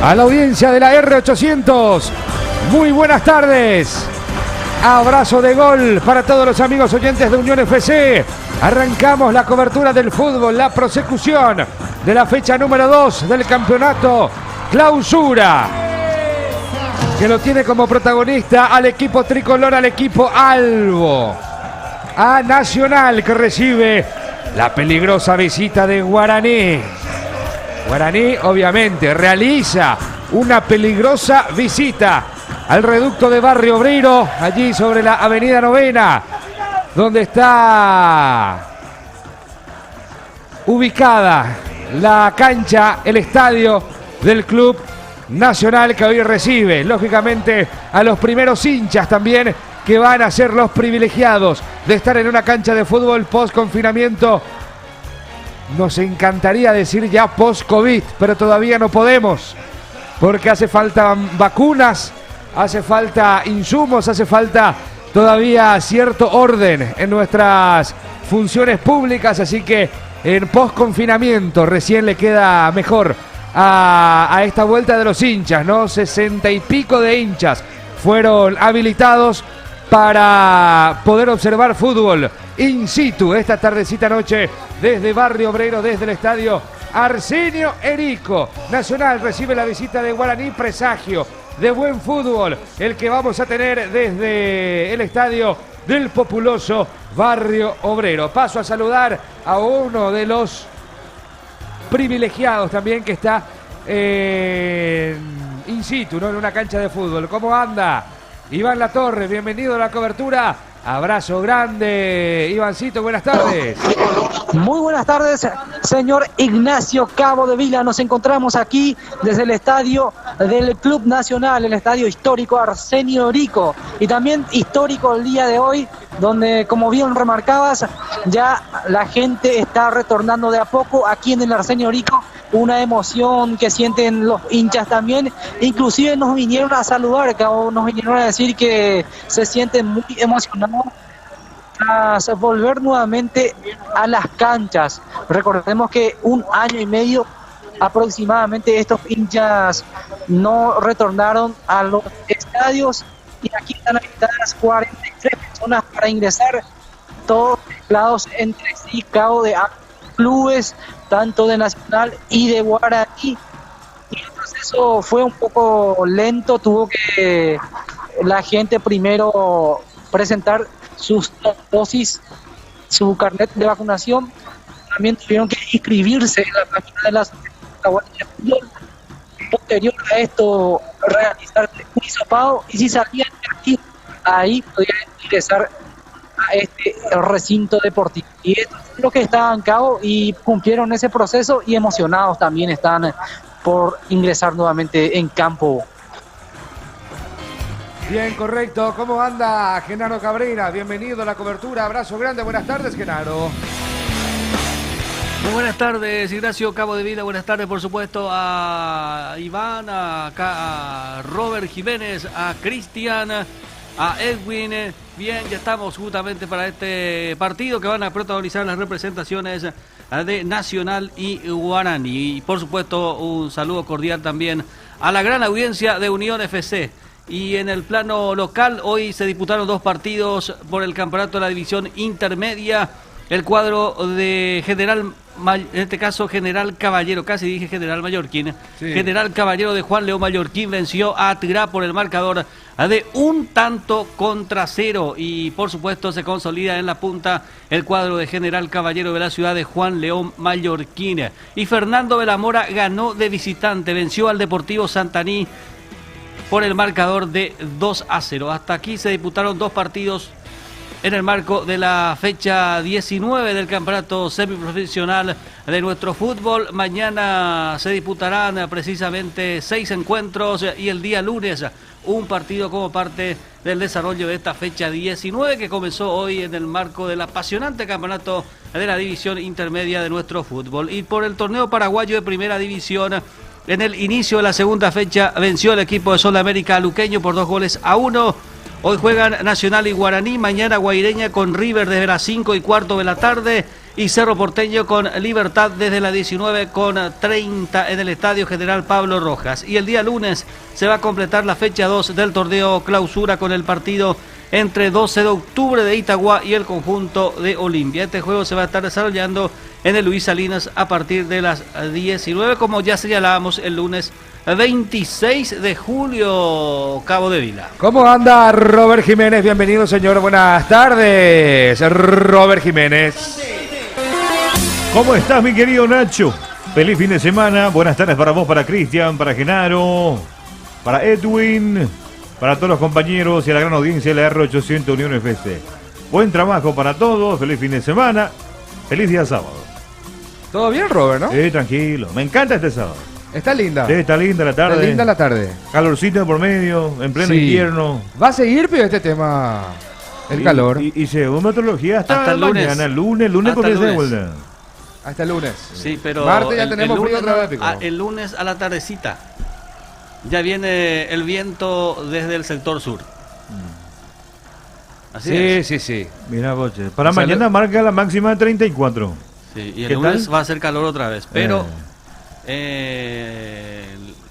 A la audiencia de la R800, muy buenas tardes. Abrazo de gol para todos los amigos oyentes de Unión FC. Arrancamos la cobertura del fútbol, la prosecución de la fecha número 2 del campeonato Clausura, que lo tiene como protagonista al equipo tricolor, al equipo albo. A Nacional, que recibe la peligrosa visita de Guaraní. Guaraní, obviamente, realiza una peligrosa visita al reducto de Barrio Obrero, allí sobre la avenida Novena, donde está ubicada la cancha, el estadio del Club Nacional, que hoy recibe, lógicamente, a los primeros hinchas también, que van a ser los privilegiados de estar en una cancha de fútbol post-confinamiento. Nos encantaría decir ya post-COVID, pero todavía no podemos, porque hace falta vacunas, hace falta insumos, hace falta todavía cierto orden en nuestras funciones públicas, así que en post-confinamiento recién le queda mejor a esta vuelta de los hinchas, ¿no? 60 y pico de hinchas fueron habilitados para poder observar fútbol in situ esta tardecita noche desde Barrio Obrero, desde el estadio Arsenio Erico. Nacional recibe la visita de Guaraní, presagio de buen fútbol el que vamos a tener desde el estadio del populoso Barrio Obrero. Paso a saludar a uno de los privilegiados también que está in situ, ¿no? En una cancha de fútbol. ¿Cómo anda? Iván Latorre, bienvenido a la cobertura. Abrazo grande, Ivancito, buenas tardes. Muy buenas tardes, señor Ignacio Cabo de Vila. Nos encontramos aquí desde el estadio del Club Nacional, el estadio histórico Arsenio Erico. Y también histórico el día de hoy, donde, como bien remarcabas, ya la gente está retornando de a poco aquí en el Arsenio Erico. Una emoción que sienten los hinchas también. Inclusive nos vinieron a saludar, Cabo, nos vinieron a decir que se sienten muy emocionados tras volver nuevamente a las canchas. Recordemos que un año y medio aproximadamente estos hinchas no retornaron a los estadios, y aquí están habilitadas 43 personas para ingresar, todos mezclados entre sí, Cabo, de clubes, tanto de Nacional y de Guaraní. Y el proceso fue un poco lento, tuvo que la gente primero presentar sus dosis, su carnet de vacunación. También tuvieron que inscribirse en la página de la Guaraní de Fútbol. Posterior a esto, realizar un hisopado, y si salían de aquí, ahí podían ingresar a este recinto deportivo. Y esto es lo que estaban a cabo, y cumplieron ese proceso, y emocionados también están por ingresar nuevamente en campo. Bien, correcto. ¿Cómo anda Genaro Cabrera? Bienvenido a la cobertura. Abrazo grande. Buenas tardes, Genaro. Muy buenas tardes, Ignacio Cabo de Vila. Buenas tardes, por supuesto, a Iván, a Robert Jiménez, a Cristian, a Edwin. Bien, ya estamos justamente para este partido que van a protagonizar las representaciones de Nacional y Guaraní. Y por supuesto, un saludo cordial también a la gran audiencia de Unión FC. Y en el plano local, hoy se disputaron dos partidos por el campeonato de la división intermedia. El cuadro de en este caso General Caballero, casi dije General Mallorquín. Sí. General Caballero de Juan León Mallorquín venció a Tirá por el marcador de 1-0. Y por supuesto se consolida en la punta el cuadro de General Caballero de la ciudad de Juan León Mallorquín. Y Fernando de la Mora ganó de visitante, venció al Deportivo Santaní por el marcador de 2-0. Hasta aquí se disputaron dos partidos en el marco de la fecha 19 del campeonato semiprofesional de nuestro fútbol. Mañana se disputarán precisamente 6 encuentros, y el día lunes un partido como parte del desarrollo de esta fecha 19, que comenzó hoy en el marco del apasionante campeonato de la división intermedia de nuestro fútbol. Y por el torneo paraguayo de primera división, en el inicio de la segunda fecha venció el equipo de Sol América luqueño por 2-1. Hoy juegan Nacional y Guaraní, mañana Guaireña con River desde las 5:15 de la tarde. y Cerro Porteño con Libertad desde las 19:30 en el Estadio General Pablo Rojas. Y el día lunes se va a completar la fecha 2 del torneo Clausura con el partido entre 12 de octubre de Itagua y el conjunto de Olimpia. Este juego se va a estar desarrollando en el Luis Salinas a partir de las 19, como ya señalábamos el lunes 26 de julio, Cabo de Vila. ¿Cómo anda Robert Jiménez? Bienvenido, señor. Buenas tardes, Robert Jiménez. ¿Cómo estás, mi querido Nacho? Feliz fin de semana. Buenas tardes para vos, para Cristian, para Genaro, para Edwin, para todos los compañeros y a la gran audiencia de la R800 Unión FC. Buen trabajo para todos. Feliz fin de semana. Feliz día sábado. ¿Todo bien, Robert, no? Sí, tranquilo. Me encanta este sábado. Está linda. Sí, está linda la tarde. Está linda la tarde. Calorcito por medio, en pleno Sí. invierno. Va a seguir, pero este tema, el calor. Y según meteorología, Hasta el lunes. mañana. Lunes Hasta comienza de el lunes. vuelta. Hasta el lunes. Sí, pero Martes ya tenemos frío lunes, otra vez, Pico. el lunes a la tardecita ya viene el viento desde el sector sur. Así Sí, es. sí, sí. Mira, boche. Para Salud. mañana marca la máxima de 34. Sí, y el ¿Qué lunes tal? va a ser calor otra vez, pero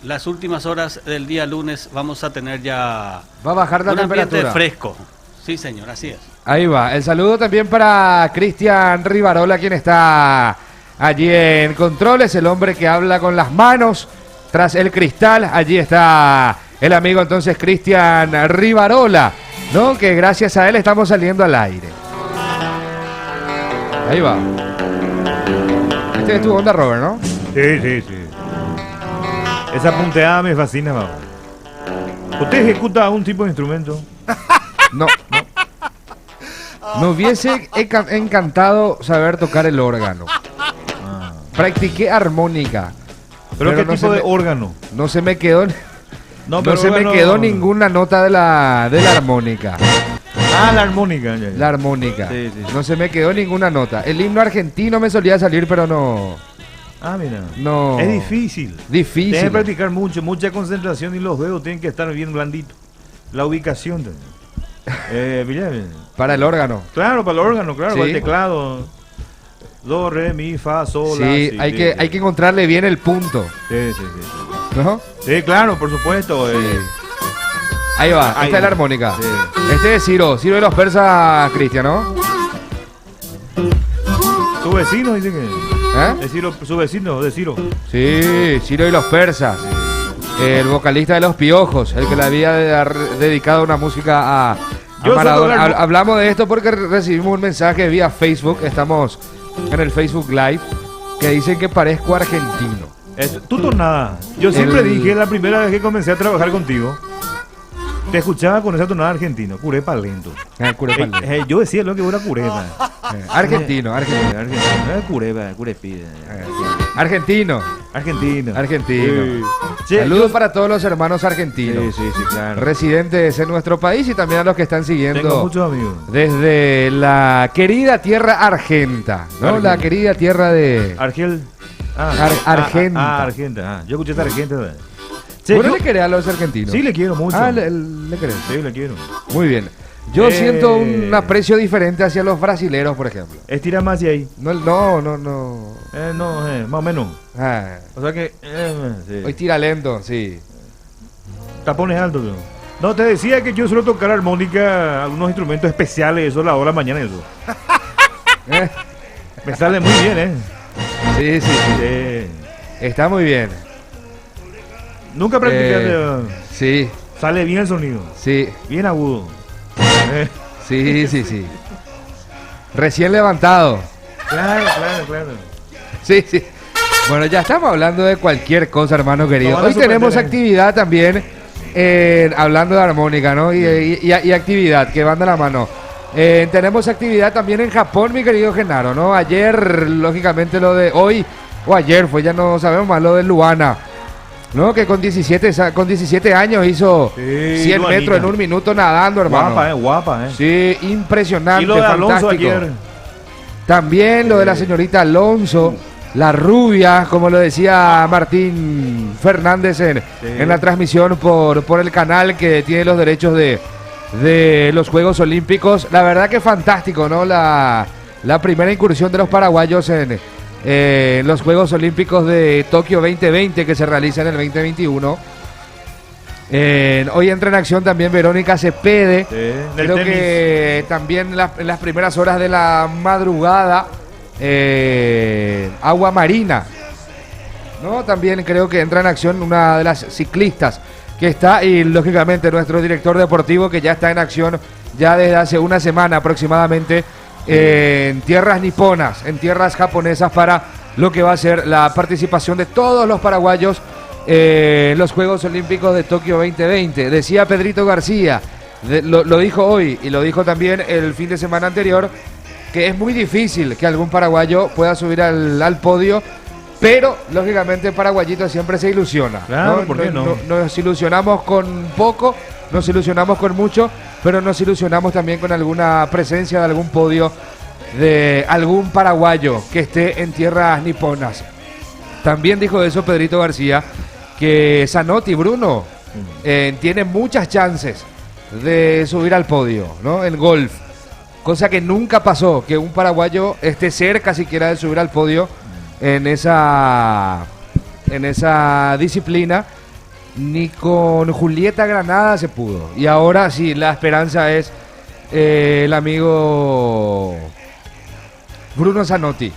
las últimas horas del día lunes vamos a tener ya Va a bajar la un ambiente temperatura. fresco. Sí, señor, así es. Ahí va. El saludo también para Cristian Rivarola, quien está allí en controles, el hombre que habla con las manos tras el cristal. Allí está el amigo entonces Cristian Rivarola, ¿no? Que gracias a él estamos saliendo al aire. Ahí va. Este es tu onda, Robert, ¿no? Sí, sí, sí. Esa punteada me fascina, vamos. ¿Usted ejecuta algún tipo de instrumento? No, no. Me hubiese encantado saber tocar el órgano. Practiqué armónica. ¿Pero qué no tipo se de me- órgano? No se me quedó, no pero se me órgano- quedó ninguna nota de la armónica. Ah, la armónica. Ya, ya. La armónica. Sí, sí, sí. No se me quedó ninguna nota. El himno argentino me solía salir, pero no. Ah, mira. No. Es difícil. Difícil. Tienes que practicar mucho, mucha concentración y los dedos tienen que estar bien blanditos. La ubicación también. Mira, Para el órgano. claro, para el órgano, claro, Sí. para el teclado. Do, re, mi, fa, sol, la, Sí, hay que encontrarle bien el punto, Sí, sí, sí. ¿no? Sí, claro, por supuesto. Ahí va, Ahí. esta es la armónica. Sí. Este es Ciro de los persas, Cristian, ¿no? Su vecino dice que. ¿Eh? Es Ciro, su vecino de Ciro. Sí, Ciro y los persas. El vocalista de Los Piojos, el que le había dedicado una música a Yo Maradona. soy Hablamos de esto porque recibimos un mensaje vía Facebook, estamos en el Facebook Live, que dicen que parezco argentino. Tú tonada. Yo siempre El- dije la primera vez que comencé a trabajar contigo. Te escuchaba con esa tonada argentina, curepa lento. Curepa. Yo decía lo que era curepa. Argentino. Curepa, curepida. Argentino. Argentino. Argentino. Che, Saludos para todos los hermanos argentinos, Sí, claro. residentes en nuestro país y también a los que están Tengo siguiendo muchos amigos. desde la querida tierra argenta, ¿no? Argenta. La querida tierra de... Argel. Argenta. Argenta. Yo escuché esta Argenta. Che, ¿Vos no yo- le querés a los argentinos? Sí, le quiero mucho. Ah, le querés. Sí, le quiero. Muy bien. Yo Eh. siento un aprecio diferente hacia los brasileros, por ejemplo. Estira más de ahí. No. No, más o menos. Ah, O sea que. Sí. hoy tira lento, sí. Tapones altos, ¿no? No, te decía que yo suelo tocar armónica, algunos instrumentos especiales, eso a la hora de la mañana, eso. Eh, Me sale muy bien, ¿eh? Sí, sí, sí. Sí. Está muy bien. Nunca practicaste. Sí, Sale bien el sonido, sí, bien agudo. sí, sí, sí. Recién levantado. Claro. Sí, sí. Bueno, ya estamos hablando de cualquier cosa, hermano querido. No van a Hoy tenemos sorprender, ¿eh? actividad también, hablando de armónica, ¿no? Y actividad, que van de la mano. Tenemos actividad también en Japón, mi querido Genaro, ¿no? Ayer, lógicamente, lo de hoy, o ayer fue, ya no sabemos más, lo de Luana, ¿no? Que con 17 años hizo Sí, 100 Luanita. metros en un minuto nadando, hermano. Guapa, Sí, impresionante, Y lo de Alonso fantástico. ayer. También lo de la señorita Alonso, la rubia, como lo decía Martín Fernández en la transmisión por el canal que tiene los derechos de los Juegos Olímpicos. La verdad que fantástico, ¿no? La la primera incursión de los paraguayos en los Juegos Olímpicos de Tokio 2020 que se realizan en el 2021. Hoy entra en acción también Verónica Cepede. Creo que también en las primeras horas de la madrugada, Agua Marina, ¿no? También creo que entra en acción una de las ciclistas que está, y lógicamente nuestro director deportivo que ya está en acción ya desde hace una semana aproximadamente en tierras niponas, en tierras japonesas, para lo que va a ser la participación de todos los paraguayos en los Juegos Olímpicos de Tokio 2020. Decía Pedrito García, lo dijo hoy y lo dijo también el fin de semana anterior, que es muy difícil que algún paraguayo pueda subir al podio, pero lógicamente el paraguayito siempre se ilusiona. Claro, ¿no? ¿por qué no? Nos ilusionamos con poco, nos ilusionamos con mucho, pero nos ilusionamos también con alguna presencia de algún podio de algún paraguayo que esté en tierras niponas. También dijo eso Pedrito García, que Zanotti, Bruno, tiene muchas chances de subir al podio, ¿no? En golf, cosa que nunca pasó, que un paraguayo esté cerca siquiera de subir al podio en esa disciplina. Ni con Julieta Granada se pudo. Y ahora sí, la esperanza es el amigo Bruno Zanotti,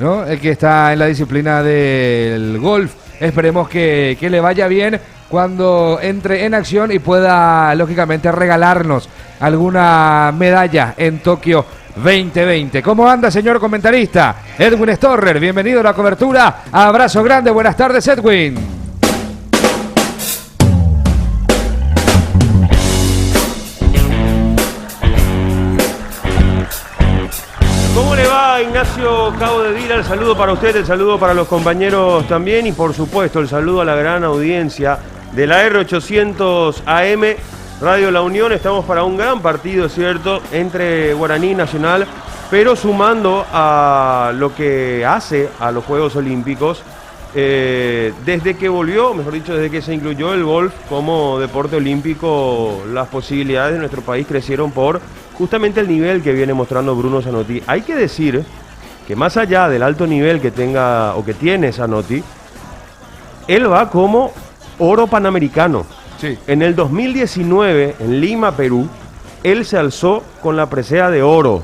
¿no? El que está en la disciplina del golf. Esperemos que le vaya bien cuando entre en acción y pueda, lógicamente, regalarnos alguna medalla en Tokio 2020. ¿Cómo anda, señor comentarista? Edwin Storrer, bienvenido a la cobertura. Abrazo grande, buenas tardes, Edwin. ¿Cómo le va, Ignacio Cabo de Vila? El saludo para usted, el saludo para los compañeros también y por supuesto el saludo a la gran audiencia de la R800 AM Radio La Unión. Estamos para un gran partido, ¿cierto?, entre Guaraní y Nacional, pero sumando a lo que hace a los Juegos Olímpicos. Desde que volvió, mejor dicho, desde que se incluyó el golf como deporte olímpico, las posibilidades de nuestro país crecieron por justamente el nivel que viene mostrando Bruno Zanotti. Hay que decir que más allá del alto nivel que tenga o que tiene Zanotti, él va como oro panamericano. Sí. En el 2019, en Lima, Perú, él se alzó con la presea de oro.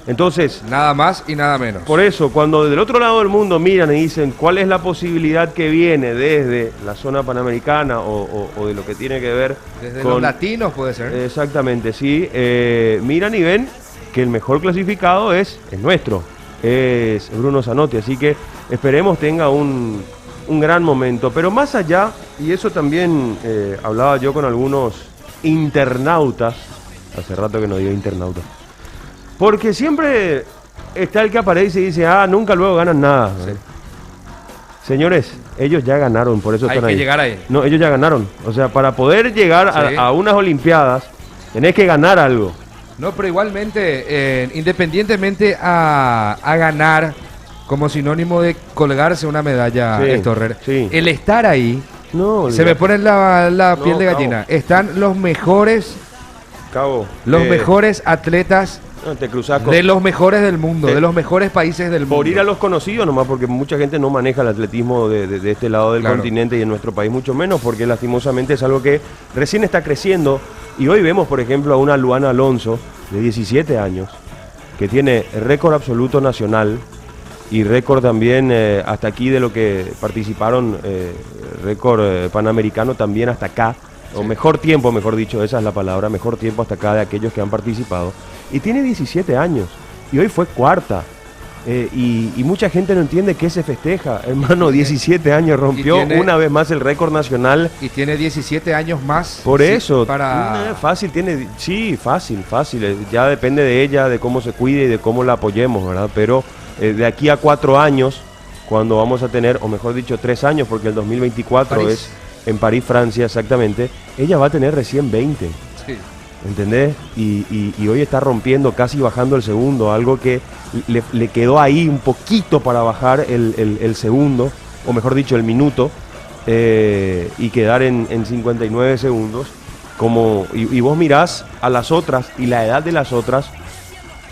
Entonces, nada más y nada menos. Por eso, cuando del otro lado del mundo miran y dicen cuál es la posibilidad que viene desde la zona panamericana o de lo que tiene que ver desde con los latinos, puede ser. Exactamente, sí. Miran y ven que el mejor clasificado es nuestro, es Bruno Zanotti. Así que esperemos tenga un gran momento. Pero más allá, y eso también hablaba yo con algunos internautas, hace rato que no digo internautas, porque siempre está el que aparece y dice, nunca luego ganan nada. Sí. Señores, ellos ya ganaron, por eso Hay están que ahí. llegar ahí. No, ellos ya ganaron. O sea, para poder llegar Sí. a unas Olimpiadas, tenés que ganar algo. No, pero igualmente, independientemente a ganar, como sinónimo de colgarse una medalla, Sí, Storrer, sí. el estar ahí, No, se me pone la piel No, de Cabo. gallina. Están los mejores Mejores atletas te cruzás con, de los mejores del mundo, Sí. de los mejores países del mundo. por ir a los conocidos nomás, porque mucha gente no maneja el atletismo de este lado del Claro. continente y en nuestro país mucho menos, porque lastimosamente es algo que recién está creciendo. Y hoy vemos, por ejemplo, a una Luana Alonso de 17 años, que tiene récord absoluto nacional y récord también hasta aquí de lo que participaron, récord panamericano también hasta acá, o mejor tiempo, mejor dicho, esa es la palabra, mejor tiempo hasta acá de aquellos que han participado. Y tiene 17 años, y hoy fue cuarta. Y mucha gente no entiende qué se festeja. Hermano, 17 años, rompió tiene- una vez más el récord nacional. Y tiene 17 años más. Por sí, eso, para... fácil, fácil. Ya depende de ella, de cómo se cuide y de cómo la apoyemos, ¿verdad? Pero de aquí a 4 años, cuando vamos a tener, o mejor dicho, 3 años, porque el 2024 París. es en París, Francia, exactamente, ella va a tener recién 20. Sí. ¿Entendés? Y hoy está rompiendo, casi bajando el segundo, algo que le quedó ahí un poquito para bajar el segundo, o mejor dicho, el minuto, y quedar en 59 segundos. Y vos mirás a las otras, y la edad de las otras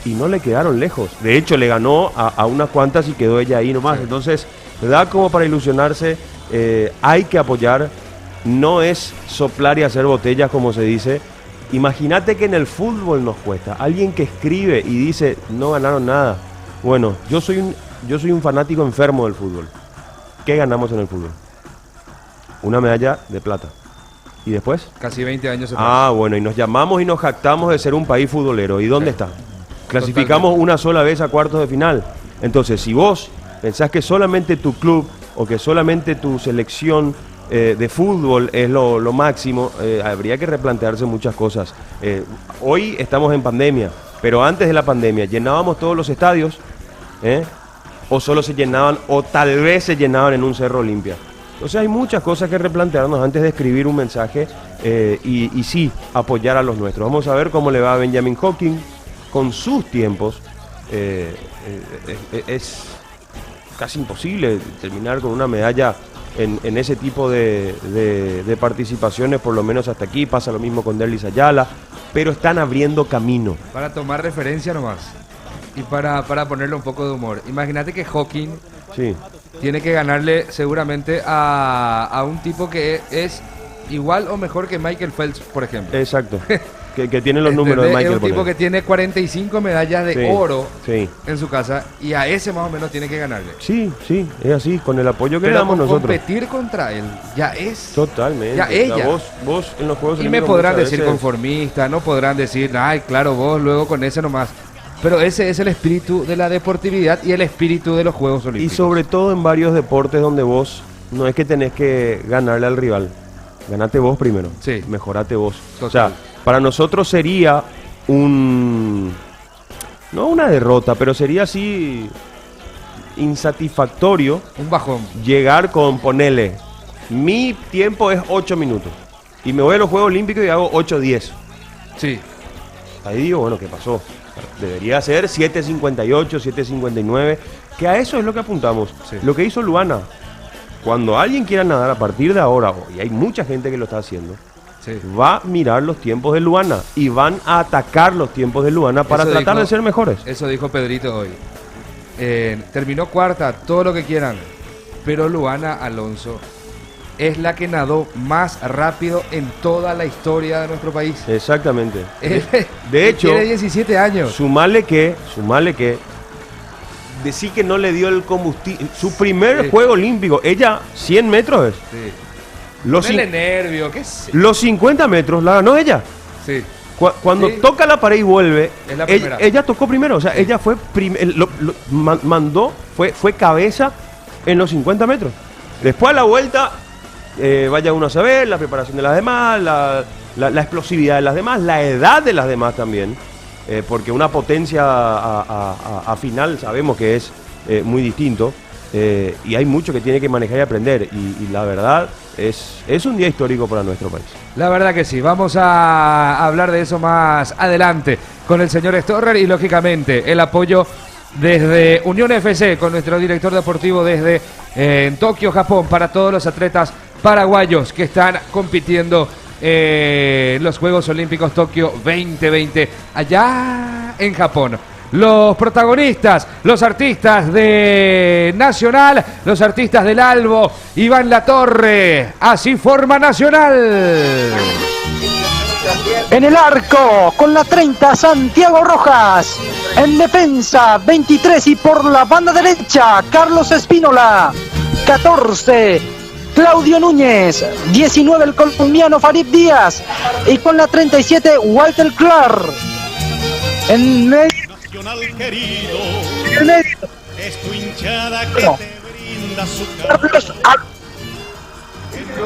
y no le quedaron lejos. De hecho, le ganó a unas cuantas y quedó ella ahí nomás. Sí. Entonces, da como para ilusionarse, hay que apoyar, no es soplar y hacer botellas como se dice. Imagínate que en el fútbol nos cuesta. Alguien que escribe y dice, no ganaron nada. Bueno, yo soy un fanático enfermo del fútbol. ¿Qué ganamos en el fútbol? Una medalla de plata. ¿Y después? Casi 20 años atrás. Ah, bueno, y nos llamamos y nos jactamos de ser un país futbolero. ¿Y dónde Sí. está? Clasificamos una sola vez a cuartos de final. Entonces, si vos pensás que solamente tu club o que solamente tu selección de fútbol es lo máximo, habría que replantearse muchas cosas. Hoy estamos en pandemia, pero antes de la pandemia, ¿llenábamos todos los estadios? ¿O solo se llenaban, o tal vez se llenaban en un Cerro Olimpia? Entonces hay muchas cosas que replantearnos antes de escribir un mensaje y sí, apoyar a los nuestros. Vamos a ver cómo le va a Benjamin Hawking con sus tiempos. Es casi imposible terminar con una medalla en ese tipo de participaciones, por lo menos hasta aquí. Pasa lo mismo con Derlis Ayala, pero están abriendo camino. Para tomar referencia nomás. Y para ponerle un poco de humor. Imagínate que Hawking Sí, tiene que ganarle seguramente a un tipo que es igual o mejor que Michael Phelps, por ejemplo. exacto. que tiene los números de ¿Entendés? Michael. Es un tipo por que tiene 45 medallas de Sí, oro sí. en su casa y a ese más o menos tiene que ganarle. Sí, es así, con el apoyo que le Pero damos nosotros. competir contra él ya es... Totalmente. Ya O sea, ella. Vos en los Juegos Y me Olímpicos podrán muchas decir veces- conformista, no podrán decir, ay, claro, vos luego con ese nomás. Pero ese es el espíritu de la deportividad y el espíritu de los Juegos Y Olímpicos. sobre todo en varios deportes donde vos no es que tenés que ganarle al rival. Ganate vos primero. Sí. Mejorate vos. Total. O sea, para nosotros sería no una derrota, pero sería así insatisfactorio Un bajón. llegar con, ponele, mi tiempo es 8 minutos. Y me voy a los Juegos Olímpicos y hago 8:10. Sí. Ahí digo, bueno, ¿qué pasó? Debería ser 7:58, 7:59, que a eso es lo que apuntamos. Sí. Lo que hizo Luana. Cuando alguien quiera nadar a partir de ahora, y hay mucha gente que lo está haciendo, Sí. va a mirar los tiempos de Luana y van a atacar los tiempos de Luana para Eso tratar dijo- de ser mejores. Eso dijo Pedrito hoy. Terminó cuarta, todo lo que quieran. Pero Luana Alonso es la que nadó más rápido en toda la historia de nuestro país. Exactamente. Él- De él hecho, tiene 17 años. sumale que, decir que no le dio el combustible. Su primer Sí. juego olímpico, ella 100 metros es. Sí. Los, Ponele cin- nervio, qué sé. los 50 metros la ganó ella. Sí. Cuando Sí. toca la pared y vuelve, Es la ella, primera. ella tocó primero. O sea, ella fue mandó, fue cabeza en los 50 metros. Después a la vuelta, vaya uno a saber, la preparación de las demás, la explosividad de las demás, la edad de las demás también. Porque una potencia a final sabemos que es muy distinto. Y hay mucho que tiene que manejar y aprender. Y la verdad es un día histórico para nuestro país. La verdad que sí, vamos a hablar de eso más adelante con el señor Storrer y lógicamente el apoyo desde Unión FC con nuestro director deportivo desde Tokio, Japón, para todos los atletas paraguayos que están compitiendo en los Juegos Olímpicos Tokio 2020 allá en Japón. Los protagonistas, los artistas de Nacional, los artistas del Albo, Iván Latorre, así forma Nacional. En el arco, con la 30, Santiago Rojas. En defensa, 23 y por la banda derecha, Carlos Espínola. 14, Claudio Núñez. 19, el colombiano Farid Díaz. Y con la 37, Walter Clark. En medio, Querido, en el medio, es tu hinchada que No. te brinda su Carlos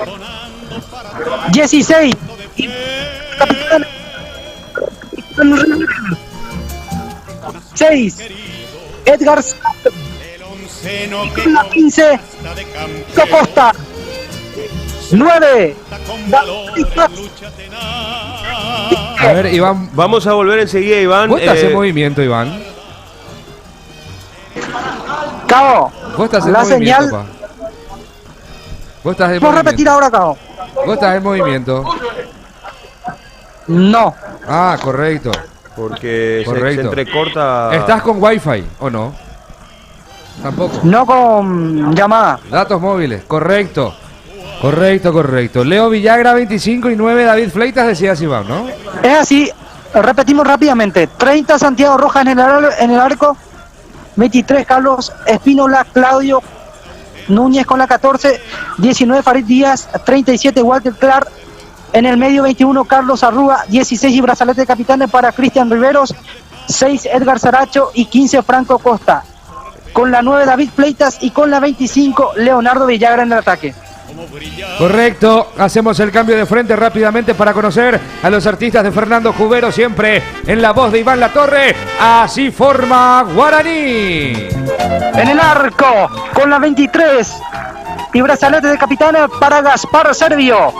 donando para ti 16. de Y fe. capitán 6, Edgar Soto. El onceno que Con la 15, conquista de campeón Costa. 9, con valor en lucha tenaz. A ver, Iván, Vamos a volver enseguida, Iván. vos estás en movimiento, Iván. Cao. Vos estás en La movimiento, señal. pa. Vos estás en ¿Puedo movimiento. repetir ahora, Cao? Vos estás en movimiento. No. Ah, correcto. porque se Correcto. entrecorta. ¿Estás con Wi-Fi o no? Tampoco. No con llamada. Datos móviles, correcto. Correcto. Leo Villagra 25 y 9 David Fleitas, decía Sibam, ¿no? Es así, repetimos rápidamente. 30 Santiago Rojas en el arco. 23 Carlos Espínola, Claudio Núñez con la 14. 19 Farid Díaz, 37 Walter Clark. En el medio 21 Carlos Arrúa, 16 y brazalete de capitanes para Cristian Riveros. 6 Edgar Saracho y 15 Franco Costa. Con la 9 David Fleitas y con la 25 Leonardo Villagra en el ataque. Correcto, hacemos el cambio de frente rápidamente para conocer a los artistas de Fernando Jubero, siempre en la voz de Iván Latorre. Así forma Guaraní. En el arco, con la 23 y brazalete de capitán para Gaspar Servio.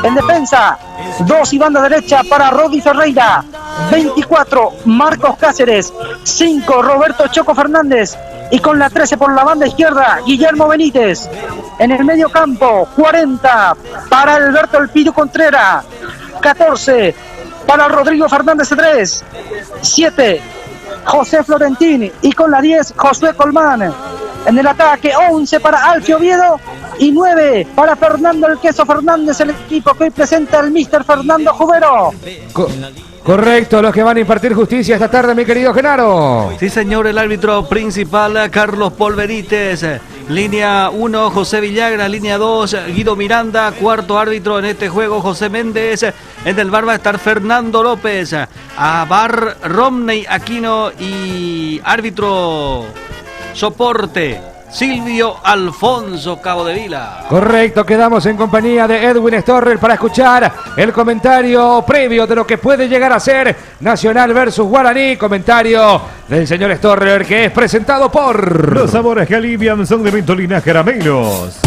En defensa, 2 y banda derecha para Rodi Ferreira. 24 Marcos Cáceres. 5 Roberto Choco Fernández. Y con la 13 por la banda izquierda, Guillermo Benítez. En el medio campo, 40 para Alberto El Pillo Contreras. 14 para Rodrigo Fernández 3. 7 José Florentín. Y con la 10, Josué Colmán. En el ataque, 11 para Alfio Oviedo. Y 9 para Fernando El Queso Fernández, el equipo que hoy presenta el Mr. Fernando Jubero. Correcto, los que van a impartir justicia esta tarde, mi querido Genaro. Sí, señor, el árbitro principal, Carlos Paul Benítez. Línea 1, José Villagra. Línea 2, Guido Miranda. Cuarto árbitro en este juego, José Méndez. En el bar va a estar Fernando López. A bar, Romney Aquino. Y árbitro soporte, Silvio Alfonso Cabodevila. Correcto, quedamos en compañía de Edwin Storrell para escuchar el comentario previo de lo que puede llegar a ser Nacional versus Guaraní. Comentario del señor Storrell que es presentado por... Los sabores que alivian son de Ventolina Caramelos.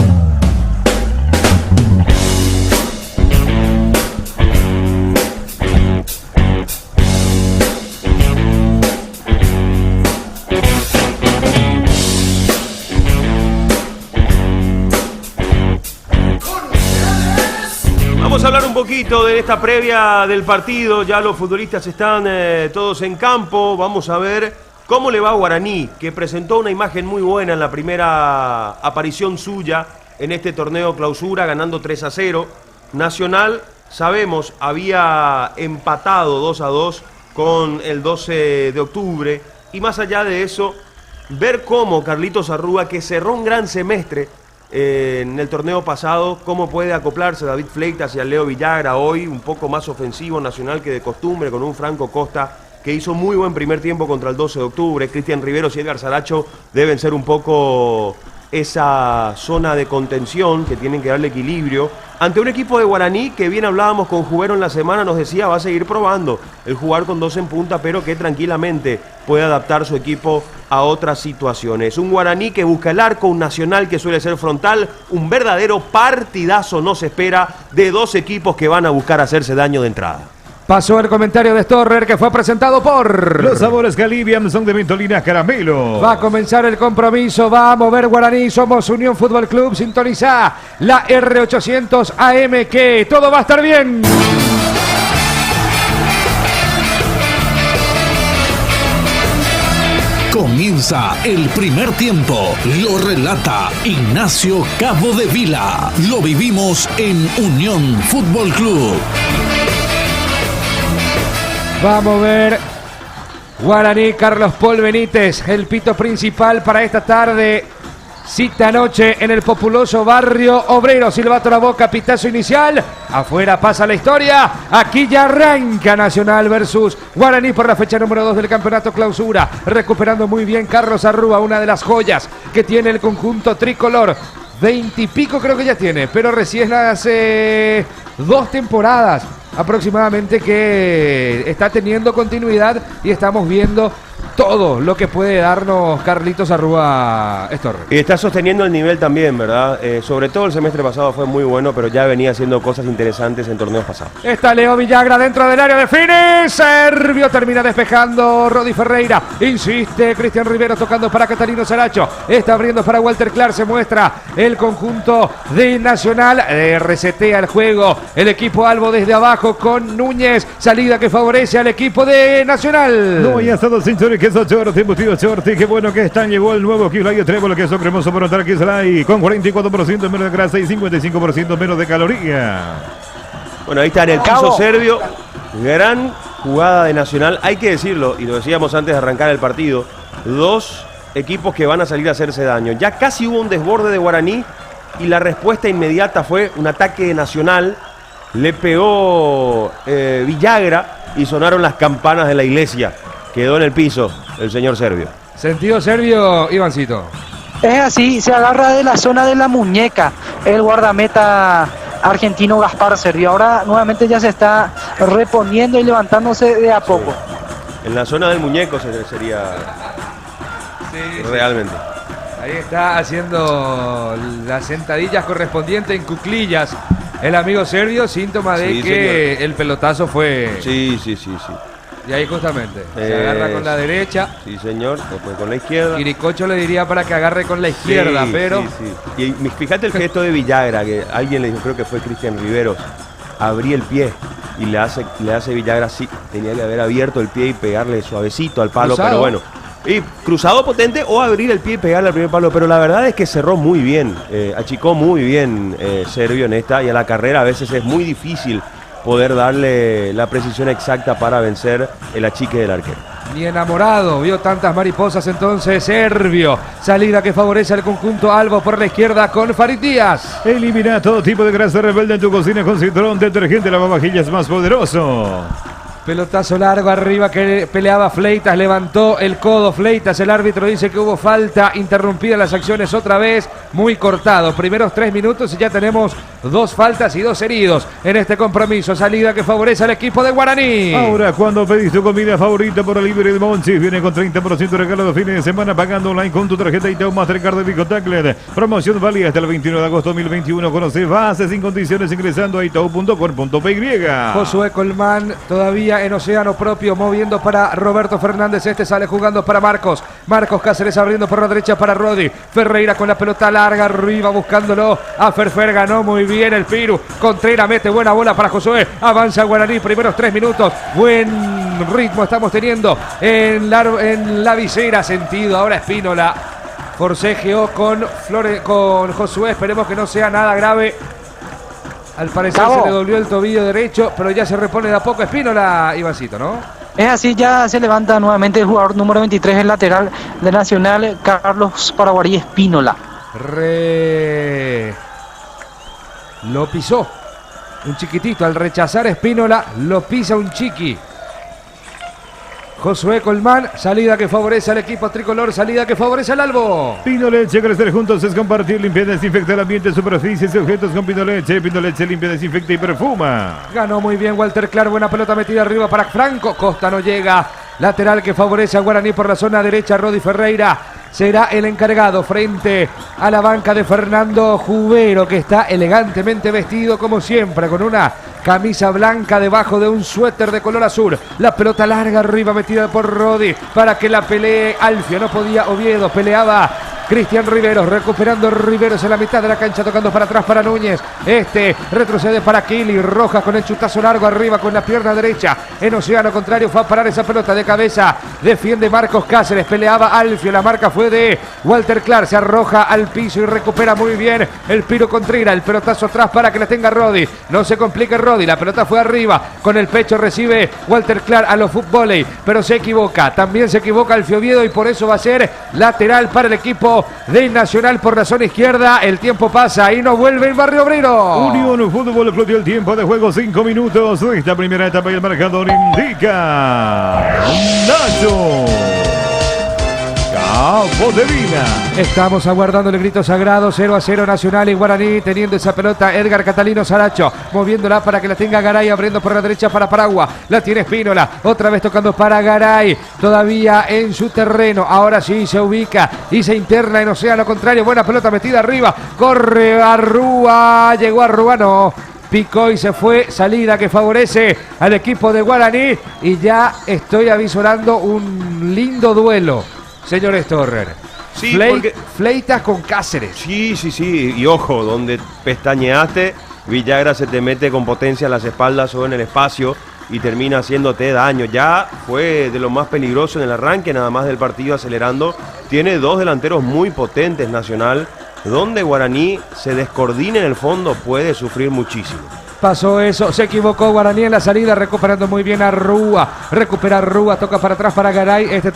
Vamos a hablar un poquito de esta previa del partido. Ya los futbolistas están todos en campo. Vamos a ver cómo le va a Guaraní, que presentó una imagen muy buena en la primera aparición suya en este torneo clausura, ganando 3-0. Nacional, sabemos, había empatado 2-2 con el 12 de octubre. Y más allá de eso, ver cómo Carlitos Arrúa, que cerró un gran semestre en el torneo pasado, cómo puede acoplarse David Fleitas y a Leo Villagra hoy, un poco más ofensivo Nacional que de costumbre, con un Franco Costa que hizo muy buen primer tiempo contra el 12 de octubre. Cristian Riveros y Edgar Saracho deben ser un poco esa zona de contención que tienen que darle equilibrio ante un equipo de Guaraní que, bien hablábamos con Jubero en la semana, nos decía va a seguir probando el jugar con 2 en punta, pero que tranquilamente puede adaptar su equipo a otras situaciones. Un Guaraní que busca el arco, un Nacional que suele ser frontal, un verdadero partidazo nos espera de 2 equipos que van a buscar hacerse daño de entrada. Pasó el comentario de Storrell que fue presentado por... Los sabores que alivian son de Ventolina Caramelo. Va a comenzar el compromiso, va a mover Guaraní, somos Unión Fútbol Club, sintoniza la R800 AM, que todo va a estar bien. Comienza el primer tiempo. Lo relata Ignacio Cabodevila. Lo vivimos en Unión Fútbol Club. Va a mover Guaraní, Carlos Paul Benítez, el pito principal para esta tarde. Cita anoche en el populoso barrio obrero. Silbato la boca, pitazo inicial. Afuera pasa la historia. Aquí ya arranca Nacional versus Guaraní por la fecha número 2 del campeonato clausura. Recuperando muy bien Carlos Arrúa, una de las joyas que tiene el conjunto tricolor. 20 y pico creo que ya tiene, pero recién hace 2 temporadas aproximadamente que está teniendo continuidad y estamos viendo todo lo que puede darnos Carlitos Arrúa Estorre. Y está sosteniendo el nivel también, ¿verdad? Sobre todo el semestre pasado fue muy bueno, pero ya venía haciendo cosas interesantes en torneos pasados. Está Leo Villagra dentro del área, define, Servio termina despejando, Rodi Ferreira, insiste, Cristian Rivero tocando para Catalino Saracho, está abriendo para Walter Clark, se muestra el conjunto de Nacional, resetea el juego, el equipo Albo desde abajo con Núñez, salida que favorece al equipo de Nacional. No, ya está 200 queso Chorti, embutido Chorti, qué bueno que están, llegó el nuevo Kislay Trébol, queso cremoso por otra Kislay, con 44% menos de grasa y 55% menos de caloría. Bueno, ahí está en el piso Servio, gran jugada de Nacional, hay que decirlo, y lo decíamos antes de arrancar el partido, dos equipos que van a salir a hacerse daño. Ya casi hubo un desborde de Guaraní y la respuesta inmediata fue un ataque de Nacional, le pegó Villagra y sonaron las campanas de la iglesia. Quedó en el piso el señor Servio. Sentido Servio, Ivancito. Es así, se agarra de la zona de la muñeca el guardameta argentino Gaspar Servio. Ahora nuevamente ya se está reponiendo y levantándose de a poco. En la zona del muñeco sería realmente. Ahí está haciendo las sentadillas correspondientes en cuclillas el amigo Servio, síntoma de que señor, el pelotazo fue... Sí. Y ahí justamente, se agarra con la derecha. Sí, señor, después con la izquierda. Quiricocho le diría para que agarre con la izquierda, pero... Sí. Y fíjate el gesto de Villagra, que alguien le dijo, creo que fue Cristian Riveros, abrí el pie y le hace Villagra así. Tenía que haber abierto el pie y pegarle suavecito al palo, cruzado. Pero bueno. Y cruzado potente o abrir el pie y pegarle al primer palo, pero la verdad es que cerró muy bien, achicó muy bien Servio en esta, y a la carrera a veces es muy difícil poder darle la precisión exacta para vencer el achique del arquero. Ni enamorado, vio tantas mariposas entonces Servio. Salida que favorece al conjunto Albo por la izquierda con Farid Díaz. Elimina todo tipo de grasa rebelde en tu cocina con Citrón, detergente lavavajillas más poderoso. Pelotazo largo arriba que peleaba Fleitas, levantó el codo Fleitas, el árbitro dice que hubo falta, interrumpida las acciones otra vez, muy cortado, primeros 3 minutos y ya tenemos 2 faltas y 2 heridos en este compromiso, salida que favorece al equipo de Guaraní. Ahora cuando pedís tu comida favorita por el libre de Monchis, viene con 30% de regalo de fines de semana pagando online con tu tarjeta Itaú Mastercard de Vico Taclet, promoción válida hasta el 21 de agosto 2021, conoce bases sin condiciones ingresando a itau.com.py. Josué Colmán todavía en océano propio, moviendo para Roberto Fernández, este sale jugando para Marcos Cáceres abriendo por la derecha para Rodi Ferreira con la pelota larga arriba buscándolo a Ferfer, ganó muy bien el Piru, Contreras mete buena bola para Josué, avanza Guaraní, primeros 3 minutos, buen ritmo estamos teniendo en la visera, sentido, ahora Espínola forcejeó con Josué, esperemos que no sea nada grave. Al parecer se le dolió el tobillo derecho, pero ya se repone de a poco Espínola, Ivancito, ¿no? Es así, ya se levanta nuevamente el jugador número 23, el lateral de Nacional, Carlos Paraguarí Espínola. Lo pisó un chiquitito, al rechazar Espínola, lo pisa un chiqui. Josué Colmán, salida que favorece al equipo tricolor, salida que favorece al Albo. Pinoleche, crecer juntos es compartir, limpia, desinfecta el ambiente, superficies y objetos con Pinoleche. Pinoleche limpia, desinfecta y perfuma. Ganó muy bien Walter Clark, buena pelota metida arriba para Franco, Costa no llega. Lateral que favorece a Guaraní por la zona derecha, Rodi Ferreira será el encargado frente a la banca de Fernando Jubero, que está elegantemente vestido como siempre, con una camisa blanca debajo de un suéter de color azul. La pelota larga arriba metida por Rodi para que la pelee Alfio, no podía Oviedo, peleaba Cristian Riveros, recuperando Riveros en la mitad de la cancha, tocando para atrás para Núñez. Este retrocede para Kili, Rojas con el chutazo largo arriba con la pierna derecha. En océano contrario fue a parar esa pelota de cabeza. Defiende Marcos Cáceres, peleaba Alfio, la marca fue de Walter Clark, se arroja al piso y recupera muy bien el Piro Contreras. El pelotazo atrás para que la tenga Rodi. No se complique Rodi, la pelota fue arriba. Con el pecho recibe Walter Clark a los fútbol, pero se equivoca. También se equivoca Alfio Oviedo y por eso va a ser lateral para el equipo de Nacional por la zona izquierda. El tiempo pasa y no vuelve el Barrio Obrero. Unión Fútbol explotó el tiempo de juego, 5 minutos de esta primera etapa y el marcador indica Nacho Cabo de Vila. Estamos aguardando el grito sagrado. 0-0 Nacional y Guaraní. Teniendo esa pelota Edgar Catalino Saracho. Moviéndola para que la tenga Garay. Abriendo por la derecha para Paragua. La tiene Espínola. Otra vez tocando para Garay. Todavía en su terreno. Ahora sí se ubica y se interna en océano contrario. Buena pelota metida arriba. Corre Arrúa. Llegó Arrúa. No. Picó y se fue, salida que favorece al equipo de Guaraní y ya estoy avisorando un lindo duelo, señores Torrer. Sí, Fleitas con Cáceres. Sí, y ojo, donde pestañeaste, Villagra se te mete con potencia a las espaldas o en el espacio y termina haciéndote daño. Ya fue de lo más peligroso en el arranque, nada más del partido acelerando. Tiene dos delanteros muy potentes Nacional. Donde Guaraní se descoordina en el fondo puede sufrir muchísimo. Pasó eso, se equivocó Guaraní en la salida, recuperando muy bien a Rúa. Recupera Rúa, toca para atrás para Garay. Este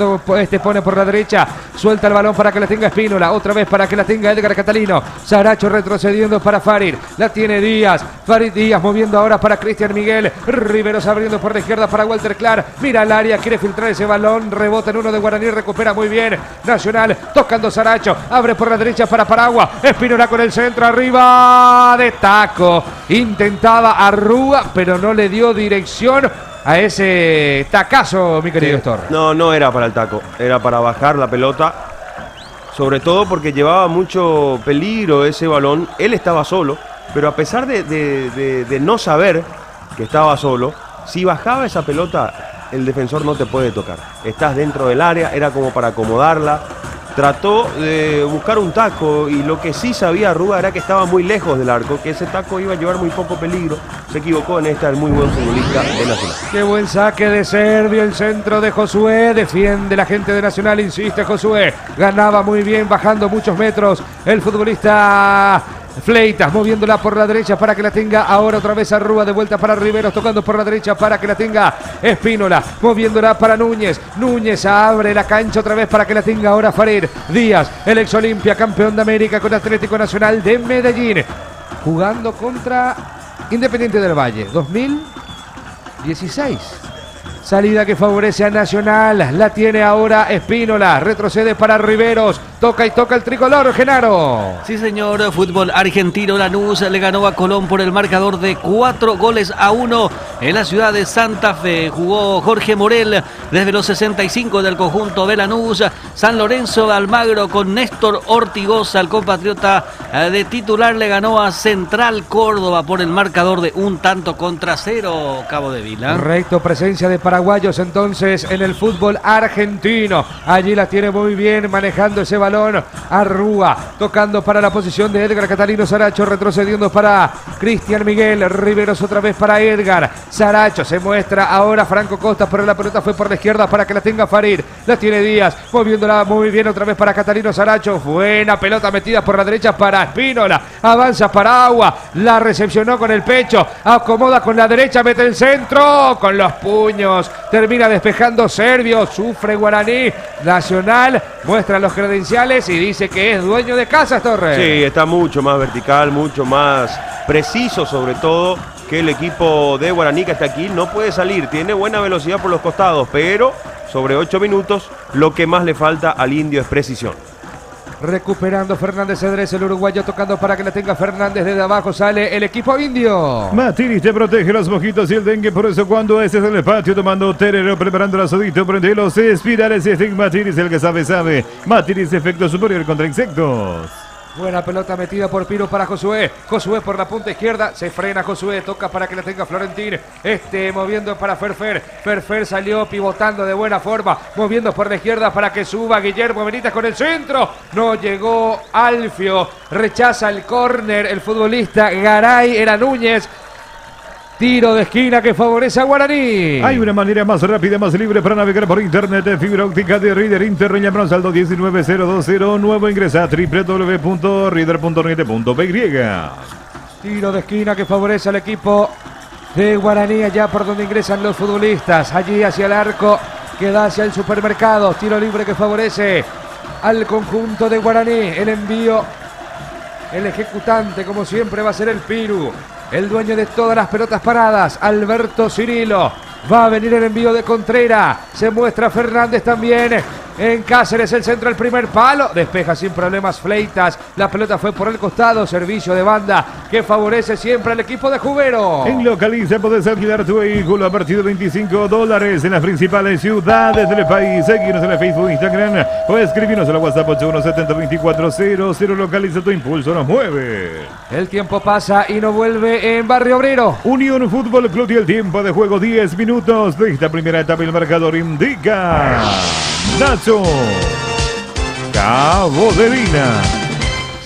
pone por la derecha, suelta el balón para que la tenga Espínola. Otra vez para que la tenga Edgar Catalino. Saracho retrocediendo para Farid. La tiene Díaz. Farid Díaz moviendo ahora para Cristian Miguel. Riveros abriendo por la izquierda para Walter Clark. Mira al área, quiere filtrar ese balón. Rebota en uno de Guaraní, recupera muy bien. Nacional tocando Saracho. Abre por la derecha para Paragua. Espínola con el centro arriba de taco. Intentaba Arrúa, pero no le dio dirección a ese tacazo, mi querido Héctor. No era para el taco, era para bajar la pelota, sobre todo porque llevaba mucho peligro ese balón. Él estaba solo, pero a pesar de no saber que estaba solo, si bajaba esa pelota, el defensor no te puede tocar. Estás dentro del área, era como para acomodarla. Trató de buscar un taco y lo que sí sabía Arrúa era que estaba muy lejos del arco, que ese taco iba a llevar muy poco peligro. Se equivocó en esta, el muy buen futbolista de Nacional. Qué buen saque de Servio, el centro de Josué, defiende la gente de Nacional, insiste Josué, ganaba muy bien, bajando muchos metros el futbolista Fleitas, moviéndola por la derecha para que la tenga ahora otra vez Arrúa, de vuelta para Riveros, tocando por la derecha para que la tenga Espínola, moviéndola para Núñez. Núñez abre la cancha otra vez para que la tenga ahora Farid Díaz, el ex Olimpia, campeón de América con Atlético Nacional de Medellín, jugando contra Independiente del Valle, 2016. Salida que favorece a Nacional, la tiene ahora Espínola, retrocede para Riveros, toca y toca el tricolor, Genaro. Sí señor, fútbol argentino. Lanús le ganó a Colón por el marcador de 4-1 en la ciudad de Santa Fe. Jugó Jorge Morel desde los 65 del conjunto de Lanús. San Lorenzo de Almagro con Néstor Ortigosa, el compatriota de titular, le ganó a Central Córdoba por el marcador de 1-0 Cabo de Vila. Correcto, presencia de paraguayos entonces en el fútbol argentino. Allí la tiene muy bien manejando ese balón Arrúa, tocando para la posición de Edgar Catalino Saracho, retrocediendo para Cristian Miguel. Riveros otra vez para Edgar. Saracho se muestra ahora Franco Costa, pero la pelota fue por la izquierda para que la tenga Farid. La tiene Díaz, moviéndola muy bien otra vez para Catalino Saracho. Buena pelota metida por la derecha para Espínola. Avanza para Agua, la recepcionó con el pecho, acomoda con la derecha, mete el centro con los puños. Termina despejando Servio, sufre Guaraní. Nacional muestra los credenciales y dice que es dueño de casa, Torres. Sí, está mucho más vertical, mucho más preciso, sobre todo que el equipo de Guaraní, que está aquí, no puede salir. Tiene buena velocidad por los costados, pero sobre 8 minutos lo que más le falta al indio es precisión. Recuperando Fernández Cedrés, el uruguayo tocando para que la tenga Fernández. Desde abajo sale el equipo indio. Matiris te protege los mojitos y el dengue, por eso cuando estés en el patio tomando tereré, preparando el asodito, prende los espirales y Matiris, el que sabe. Matiris, efecto superior contra insectos. Buena pelota metida por Piro para Josué. Josué por la punta izquierda. Se frena Josué. Toca para que la tenga Florentín. Moviendo para Ferfer. Ferfer salió pivotando de buena forma. Moviendo por la izquierda para que suba Guillermo Benítez con el centro. No llegó Alfio. Rechaza el córner el futbolista Garay. Era Núñez. Tiro de esquina que favorece a Guaraní. Hay una manera más rápida, más libre para navegar por internet de fibra óptica de Reader Internet. Llamanos al 219-020. Nuevo ingresa a www.reader.net.by. Tiro de esquina que favorece al equipo de Guaraní, allá por donde ingresan los futbolistas. Allí hacia el arco que da hacia el supermercado. Tiro libre que favorece al conjunto de Guaraní. El envío, el ejecutante como siempre va a ser el Piru. El dueño de todas las pelotas paradas, Alberto Cirilo. Va a venir el envío de Contreras. Se muestra Fernández también. en Cáceres, el centro, el primer palo, despeja sin problemas Fleitas, la pelota fue por el costado, servicio de banda que favorece siempre al equipo de Jubero. En Localiza podés alquilar tu vehículo a partir de $25 en las principales ciudades del país. Seguinos en el Facebook, Instagram o escribinos a la WhatsApp 8170-2400. Localiza, tu impulso nos mueve. El tiempo pasa y no vuelve en Barrio Obrero. Unión Fútbol Club y el tiempo de juego 10 minutos de esta primera etapa. El marcador indica Nacho Cabo de Vila.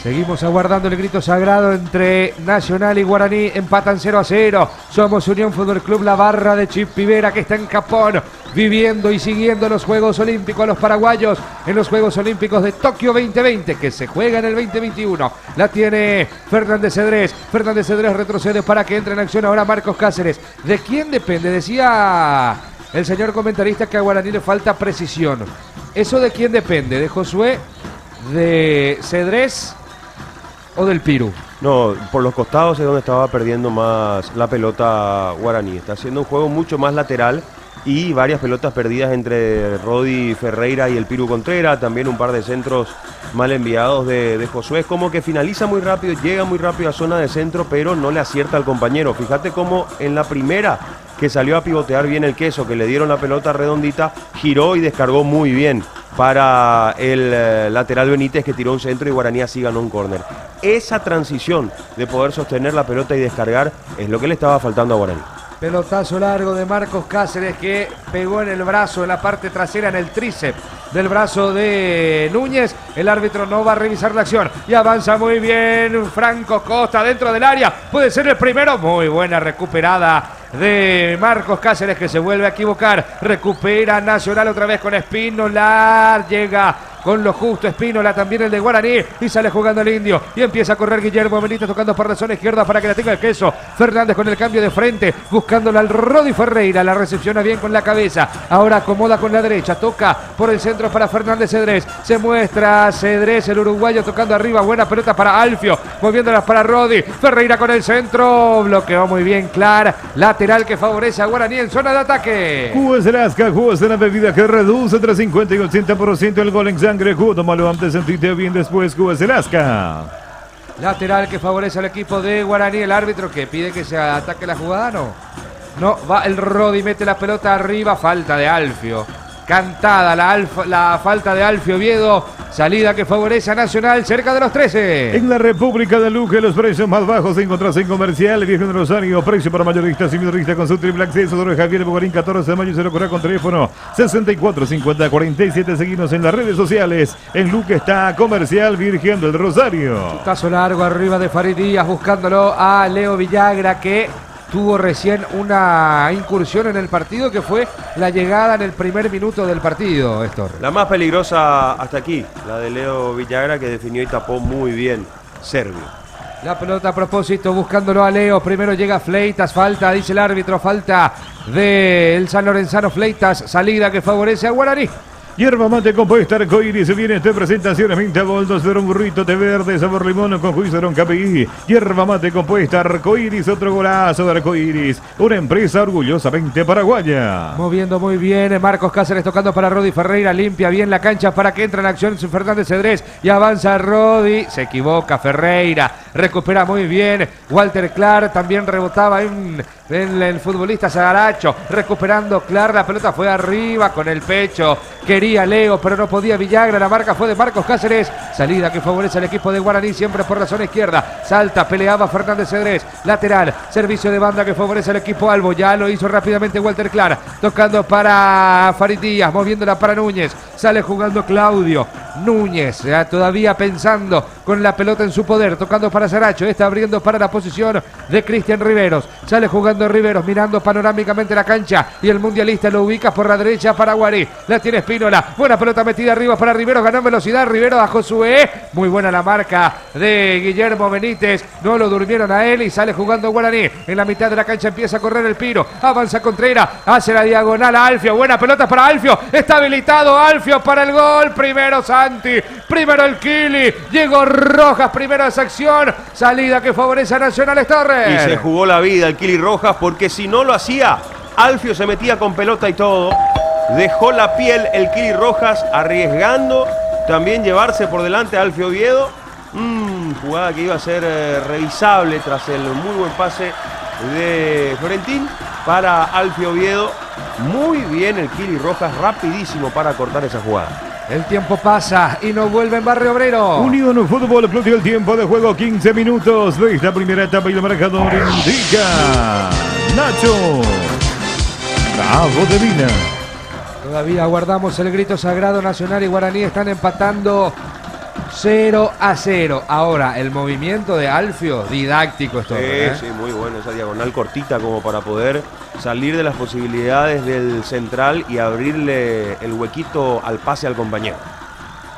Seguimos aguardando el grito sagrado entre Nacional y Guaraní. Empatan 0-0. Somos Unión Fútbol Club, la barra de Chip Pivera que está en Japón, viviendo y siguiendo los Juegos Olímpicos a los paraguayos en los Juegos Olímpicos de Tokio 2020 que se juega en el 2021. La tiene Fernández Cedrés. Fernández Cedrés retrocede para que entre en acción ahora Marcos Cáceres. ¿De quién depende? Decía el señor comentarista que a Guaraní le falta precisión. ¿Eso de quién depende? ¿De Josué? ¿De Cedrés? ¿O del Piru? No, por los costados es donde estaba perdiendo más la pelota Guaraní. Está haciendo un juego mucho más lateral y varias pelotas perdidas entre Rodi Ferreira y el Piru Contreras. También un par de centros mal enviados de Josué. Es como que finaliza muy rápido, llega muy rápido a zona de centro, pero no le acierta al compañero. Fíjate cómo en la primera que salió a pivotear bien el Queso, que le dieron la pelota redondita, giró y descargó muy bien para el lateral Benítez, que tiró un centro y Guaraní así ganó un córner. Esa transición de poder sostener la pelota y descargar es lo que le estaba faltando a Guaraní. Pelotazo largo de Marcos Cáceres que pegó en el brazo, en la parte trasera, en el tríceps del brazo de Núñez. El árbitro no va a revisar la acción y avanza muy bien Franco Costa dentro del área. Puede ser el primero. Muy buena recuperada de Marcos Cáceres, que se vuelve a equivocar. Recupera Nacional otra vez con Espínola. Llega con lo justo Espínola, también el de Guaraní, y sale jugando el indio y empieza a correr Guillermo Benítez tocando por la zona izquierda para que la tenga el Queso. Fernández con el cambio de frente, buscándola al Rodi Ferreira, la recepciona bien con la cabeza, ahora acomoda con la derecha, toca por el centro para Fernández Cedrés, se muestra Cedrés, el uruguayo tocando arriba, buena pelota para Alfio, moviéndola para Rodi Ferreira con el centro, bloqueó muy bien Clar, lateral que favorece a Guaraní en zona de ataque. Jugos de Lasca, jugos de la bebida que reduce entre 50 y 80% el gol en sangre. Tómalo antes, sentite bien después. Jugos de Lasca. Lateral que favorece al equipo de Guaraní. El árbitro que pide que se ataque la jugada, no va el Rodi, mete la pelota arriba, falta de Alfio. Cantada la falta de Alfio Oviedo. Salida que favorece a Nacional cerca de los 13. En la República de Luque, los precios más bajos se encontrás en Comercial Virgen de Rosario. Precio para mayoristas y minoristas con su triple acceso. Don Javier Bogarín, 14 de mayo. Se lo corre con teléfono 645047. Seguimos en las redes sociales. En Luque está Comercial Virgen del Rosario. Chutazo largo arriba de Farid Díaz, buscándolo a Leo Villagra, que tuvo recién una incursión en el partido, que fue la llegada en el primer minuto del partido, Héctor. La más peligrosa hasta aquí, la de Leo Villagra, que definió y tapó muy bien Servio. La pelota a propósito, buscándolo a Leo. Primero llega Fleitas, falta, dice el árbitro, falta del San Lorenzano Fleitas, salida que favorece a Guaraní. Hierba mate compuesta arcoíris. Viene esta presentación a 20 boldos de un burrito de verde sabor limón con juicio de un KPI. Hierba mate compuesta arcoíris. Otro golazo de arcoíris. Una empresa orgullosamente paraguaya. Moviendo muy bien Marcos Cáceres, tocando para Rodi Ferreira. Limpia bien la cancha para que entre en acción Fernández Cedrés. Y avanza Rodi. Se equivoca Ferreira. Recupera muy bien Walter Clar. También rebotaba en el futbolista Zagaracho. Recuperando Clar. La pelota fue arriba con el pecho. Quería Leo, pero no podía Villagra. La marca fue de Marcos Cáceres. Salida que favorece al equipo de Guaraní, siempre por la zona izquierda. Salta, peleaba Fernández Cedrés. Lateral, servicio de banda que favorece al equipo Albo. Ya lo hizo rápidamente Walter Clar. Tocando para Farid Díaz, moviéndola para Núñez. Sale jugando Claudio Núñez, ya todavía pensando con la pelota en su poder. Tocando para Zaracho. Está abriendo para la posición de Cristian Riveros. Sale jugando Riveros, mirando panorámicamente la cancha. Y el mundialista lo ubica por la derecha para Guaraní. La tiene Espínola. Buena pelota metida arriba para Riveros. Ganó en velocidad. Riveros a Josué. Muy buena la marca de Guillermo Benítez. No lo durmieron a él y sale jugando Guaraní. En la mitad de la cancha empieza a correr el Piro. Avanza Contreras. Hace la diagonal a Alfio. Buena pelota para Alfio. Está habilitado Alfio para el gol. Primero Santi. Primero el Kili. Llegó Rojas. Primero esa acción. Salida que favorece a Nacional Torres. Y se jugó la vida el Kili Rojas, porque si no lo hacía, Alfio se metía con pelota y todo. dejó la piel el Kili Rojas, arriesgando también llevarse por delante a Alfio Oviedo. Jugada que iba a ser revisable tras el muy buen pase de Florentín para Alfio Oviedo. Muy bien el Kili Rojas, rapidísimo para cortar esa jugada. El tiempo pasa y no vuelve en Barrio Obrero. Unión Fútbol explotó el tiempo de juego, 15 minutos de esta primera etapa y el marcador indica Nacho Cabo de Vila. Todavía guardamos el grito sagrado. Nacional y Guaraní están empatando 0-0. Ahora, el movimiento de Alfio, didáctico esto. Sí, muy bueno, esa diagonal cortita como para poder salir de las posibilidades del central y abrirle el huequito al pase al compañero.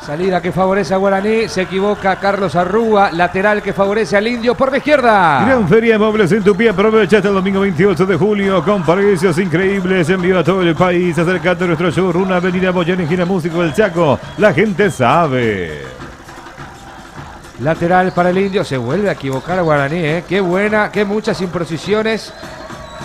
Salida que favorece a Guaraní, se equivoca Carlos Arrúa, lateral que favorece al Indio por la izquierda. Gran Feria de Muebles en Tupí, aprovecha hasta el domingo 28 de julio con precios increíbles, envío a todo el país, acercando a nuestro showroom, Avenida Boyán, esquina Músico del Chaco, la gente sabe. Lateral para el Indio, se vuelve a equivocar a Guaraní, qué buena, qué muchas imprecisiones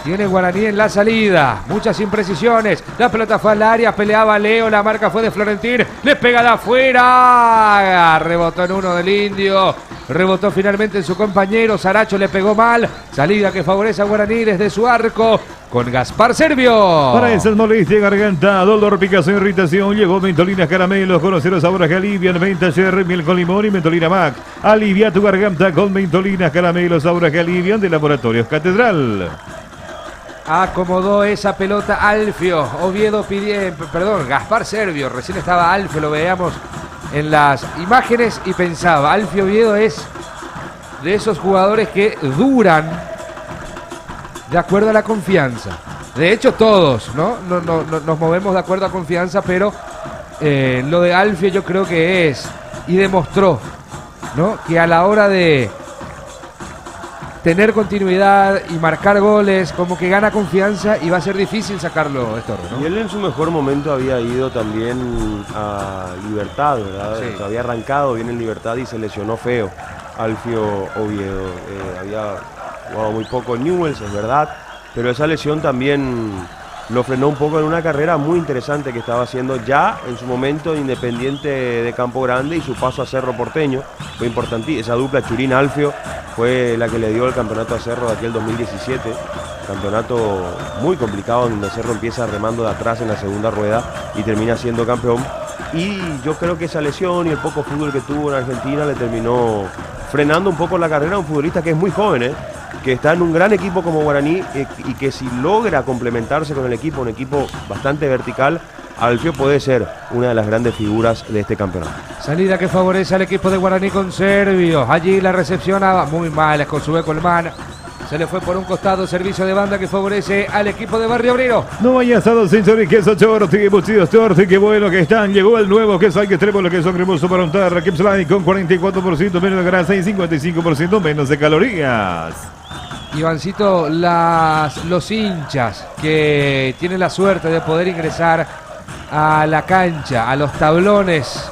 tiene Guaraní en la salida, muchas imprecisiones. La pelota fue al área, peleaba Leo, la marca fue de Florentín, le pega de afuera, rebotó en uno del Indio, rebotó finalmente en su compañero, Saracho le pegó mal. Salida que favorece a Guaraní desde su arco con Gaspar Servio. Para esas molestias, garganta, dolor, picazón, irritación, llegó Mentolinas Caramelos, conocer los sabores que alivian, menta, cherry, miel con limón y Mentolina Max. Alivia tu garganta con Mentolinas Caramelos, sabores que alivian, de Laboratorios Catedral. Acomodó esa pelota Alfio, Oviedo Gaspar Servio, recién estaba Alfio, lo veíamos en las imágenes y pensaba, Alfio Oviedo es de esos jugadores que duran de acuerdo a la confianza. De hecho todos, ¿no? Nos movemos de acuerdo a confianza, pero lo de Alfio yo creo que es, y demostró, ¿no?, que a la hora de tener continuidad y marcar goles, como que gana confianza y va a ser difícil sacarlo esto, ¿no? Y él en su mejor momento había ido también a Libertad, ¿verdad? Sí. O sea, había arrancado bien en Libertad y se lesionó feo Alfio Oviedo. Había jugado muy poco en Newell's, es verdad, pero esa lesión también lo frenó un poco en una carrera muy interesante que estaba haciendo ya en su momento Independiente de Campo Grande, y su paso a Cerro Porteño fue importante. Esa dupla Churín-Alfio fue la que le dio el campeonato a Cerro de aquel 2017, campeonato muy complicado donde Cerro empieza remando de atrás en la segunda rueda y termina siendo campeón. Y yo creo que esa lesión y el poco fútbol que tuvo en Argentina le terminó frenando un poco la carrera a un futbolista que es muy joven, que está en un gran equipo como Guaraní, y que si logra complementarse con el equipo, un equipo bastante vertical, Alfio puede ser una de las grandes figuras de este campeonato. Salida que favorece al equipo de Guaraní con Servio. Allí la recepciona muy mal con su Colmán. Se le fue por un costado, servicio de banda que favorece al equipo de Barrio Obrero. No vaya asado sin y queso Chorti, embutidos Chorti, qué bueno que están. Llegó el nuevo queso al que extremo, lo que son cremoso para untar. Kipslide con 44% menos de grasa y 55% menos de calorías. Ivancito, los hinchas que tienen la suerte de poder ingresar a la cancha, a los tablones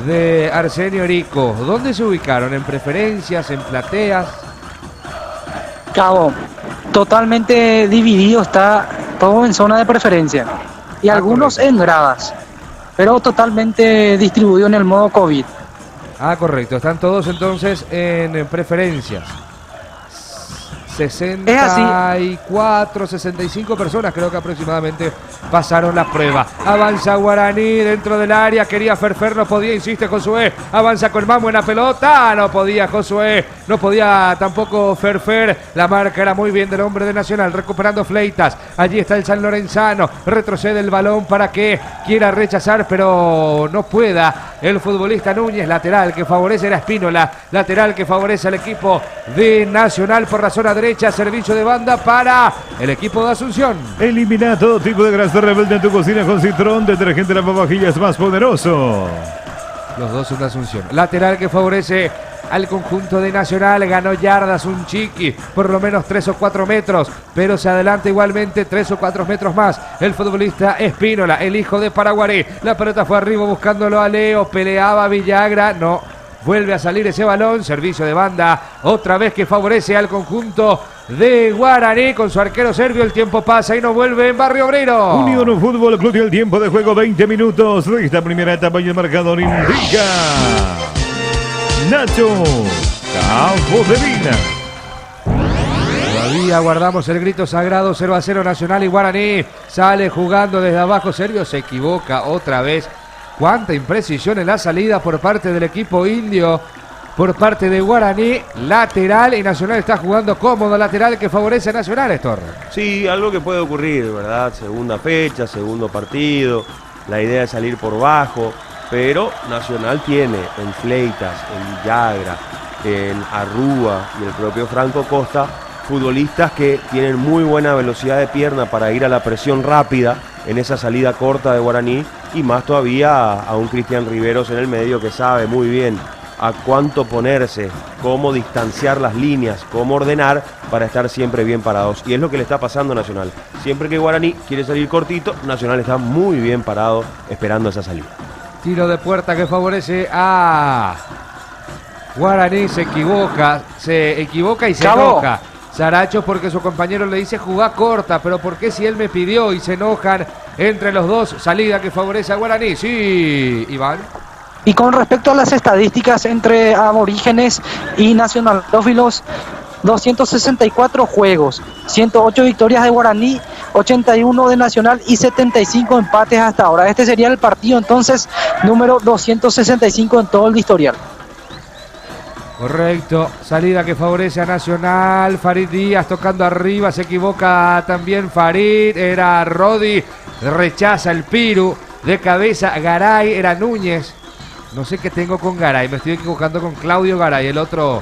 de Arsenio Rico, ¿dónde se ubicaron? ¿En preferencias, en plateas? Cabo, totalmente dividido, está todo en zona de preferencia y algunos correcto. en gradas, pero totalmente distribuido en el modo COVID. Correcto, están todos entonces en preferencias. Es así. 64, 65 personas creo que aproximadamente pasaron la prueba. Avanza Guaraní dentro del área, quería Ferfer, no podía, insiste Josué, avanza con más buena pelota, no podía Josué, no podía tampoco Ferfer, la marca era muy bien del hombre de Nacional, recuperando Fleitas, allí está el San Lorenzano, retrocede el balón para que quiera rechazar, pero no pueda el futbolista Núñez, lateral que favorece a Espínola, lateral que favorece al equipo de Nacional por la zona derecha, servicio de banda para el equipo de Asunción. Elimina todo tipo de grasa rebelde en tu cocina con Citrón, detergente de lavavajillas más poderoso. Los dos son de Asunción. Lateral que favorece al conjunto de Nacional, ganó yardas un chiqui, por lo menos 3 o 4 metros, pero se adelanta igualmente 3 o 4 metros más el futbolista Espínola, el hijo de Paraguaré. La pelota fue arriba buscándolo a Leo, peleaba Villagra, no Vuelve a salir ese balón, servicio de banda, otra vez que favorece al conjunto de Guaraní con su arquero serbio. El tiempo pasa y no vuelve en Barrio Obrero. Unión Fútbol Club, y el tiempo de juego 20 minutos de esta primera etapa y el marcador indica Nacho Cabo de Vila. Todavía guardamos el grito sagrado, 0-0 Nacional y Guaraní. Sale jugando desde abajo, Serbio se equivoca otra vez. Cuánta imprecisión en la salida por parte del equipo indio, por parte de Guaraní, lateral, y Nacional está jugando cómodo, lateral que favorece a Nacional, Estor. Sí, algo que puede ocurrir, ¿verdad? Segunda fecha, segundo partido, la idea es salir por bajo, pero Nacional tiene en Fleitas, en Villagra, en Arrúa y el propio Franco Costa, futbolistas que tienen muy buena velocidad de pierna para ir a la presión rápida en esa salida corta de Guaraní, y más todavía a un Cristian Riveros en el medio que sabe muy bien a cuánto ponerse, cómo distanciar las líneas, cómo ordenar para estar siempre bien parados. Y es lo que le está pasando a Nacional. Siempre que Guaraní quiere salir cortito, Nacional está muy bien parado esperando esa salida. Tiro de puerta que favorece a Guaraní, se equivoca y se enoja Saracho porque su compañero le dice jugá corta, pero ¿por qué si él me pidió? Y se enojan entre los dos. Salida que favorece a Guaraní. Sí, Iván. Y con respecto a las estadísticas entre aborígenes y nacionalófilos, 264 juegos, 108 victorias de Guaraní, 81 de Nacional y 75 empates hasta ahora. Este sería el partido entonces número 265 en todo el historial. Correcto, salida que favorece a Nacional. Farid Díaz tocando arriba, se equivoca también Farid, era Rodi, rechaza el Piru, de cabeza Garay, era Núñez. No sé qué tengo con Garay, me estoy equivocando con Claudio Garay, el otro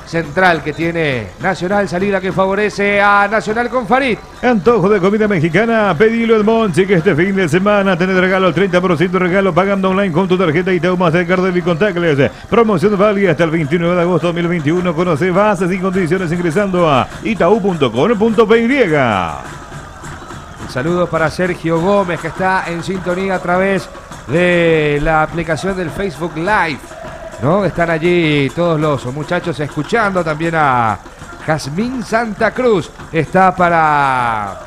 central que tiene Nacional. Salida que favorece a Nacional con Farid. Antojo de comida mexicana, pedilo en Monchi, que este fin de semana tenés regalo al 30% de regalo pagando online con tu tarjeta Itaú Mastercard Debit Contactless. Promoción válida hasta el 29 de agosto de 2021. Conoce bases y condiciones ingresando a itau.com.py. Un saludo para Sergio Gómez, que está en sintonía a través de la aplicación del Facebook Live, ¿no? Están allí todos los muchachos escuchando, también a Jazmín Santa Cruz. Está para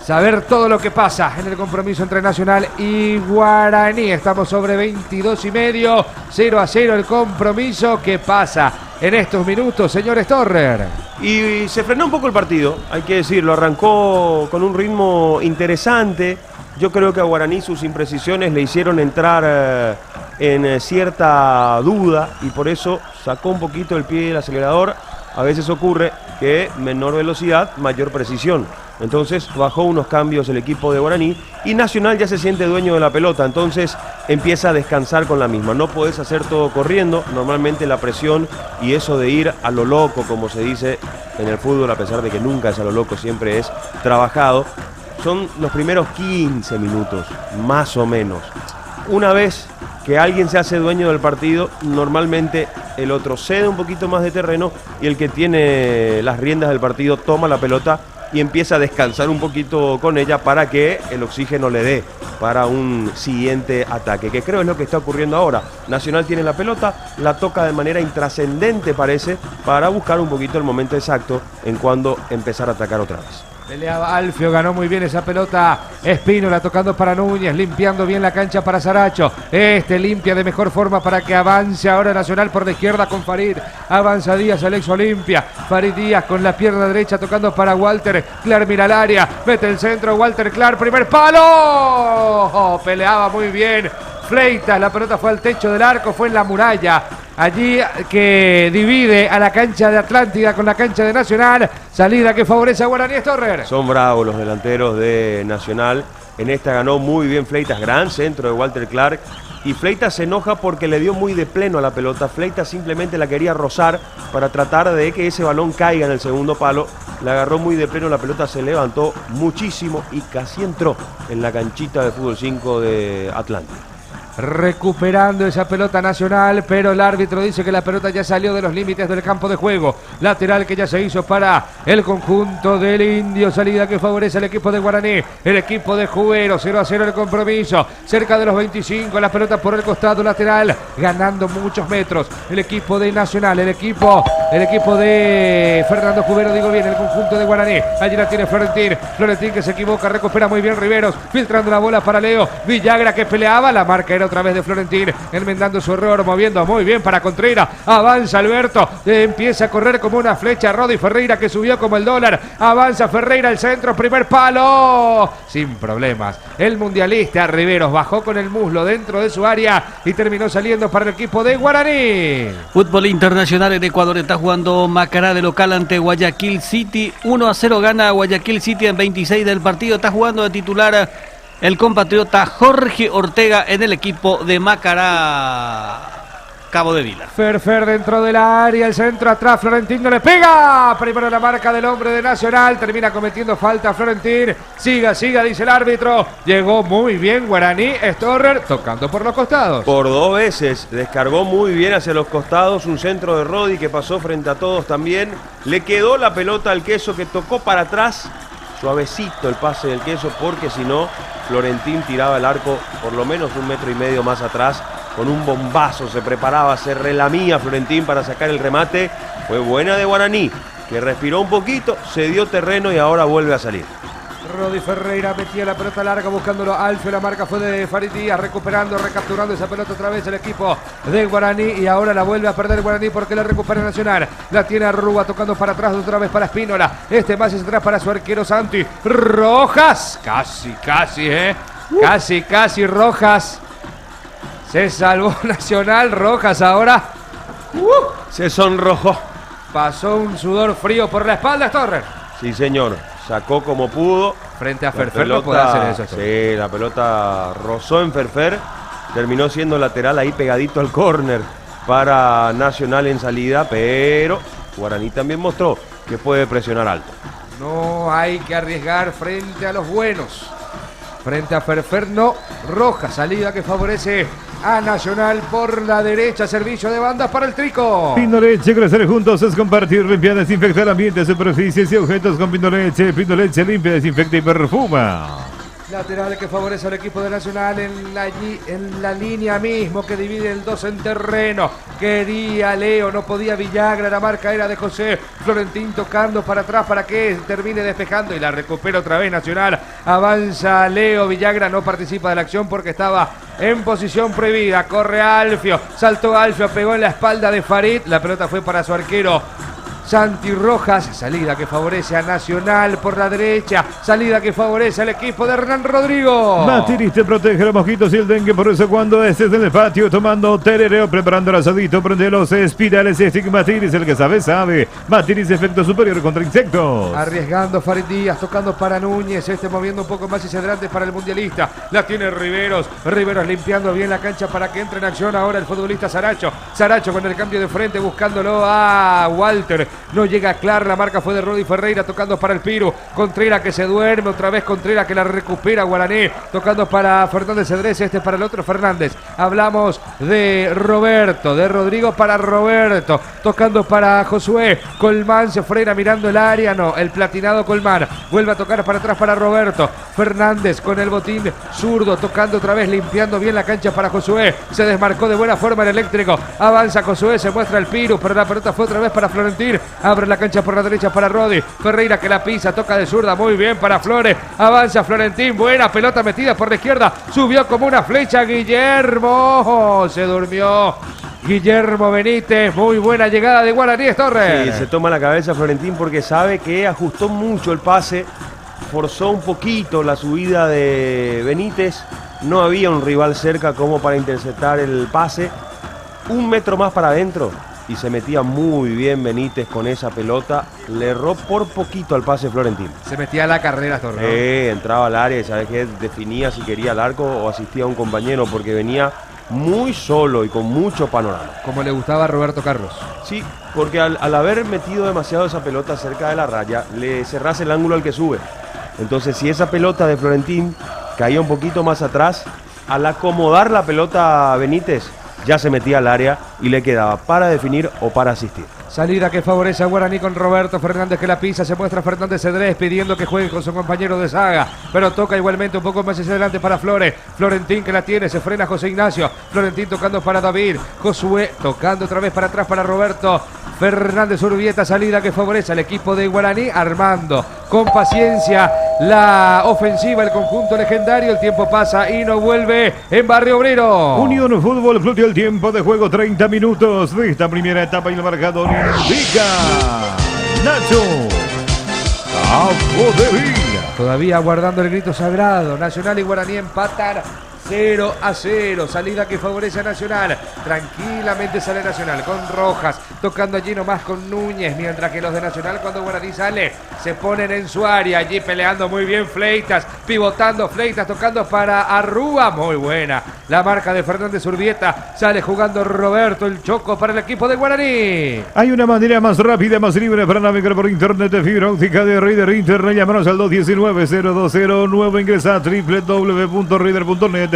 saber todo lo que pasa en el compromiso entre Nacional y Guaraní. Estamos sobre 22:30, 0-0 el compromiso. ¿Qué pasa en estos minutos, señores Torrer? Y se frenó un poco el partido, hay que decirlo, arrancó con un ritmo interesante. Yo creo que a Guaraní sus imprecisiones le hicieron entrar en cierta duda y por eso sacó un poquito el pie del acelerador. A veces ocurre que menor velocidad, mayor precisión. Entonces bajó unos cambios el equipo de Guaraní y Nacional ya se siente dueño de la pelota, entonces empieza a descansar con la misma. No podés hacer todo corriendo, normalmente la presión y eso de ir a lo loco, como se dice en el fútbol, a pesar de que nunca es a lo loco, siempre es trabajado. Son los primeros 15 minutos, más o menos. Una vez que alguien se hace dueño del partido, normalmente el otro cede un poquito más de terreno y el que tiene las riendas del partido toma la pelota y empieza a descansar un poquito con ella para que el oxígeno le dé para un siguiente ataque, que creo es lo que está ocurriendo ahora. Nacional tiene la pelota, la toca de manera intrascendente parece, para buscar un poquito el momento exacto en cuando empezar a atacar otra vez. Peleaba Alfio, ganó muy bien esa pelota. Espínola tocando para Núñez, limpiando bien la cancha para Saracho. Limpia de mejor forma para que avance ahora Nacional por la izquierda con Farid. Avanza Díaz, Alex Olimpia. Farid Díaz con la pierna derecha tocando para Walter. Clar mira al área, mete el centro, Walter Clar, primer palo. Peleaba muy bien Fleitas, la pelota fue al techo del arco, fue en la muralla. Allí que divide a la cancha de Atlántida con la cancha de Nacional. Salida que favorece a Guaraní Torrer. Son bravos los delanteros de Nacional. En esta ganó muy bien Fleitas, gran centro de Walter Clark. Y Fleitas se enoja porque le dio muy de pleno a la pelota. Fleitas simplemente la quería rozar para tratar de que ese balón caiga en el segundo palo. La agarró muy de pleno, la pelota se levantó muchísimo y casi entró en la canchita de fútbol 5 de Atlántida. recuperando esa pelota Nacional, pero el árbitro dice que la pelota ya salió de los límites del campo de juego. Lateral que ya se hizo para el conjunto del Indio, salida que favorece al equipo de Guaraní, el equipo de Juguero, 0-0 el compromiso, cerca de los 25, la pelota por el costado lateral, ganando muchos metros, el equipo de Nacional, el equipo de Fernando Juguero, digo bien, el conjunto de Guaraní, allí la tiene Florentín que se equivoca, recupera muy bien Riveros, filtrando la bola para Leo, Villagra que peleaba, la marca era otra vez de Florentín, enmendando su error, moviendo muy bien para Contreras, avanza Alberto, empieza a correr como una flecha Rodi Ferreira que subió como el dólar, avanza Ferreira al centro, primer palo, sin problemas, el mundialista Riveros bajó con el muslo dentro de su área y terminó saliendo para el equipo de Guaraní. Fútbol internacional en Ecuador, está jugando Macará de local ante Guayaquil City, 1-0 gana Guayaquil City en 26 del partido, está jugando de titular el compatriota Jorge Ortega en el equipo de Macará, Cabo de Vila. Ferfer dentro de la área, el centro atrás, Florentín no le pega. Primero la marca del hombre de Nacional, termina cometiendo falta Florentín. Siga, dice el árbitro. Llegó muy bien Guaraní, Storrer tocando por los costados. Por 2 veces, descargó muy bien hacia los costados, un centro de Rodi que pasó frente a todos también. Le quedó la pelota al Queso que tocó para atrás. Suavecito el pase del Queso porque si no, Florentín tiraba el arco por lo menos 1,5 metros más atrás. Con un bombazo se preparaba, se relamía Florentín para sacar el remate. Fue buena de Guaraní, que respiró un poquito, se dio terreno y ahora vuelve a salir. Rodi Ferreira metía la pelota larga buscándolo Alfio, la marca fue de Farid Díaz, recuperando, recapturando esa pelota otra vez el equipo del Guaraní y ahora la vuelve a perder Guaraní porque la recupera Nacional, la tiene Arrúa tocando para atrás otra vez para Espínola, este más hacia atrás para su arquero Santi, Rojas, casi Rojas, se salvó Nacional, Rojas ahora, Se sonrojó. pasó un sudor frío por la espalda, Torres. Sí señor, sacó como pudo. Frente a Ferfer no puede hacer eso. Sí, la pelota rozó en Ferfer, terminó siendo lateral ahí pegadito al córner para Nacional en salida, pero Guaraní también mostró que puede presionar alto. No hay que arriesgar frente a los buenos. Frente a Ferfer no, Roja, salida que favorece a Nacional por la derecha, servicio de bandas para el Trico. Pindoleche, crecer juntos es compartir, limpiar, desinfectar ambientes, superficies y objetos con Pindoleche. Pindoleche limpia, desinfecta y perfuma. Lateral que favorece al equipo de Nacional en la línea mismo que divide el 2 en terreno. Quería Leo, no podía Villagra, la marca era de José. Florentín tocando para atrás para que termine despejando y la recupera otra vez Nacional. Avanza Leo, Villagra no participa de la acción porque estaba en posición prohibida. Corre Alfio, saltó Alfio, pegó en la espalda de Farid. La pelota fue para su arquero Santi Rojas, salida que favorece a Nacional por la derecha, salida que favorece al equipo de Hernán Rodrigo. Matiris te protege los mosquitos y el dengue, por eso cuando estés en el patio tomando terereo, preparando el asadito, prende los espirales Matiris, el que sabe. Matiris, efecto superior contra insectos. Arriesgando Farid Díaz, tocando para Núñez, moviendo un poco más hacia adelante para el mundialista. La tiene Riveros limpiando bien la cancha para que entre en acción ahora el futbolista Saracho. Saracho con el cambio de frente buscándolo a Walter. No llega claro, la marca fue de Rodi Ferreira tocando para el Piru. Contreras que se duerme, otra vez Contreras que la recupera Guaraní. Tocando para Fernández Cedrés, para el otro Fernández. Hablamos de Roberto, de Rodrigo para Roberto. Tocando para Josué. Colmán se frena mirando el área, no, el platinado Colmán. Vuelve a tocar para atrás para Roberto. Fernández con el botín zurdo, tocando otra vez, limpiando bien la cancha para Josué. Se desmarcó de buena forma el eléctrico. Avanza Josué, se muestra el Piru, pero la pelota fue otra vez para Florentín. Abre la cancha por la derecha para Rodi. Ferreira que la pisa, toca de zurda, muy bien para Flores. Avanza Florentín, buena pelota metida por la izquierda. Subió como una flecha Guillermo. Se durmió Guillermo Benítez. Muy buena llegada de Guaraní Torres. Sí, se toma la cabeza Florentín porque sabe que ajustó mucho el pase. Forzó un poquito la subida de Benítez. No había un rival cerca como para interceptar el pase. 1 metro más para adentro. Y se metía muy bien Benítez con esa pelota. Le erró por poquito al pase Florentín. Se metía a la carrera, Torres. Entraba al área y sabes qué, definía si quería el arco o asistía a un compañero porque venía muy solo y con mucho panorama. Como le gustaba a Roberto Carlos. Sí, porque al haber metido demasiado esa pelota cerca de la raya, le cerrás el ángulo al que sube. Entonces si esa pelota de Florentín caía un poquito más atrás, al acomodar la pelota Benítez, ya se metía al área y le quedaba para definir o para asistir. Salida que favorece a Guaraní con Roberto Fernández que la pisa. Se muestra Fernández Cedrés pidiendo que juegue con su compañero de saga. Pero toca igualmente un poco más hacia adelante para Flores. Florentín que la tiene. Se frena José Ignacio. Florentín tocando para David. Josué tocando otra vez para atrás para Roberto Fernández Urbieta. Salida que favorece al equipo de Guaraní. Armando con paciencia la ofensiva, el conjunto legendario. El tiempo pasa y no vuelve en Barrio Obrero. Unión Fútbol Club, el tiempo de juego 30 minutos de esta primera etapa y el marcador indica Nacho Cabo de Vila. Todavía guardando el grito sagrado. Nacional y Guaraní empatan 0-0. Salida que favorece a Nacional. Tranquilamente sale Nacional con Rojas. Tocando allí nomás con Núñez. Mientras que los de Nacional, cuando Guaraní sale, se ponen en su área. Allí peleando muy bien Fleitas. Pivotando Fleitas. Tocando para Arrúa. Muy buena la marca de Fernández Urbieta. Sale jugando Roberto el Choco para el equipo de Guaraní. Hay una manera más rápida, más libre para navegar por internet de fibra óptica de Reader Internet. Llámanos al 219-0209. Ingresa a www.reader.net.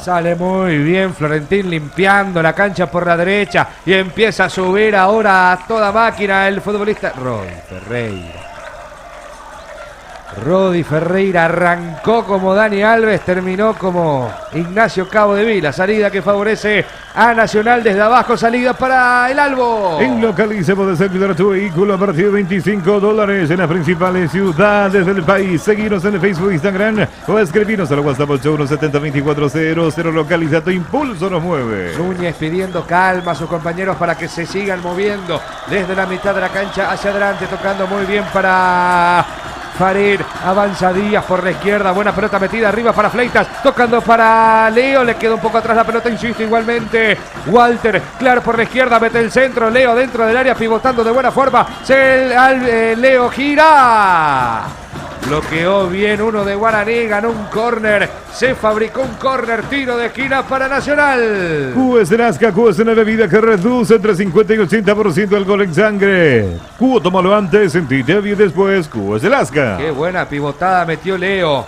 Sale muy bien Florentín limpiando la cancha por la derecha y empieza a subir ahora a toda máquina el futbolista Rodi Ferreira arrancó como Dani Alves, terminó como Ignacio Cabo de Vila. Salida que favorece a Nacional desde abajo, salida para el Albo. En Localiza podés alquilar tu vehículo a partir de $25 en las principales ciudades del país. Seguinos en el Facebook, Instagram o escribinos al WhatsApp 8170-2400. Localiza, tu impulso nos mueve. Núñez pidiendo calma a sus compañeros para que se sigan moviendo desde la mitad de la cancha hacia adelante, tocando muy bien para Farid, avanza Díaz por la izquierda, buena pelota metida arriba para Fleitas, tocando para Leo, le queda un poco atrás la pelota, insisto igualmente Walter, claro por la izquierda, mete el centro, Leo dentro del área, pivotando de buena forma, Leo gira, bloqueó bien uno de Guaraní, ganó un córner, se fabricó un córner, tiro de esquina para Nacional. Cubo es Lasca, Cubo es una bebida que reduce entre 50 y 80% alcohol en sangre. Cubo, tómalo antes, sentite bien después. Cubo es Lasca. Qué buena pivotada metió Leo.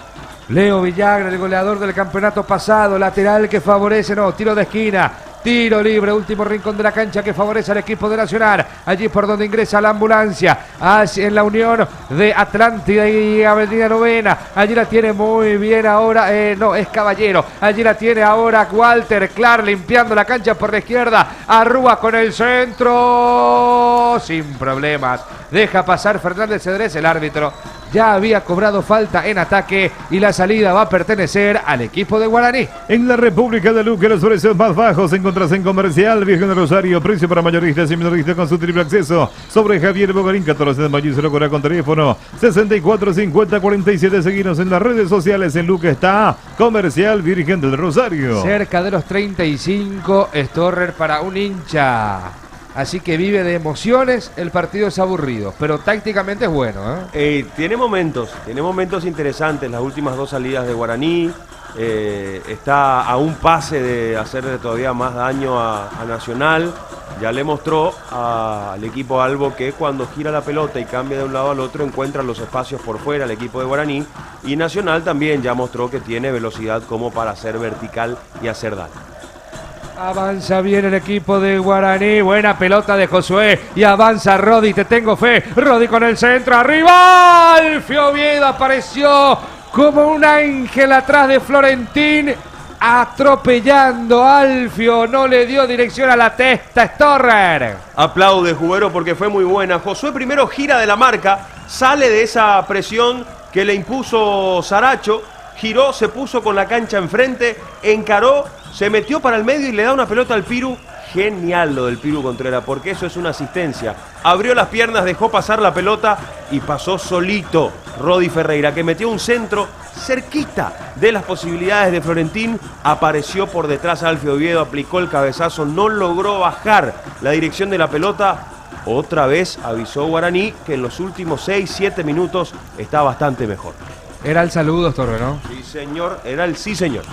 Leo Villagra, el goleador del campeonato pasado, lateral que favorece, no, tiro de esquina. Tiro libre, último rincón de la cancha que favorece al equipo de Nacional. Allí por donde ingresa la ambulancia. En la unión de Atlántida y Avenida Novena. Allí la tiene muy bien ahora. No, es Caballero. Allí la tiene ahora Walter Clar limpiando la cancha por la izquierda. Arrúa con el centro. Sin problemas. Deja pasar Fernández Cedrés, el árbitro. Ya había cobrado falta en ataque y la salida va a pertenecer al equipo de Guaraní. En la República de Luque, los precios más bajos encuentras en Comercial Virgen de Rosario. Precio para mayoristas y minoristas con su triple acceso. Sobre Javier Bogarín, 14 de mayo y 0 con teléfono 645047. Seguinos en las redes sociales. En Luque está Comercial Virgen del Rosario. Cerca de los 35, Storrer para un hincha. Así que vive de emociones, el partido es aburrido, pero tácticamente es bueno. Tiene momentos interesantes, las últimas dos salidas de Guaraní, está a un pase de hacerle todavía más daño a Nacional, ya le mostró al equipo Albo que cuando gira la pelota y cambia de un lado al otro encuentra los espacios por fuera el equipo de Guaraní, y Nacional también ya mostró que tiene velocidad como para ser vertical y hacer daño. Avanza bien el equipo de Guaraní, buena pelota de Josué y avanza Rodi, te tengo fe, Rodi con el centro, arriba, Alfio Oviedo apareció como un ángel atrás de Florentín, atropellando a Alfio, no le dio dirección a la testa, Storrer. Aplaude Jubero porque fue muy buena, Josué primero gira de la marca, sale de esa presión que le impuso Saracho, giró, se puso con la cancha enfrente, encaró, se metió para el medio y le da una pelota al Piru. Genial lo del Piru Contreras, porque eso es una asistencia. Abrió las piernas, dejó pasar la pelota y pasó solito Rodi Ferreira, que metió un centro cerquita de las posibilidades de Florentín. Apareció por detrás Alfio Oviedo, aplicó el cabezazo, no logró bajar la dirección de la pelota. Otra vez avisó Guaraní que en los últimos 6-7 minutos está bastante mejor. Era el saludo, Torre, ¿no? Sí, señor, era el sí, señor.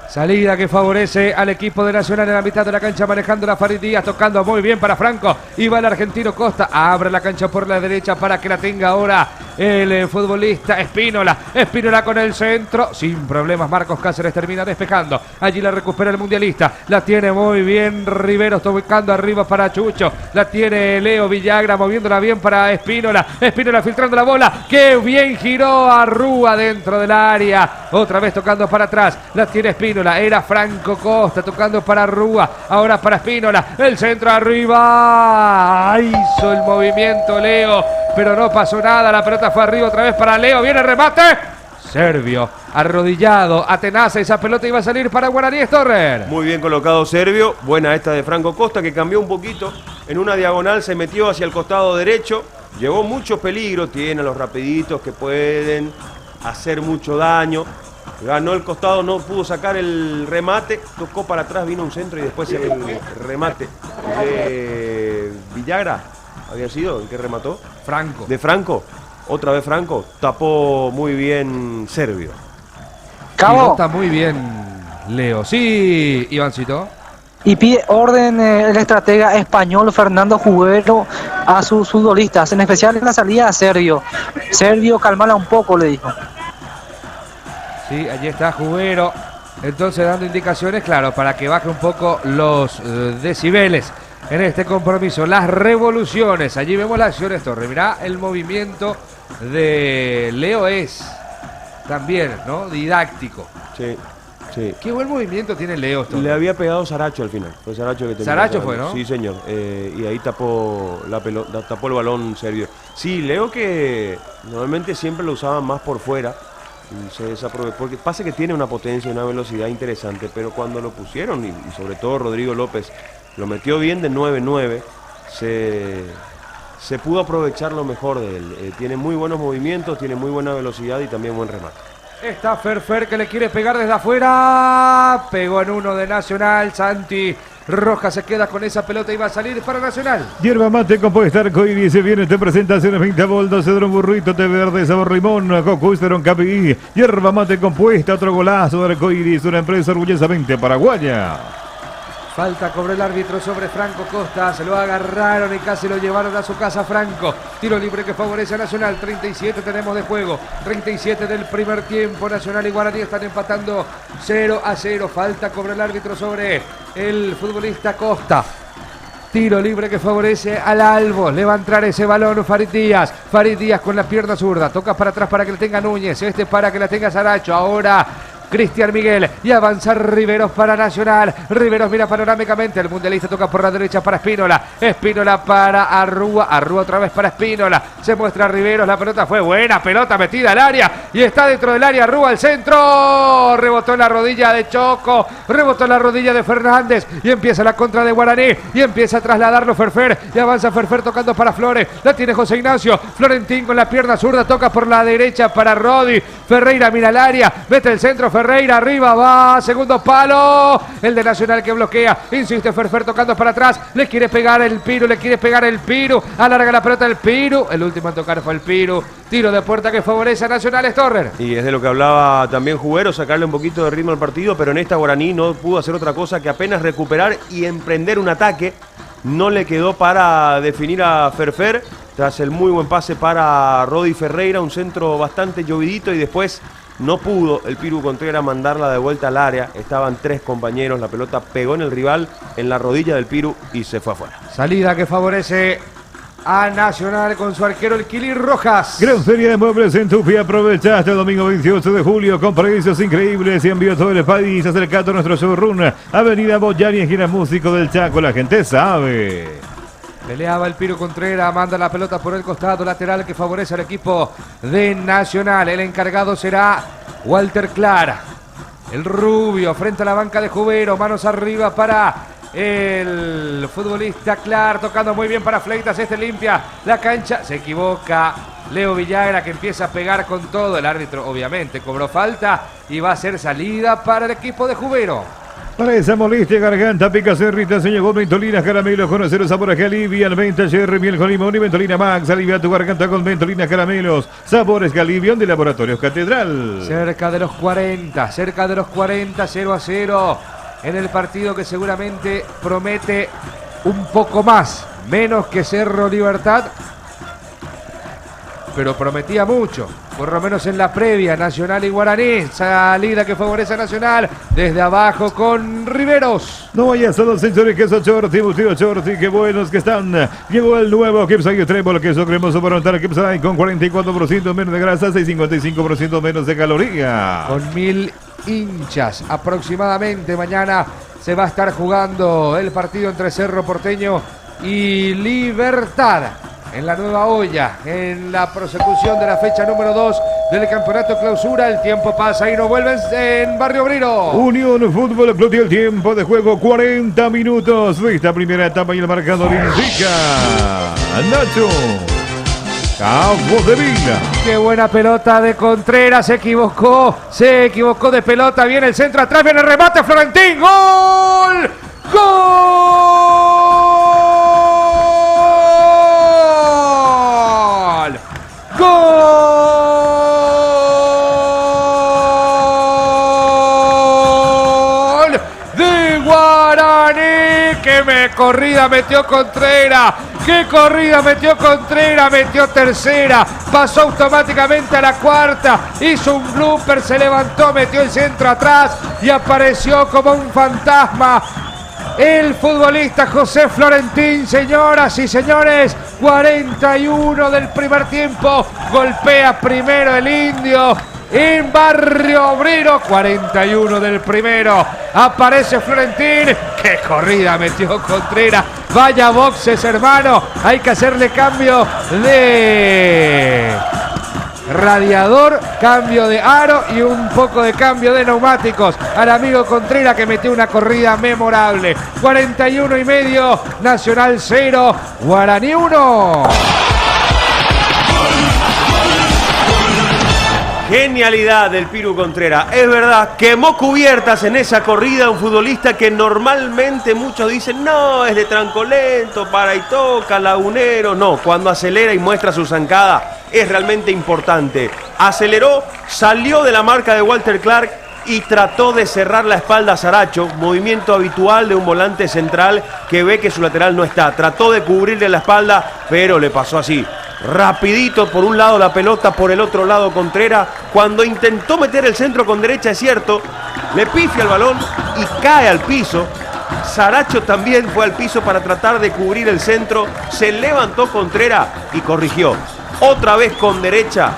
Salida que favorece al equipo de Nacional en la mitad de la cancha, manejando la Farid Díaz, tocando muy bien para Franco. Y va el argentino Costa, abre la cancha por la derecha para que la tenga ahora el futbolista Espínola. Espínola con el centro. Sin problemas, Marcos Cáceres termina despejando. Allí la recupera el mundialista. La tiene muy bien Riveros, tocando arriba para Chucho. La tiene Leo Villagra, moviéndola bien para Espínola. Espínola filtrando la bola. ¡Qué bien giró a Rúa dentro del área! Otra vez tocando para atrás. La tiene Espínola. Era Franco Costa tocando para Rúa. Ahora para Espínola. El centro arriba. Hizo el movimiento Leo, pero no pasó nada. La pelota fue arriba otra vez para Leo. Viene el remate. Servio, arrodillado, atenaza, esa pelota iba a salir para Guaraní Storrer. Muy bien colocado Servio, buena esta de Franco Costa que cambió un poquito, en una diagonal se metió hacia el costado derecho, llevó mucho peligro, tiene a los rapiditos que pueden hacer mucho daño, ganó el costado, no pudo sacar el remate, tocó para atrás, vino un centro y después el remate de Villagra, ¿había sido el que remató? Franco. De Franco. Otra vez Franco, tapó muy bien Servio. Cabo. Está muy bien Leo. Sí, Ivancito. Y pide orden el estratega español Fernando Jubero a sus futbolistas, en especial en la salida a Servio. Servio, calmala un poco, le dijo. Sí, allí está Jubero. Entonces dando indicaciones, claro, para que baje un poco los decibeles en este compromiso. Las revoluciones. Allí vemos la acción Storrer. Mirá el movimiento de Leo es también, ¿no? Didáctico. Sí, sí. Qué buen movimiento tiene Leo Storrer. Le había pegado Saracho al final. Fue Saracho que terminó. Saracho fue, ¿no? Sí, señor. Y ahí tapó la pelota, tapó el balón Servio. Sí, Leo que normalmente siempre lo usaban más por fuera. Y se desaprovechó. Porque pasa que tiene una potencia y una velocidad interesante, pero cuando lo pusieron, y sobre todo Rodrigo López, lo metió bien de 9-9, se pudo aprovechar lo mejor de él. Tiene muy buenos movimientos, tiene muy buena velocidad y también buen remate. Está Ferfer que le quiere pegar desde afuera. Pegó en uno de Nacional. Santi Rojas se queda con esa pelota y va a salir para Nacional. Hierba mate compuesta arcoíris. Se viene esta presentación 20 voltas. Cedrón burrito, té verde, sabor limón. Cocuisteron Capi. Hierba mate compuesta. Otro golazo de arcoíris. Una empresa orgullosamente paraguaya. Falta cobró el árbitro sobre Franco Costa. Se lo agarraron y casi lo llevaron a su casa Franco. Tiro libre que favorece a Nacional. 37 tenemos de juego. 37 del primer tiempo. Nacional y Guaraní están empatando 0-0. Falta cobró el árbitro sobre el futbolista Costa. Tiro libre que favorece al Albo. Le va a entrar ese balón Farid Díaz. Farid Díaz con la pierna zurda. Toca para atrás para que le tenga Núñez. Este para que la tenga Saracho. Ahora Cristian Miguel y avanza Riveros para Nacional. Riveros mira panorámicamente. El mundialista toca por la derecha para Espínola. Espínola para Arrúa. Arrúa otra vez para Espínola. Se muestra Riveros. La pelota fue buena. Pelota metida al área. Y está dentro del área. Arrúa al centro. Rebotó en la rodilla de Choco. Rebotó en la rodilla de Fernández. Y empieza la contra de Guaraní. Y empieza a trasladarlo Ferfer. Y avanza Ferfer tocando para Flores. La tiene José Ignacio. Florentín con la pierna zurda. Toca por la derecha para Rodi. Ferreira mira al área. Mete el centro. Ferreira arriba va, segundo palo, el de Nacional que bloquea, insiste Ferfer tocando para atrás, le quiere pegar el Piru, alarga la pelota el Piru, el último en tocar fue el Piru, tiro de puerta que favorece a Nacional Storrer. Y es de lo que hablaba también Jubero, sacarle un poquito de ritmo al partido, pero en esta Guaraní no pudo hacer otra cosa que apenas recuperar y emprender un ataque, no le quedó para definir a Ferfer, tras el muy buen pase para Rodi Ferreira, un centro bastante llovidito y después no pudo el Piru Contreras mandarla de vuelta al área. Estaban tres compañeros, la pelota pegó en el rival, en la rodilla del Piru y se fue afuera. Salida que favorece a Nacional con su arquero el Kili Rojas. Gran feria de muebles en Tupi. Aprovecha hasta el domingo 28 de julio con precios increíbles y envío a todo el país. Acercate a nuestro showroom, Avenida Boyani, esquina Músico del Chaco. La gente sabe. Peleaba el Piru Contreras, manda la pelota por el costado lateral que favorece al equipo de Nacional. El encargado será Walter Clara. El rubio frente a la banca de Jubero, manos arriba para el futbolista Clar, tocando muy bien para Fleitas, este limpia la cancha, se equivoca Leo Villagra que empieza a pegar con todo. El árbitro obviamente cobró falta y va a ser salida para el equipo de Jubero. Para esa molestia, garganta, picazón, irritación, llegó Mentolinas, caramelos, conocer los sabores que alivian. Venta Cherry, miel con limón y Mentolina Max. Alivia tu garganta con Mentolinas, caramelos. Sabores que alivian de Laboratorios Catedral. Cerca de los 40, 0-0. En el partido que seguramente promete un poco más, menos que Cerro Libertad. pero prometía mucho, por lo menos en la previa, Nacional y Guaraní. Salida que favorece a Nacional desde abajo con Riveros. No vayas a los sensores queso Chorti, embutido Chorti, qué buenos que están. Llegó el nuevo Kipsay Trébol, queso cremoso para untar Kipsay con 44% menos de grasas y 55% menos de calorías. Con 1000 hinchas aproximadamente. Mañana se va a estar jugando el partido entre Cerro Porteño y Libertad en la Nueva Olla, en la prosecución de la fecha número 2 del campeonato clausura. El tiempo pasa y no vuelven en Barrio Obrero. Unión Fútbol Club, y el tiempo de juego 40 minutos de esta primera etapa y el marcador indica Nacho Cabo de Vila. Qué buena pelota de Contreras, se equivocó de pelota, viene el centro atrás, viene el remate, Florentín, ¡gol! ¡Gol! ¡Gol! De Guaraní, que corrida metió Contreras. ¡Qué corrida metió Contreras! Metió tercera, pasó automáticamente a la cuarta, hizo un blooper, se levantó, metió el centro atrás y apareció como un fantasma el futbolista José Florentín. Señoras y señores, 41 del primer tiempo, golpea primero el indio en Barrio Obrero. 41 del primero, aparece Florentín. ¡Qué corrida metió Contreras! Vaya boxes, hermano. Hay que hacerle cambio de radiador, cambio de aro y un poco de cambio de neumáticos al amigo Contreras, que metió una corrida memorable. 41 y medio, Nacional 0, Guaraní 1. Genialidad del Piru Contreras. Es verdad, quemó cubiertas en esa corrida un futbolista que normalmente muchos dicen, no, es de tranco lento, para y toca, lagunero. No, cuando acelera y muestra su zancada es realmente importante. Aceleró, salió de la marca de Walter Clark y trató de cerrar la espalda a Saracho, movimiento habitual de un volante central que ve que su lateral no está. Trató de cubrirle la espalda, pero le pasó así. Rapidito por un lado la pelota, por el otro lado Contreras. Cuando intentó meter el centro con derecha, es cierto, le pifia el balón y cae al piso. Saracho también fue al piso para tratar de cubrir el centro. Se levantó Contreras y corrigió. Otra vez con derecha.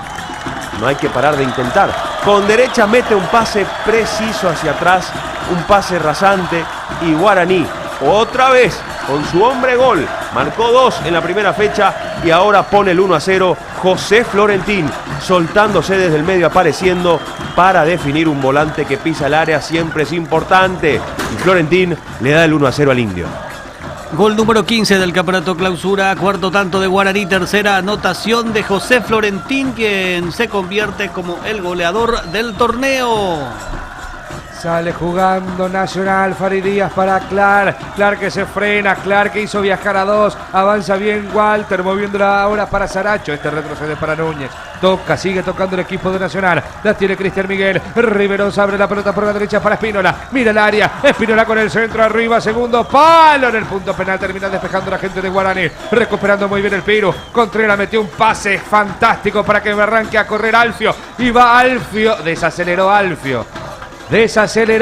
No hay que parar de intentar. Con derecha mete un pase preciso hacia atrás, un pase rasante, y Guaraní otra vez con su hombre gol. Marcó 2 en la primera fecha y ahora pone el 1-0. José Florentín soltándose desde el medio, apareciendo para definir un volante que pisa el área, siempre es importante. Y Florentín le da el 1-0 al indio. Gol número 15 del campeonato clausura, cuarto tanto de Guaraní, tercera anotación de José Florentín, quien se convierte como el goleador del torneo. Sale jugando Nacional, Fari Díaz para Clark. Clark que se frena, Clark que hizo viajar a 2. Avanza bien Walter, moviéndola ahora para Saracho. Este retrocede para Núñez. Toca, sigue tocando el equipo de Nacional. La tiene Cristian Miguel. Riveros abre la pelota por la derecha para Espínola. Mira el área. Espínola con el centro arriba. Segundo palo en el punto penal. Termina despejando la gente de Guaraní. Recuperando muy bien el Piru. Contreras metió un pase fantástico para que me arranque a correr Alfio. Y va Alfio. Desaceleró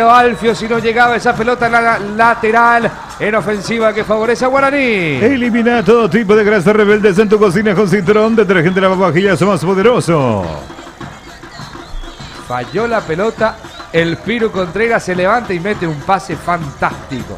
Alfio, si no llegaba esa pelota en la lateral en ofensiva que favorece a Guaraní. Elimina todo tipo de grasas rebeldes en tu cocina con Cinturón, detergente lavavajillas más poderoso. Falló la pelota, el Piru Contreras se levanta y mete un pase fantástico.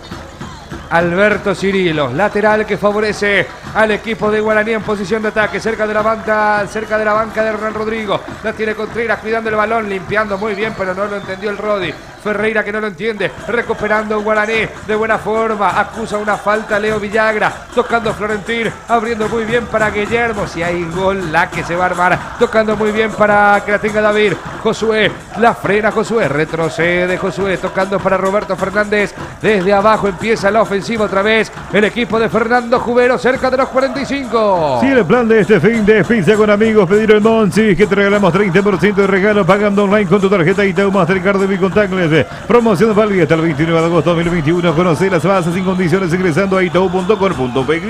Alberto Cirilo, lateral que favorece al equipo de Guaraní en posición de ataque, cerca de la banca de Hernán Rodrigo. La tiene Contreras cuidando el balón, limpiando muy bien, pero no lo entendió el Rodi. Ferreira que no lo entiende, recuperando Guaraní de buena forma, acusa una falta Leo Villagra, tocando Florentín, abriendo muy bien para Guillermo. Si hay gol, la que se va a armar, tocando muy bien para que la tenga David. Josué, la frena Josué, retrocede Josué, tocando para Roberto Fernández. Desde abajo empieza la ofensiva otra vez el equipo de Fernando Jubero, cerca de los 45. Si el plan de este fin de pizza con amigos, pedir el Monchi, que te regalamos 30% de regalo pagando online con tu tarjeta Itaú Mastercard de Contactless. Condiciones. Promoción válida hasta el 29 de agosto de 2021. Conoce las bases sin condiciones ingresando a itou.com.py.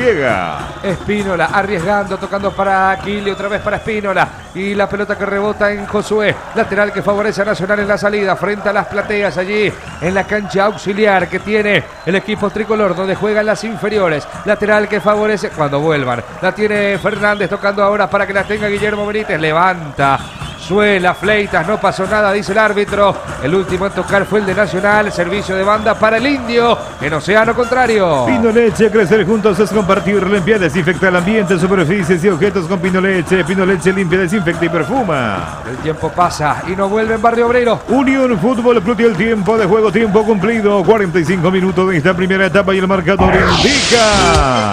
Espínola arriesgando, tocando para Aquile, otra vez para Espínola. Y la pelota que rebota en Josué. Lateral que favorece a Nacional en la salida. Frente a las plateas allí en la cancha auxiliar que tiene el equipo tricolor, donde juegan las inferiores. Lateral que favorece cuando vuelvan. La tiene Fernández tocando ahora para que la tenga Guillermo Benítez. Levanta. Suela, Fleitas, no pasó nada, dice el árbitro. El último en tocar fue el de Nacional. Servicio de banda para el Indio en océano contrario. Pino Leche, crecer juntos es compartir, limpia, desinfecta el ambiente, superficies y objetos con Pino Leche. Pino Leche limpia, desinfecta y perfuma. El tiempo pasa y no vuelve en Barrio Obrero. Unión Fútbol Club y el tiempo de juego, tiempo cumplido. 45 minutos de esta primera etapa y el marcador indica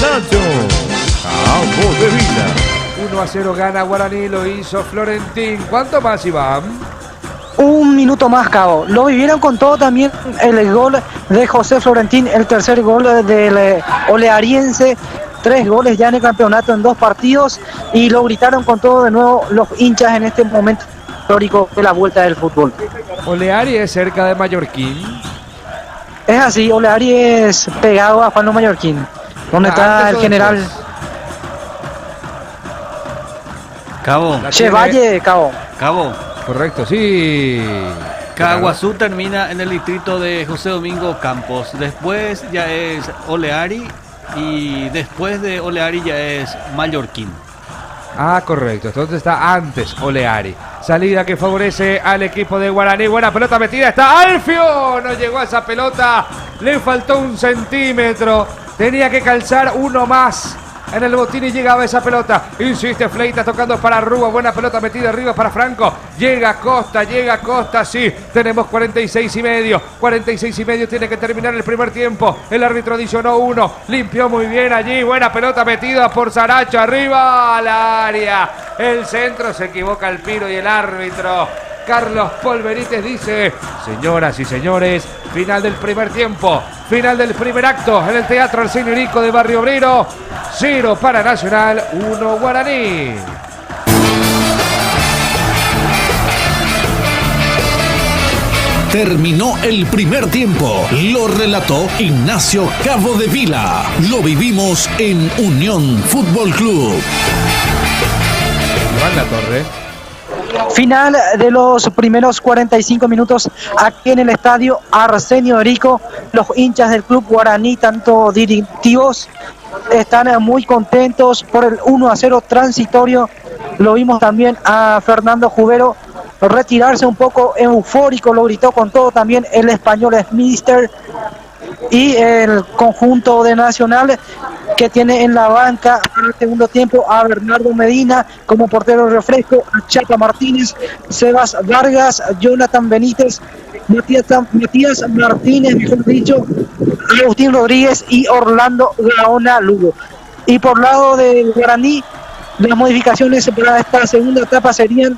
Nacho Cabo de Vila. 1-0 gana Guaraní, lo hizo Florentín. ¿Cuánto más, Iván? Un minuto más, Cabo. Lo vivieron con todo también el gol de José Florentín, el tercer gol del Oleariense. 3 goles ya en el campeonato en 2 partidos y lo gritaron con todo de nuevo los hinchas en este momento histórico de la vuelta del fútbol. Oleari es cerca de Mallorquín. Es así, Oleari es pegado a Juan Mallorquín, donde está el general Cabo. Chevalle, Cabo. Cabo. Correcto, sí. Caguazú termina en el distrito de José Domingo Campos. Después ya es Oleari y después de Oleari ya es Mallorquín. Ah, correcto. Entonces está antes Oleari. Salida que favorece al equipo de Guaraní. Buena pelota metida. Está Alfio. No llegó a esa pelota. Le faltó 1 centímetro. Tenía que calzar uno más. En el botín y llegaba esa pelota. Insiste Fleitas tocando para Rúa. Buena pelota metida arriba para Franco. Llega Costa, sí. Tenemos 46 y medio. 46 y medio tiene que terminar el primer tiempo. El árbitro adicionó 1. Limpió muy bien allí. Buena pelota metida por Saracho. Arriba al área. El centro se equivoca el Piro y el árbitro Carlos Polverites dice: señoras y señores, final del primer tiempo, final del primer acto en el Teatro Arsenio Irico de Barrio Obrero. 0 para Nacional, 1 Guaraní. Terminó el primer tiempo. Lo relató Ignacio Cabo de Vila. Lo vivimos en Unión Fútbol Club. Iván Latorre. Final de los primeros 45 minutos aquí en el estadio Arsenio Irico. Los hinchas del club guaraní, tanto directivos, están muy contentos por el 1-0 transitorio. Lo vimos también a Fernando Jubero retirarse un poco eufórico, lo gritó con todo también el español Mister. Y el conjunto de Nacional, que tiene en la banca para el segundo tiempo a Bernardo Medina como portero de refresco, a Chapa Martínez, Sebas Vargas, Jonathan Benítez, Matías Martínez, mejor dicho, Agustín Rodríguez y Orlando Gaona Lugo. Y por lado del Guaraní, las modificaciones para esta segunda etapa serían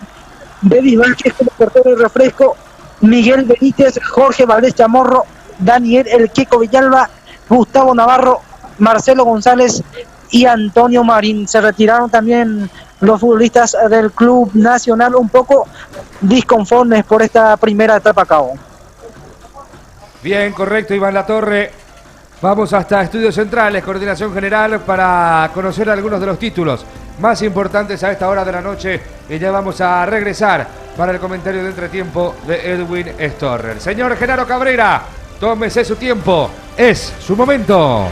David Vázquez como portero de refresco, Miguel Benítez, Jorge Valdés Chamorro, Daniel El Queco Villalba, Gustavo Navarro, Marcelo González y Antonio Marín. Se retiraron también los futbolistas del Club Nacional un poco disconformes por esta primera etapa, Cabo. Bien, correcto, Iván Latorre. Vamos hasta Estudios Centrales, Coordinación General, para conocer algunos de los títulos más importantes a esta hora de la noche. Y ya vamos a regresar para el comentario de entretiempo de Edwin Storrer. Señor Genaro Cabrera, tómese su tiempo, es su momento.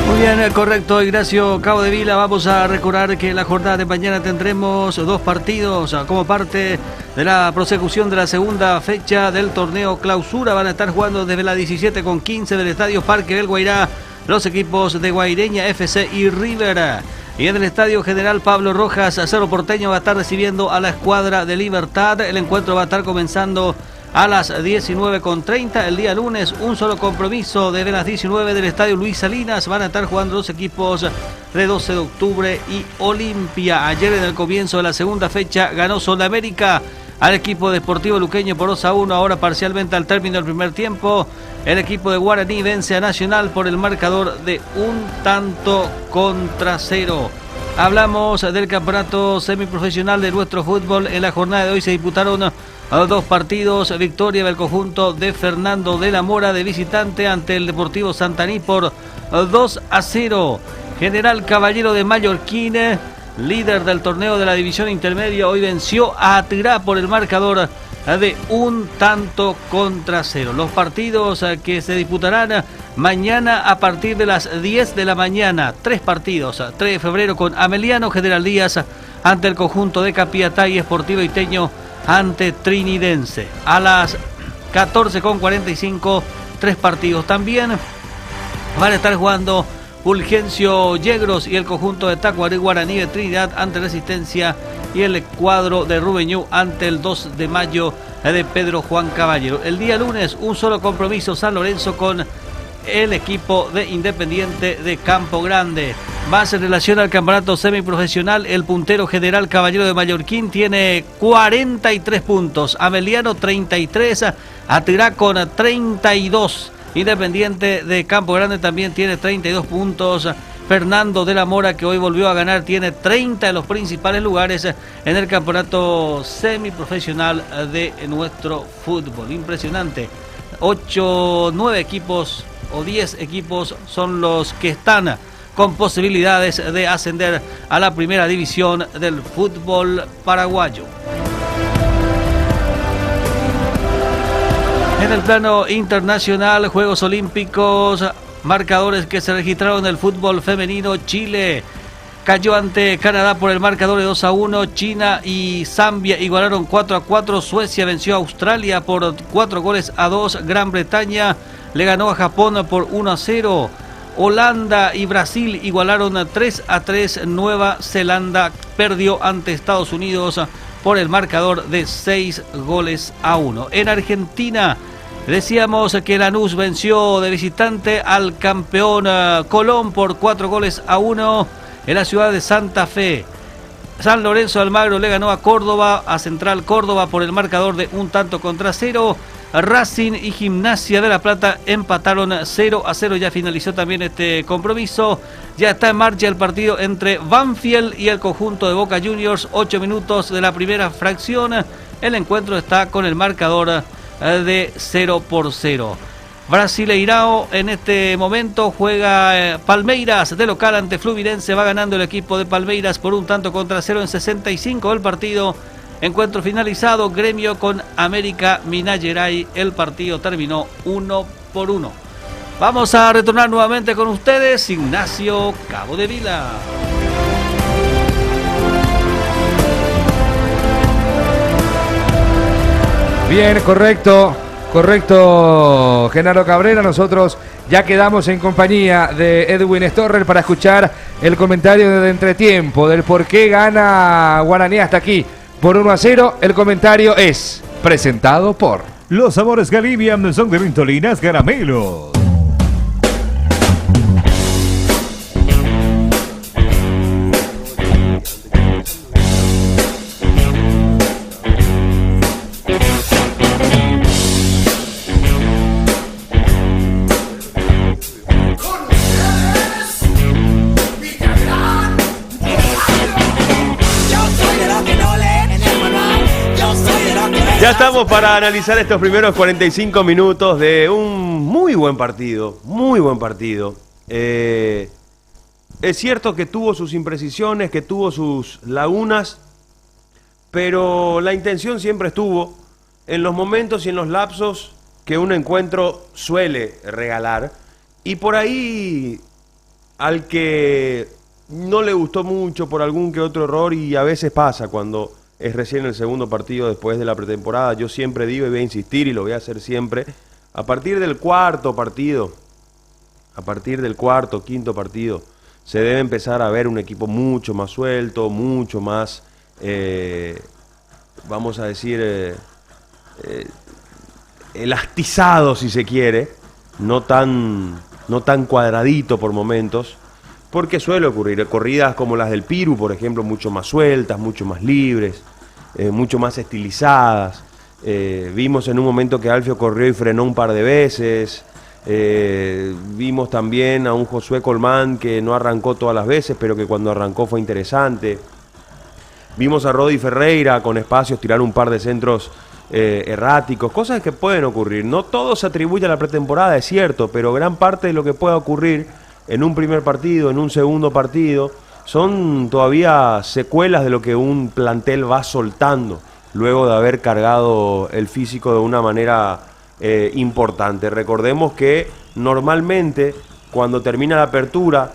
Muy bien, correcto, Ignacio Cabo de Vila. Vamos a recordar que en la jornada de mañana tendremos 2 partidos como parte de la prosecución de la segunda fecha del torneo Clausura. Van a estar jugando desde las 17:15 del Estadio Parque del Guairá los equipos de Guaireña FC y River. Y en el Estadio General Pablo Rojas, Cerro Porteño va a estar recibiendo a la Escuadra de Libertad. El encuentro va a estar comenzando a las 19:30 el día lunes. Un solo compromiso desde las 19 del Estadio Luis Salinas. Van a estar jugando los equipos de 12 de octubre y Olimpia. Ayer en el comienzo de la segunda fecha ganó Sudamérica al equipo deportivo luqueño por 2-1. Ahora parcialmente al término del primer tiempo, el equipo de Guaraní vence a Nacional por el marcador de 1-0. Hablamos del campeonato semiprofesional de nuestro fútbol. En la jornada de hoy se disputaron 2 partidos. Victoria del conjunto de Fernando de la Mora de visitante ante el Deportivo Santaní por 2-0. General Caballero de Mallorquín, líder del torneo de la división intermedia, hoy venció a Atirá por el marcador de 1-0. Los partidos que se disputarán mañana a partir de las 10 de la mañana. 3 partidos. 3 de febrero con Ameliano General Díaz ante el conjunto de Capiatá y Sportivo Iteño ante Trinidense. A las 14:45, 3 partidos. También van a estar jugando Fulgencio Yegros y el conjunto de Tacuarí Guaraní de Trinidad ante Resistencia y el cuadro de Rubeñú ante el 2 de mayo de Pedro Juan Caballero. El día lunes, un solo compromiso, San Lorenzo con el equipo de Independiente de Campo Grande. Más en relación al campeonato semiprofesional, el puntero General Caballero de Mallorquín tiene 43 puntos, Ameliano 33, Atirá con 32. Independiente de Campo Grande también tiene 32 puntos. Fernando de la Mora, que hoy volvió a ganar, tiene 30 de los principales lugares en el campeonato semiprofesional de nuestro fútbol. Impresionante. 9 equipos o 10 equipos son los que están con posibilidades de ascender a la primera división del fútbol paraguayo. En el plano internacional, Juegos Olímpicos, marcadores que se registraron en el fútbol femenino. Chile cayó ante Canadá por el marcador de 2-1. China y Zambia igualaron 4-4. Suecia venció a Australia por 4-2. Gran Bretaña le ganó a Japón por 1-0. Holanda y Brasil igualaron 3-3. Nueva Zelanda perdió ante Estados Unidos por el marcador de 6-1. En Argentina, decíamos que Lanús venció de visitante al campeón Colón por 4-1 en la ciudad de Santa Fe. San Lorenzo de Almagro le ganó a Córdoba, a Central Córdoba por el marcador de 1-0. Racing y Gimnasia de La Plata empataron 0-0. Ya finalizó también este compromiso. Ya está en marcha el partido entre Banfield y el conjunto de Boca Juniors. 8 minutos de la primera fracción. El encuentro está con el marcador de 0-0. Brasileirao en este momento juega Palmeiras de local ante Fluminense. Va ganando el equipo de Palmeiras por 1-0 en 65 del partido. Encuentro finalizado, Gremio con América Minas Gerais. El partido terminó 1-1. Vamos a retornar nuevamente con ustedes, Ignacio Cabo de Vila. Bien, correcto, Genaro Cabrera. Nosotros ya quedamos en compañía de Edwin Storrer para escuchar el comentario de entretiempo del por qué gana Guaraní hasta aquí por 1-0. El comentario es presentado por Los sabores Galibian son de ventolinas caramelos. Ya estamos para analizar estos primeros 45 minutos de un muy buen partido, Es cierto que tuvo sus imprecisiones, que tuvo sus lagunas, pero la intención siempre estuvo en los momentos y en los lapsos que un encuentro suele regalar. Y por ahí, al que no le gustó mucho por algún que otro error, y a veces pasa cuando es recién el segundo partido después de la pretemporada, yo siempre digo y voy a insistir y lo voy a hacer siempre, a partir del cuarto partido, quinto partido, se debe empezar a ver un equipo mucho más suelto, mucho más, vamos a decir, elastizado si se quiere, no tan cuadradito por momentos, porque suele ocurrir corridas como las del Piru, por ejemplo, mucho más sueltas, mucho más libres, mucho más estilizadas. Vimos en un momento que Alfio corrió y frenó un par de veces. Vimos también a un Josué Colmán que no arrancó todas las veces, pero que cuando arrancó fue interesante. Vimos a Rodi Ferreira con espacios tirar un par de centros erráticos, cosas que pueden ocurrir. No todo se atribuye a la pretemporada, es cierto, pero gran parte de lo que pueda ocurrir en un primer partido, en un segundo partido, son todavía secuelas de lo que un plantel va soltando luego de haber cargado el físico de una manera importante. Recordemos que normalmente cuando termina la apertura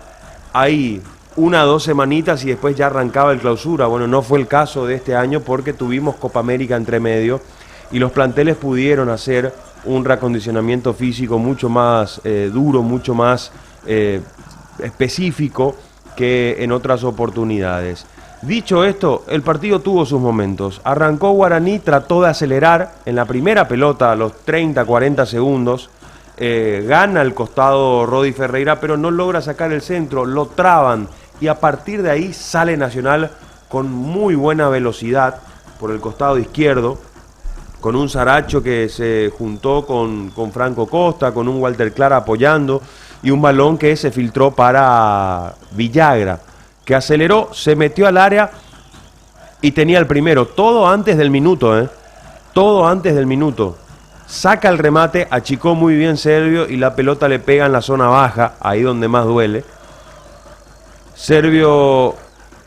hay 1 o 2 semanitas y después ya arrancaba el clausura. Bueno, no fue el caso de este año porque tuvimos Copa América entre medio y los planteles pudieron hacer un reacondicionamiento físico mucho más duro, mucho más específico que en otras oportunidades. Dicho esto, el partido tuvo sus momentos. Arrancó Guaraní, trató de acelerar en la primera pelota a los 30-40 segundos. Gana al costado Rodi Ferreira, pero no logra sacar el centro, lo traban y a partir de ahí sale Nacional con muy buena velocidad por el costado izquierdo, con un Saracho que se juntó con Franco Costa, con un Walter Clara apoyando y un balón que se filtró para Villagra, que aceleró, se metió al área y tenía el primero, todo antes del minuto, todo antes del minuto. Saca el remate, achicó muy bien Servio y la pelota le pega en la zona baja, ahí donde más duele. Servio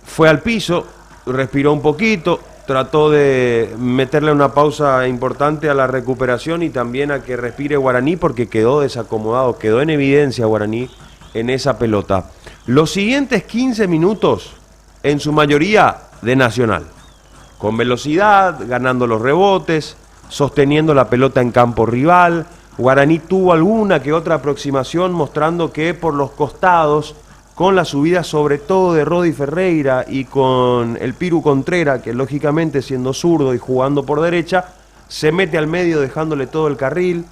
fue al piso, respiró un poquito, trató de meterle una pausa importante a la recuperación y también a que respire Guaraní porque quedó desacomodado, quedó en evidencia Guaraní en esa pelota. Los siguientes 15 minutos, en su mayoría de Nacional, con velocidad, ganando los rebotes, sosteniendo la pelota en campo rival. Guaraní tuvo alguna que otra aproximación mostrando que por los costados, con la subida sobre todo de Rodi Ferreira y con el Piru Contreras, que lógicamente siendo zurdo y jugando por derecha, se mete al medio dejándole todo el carril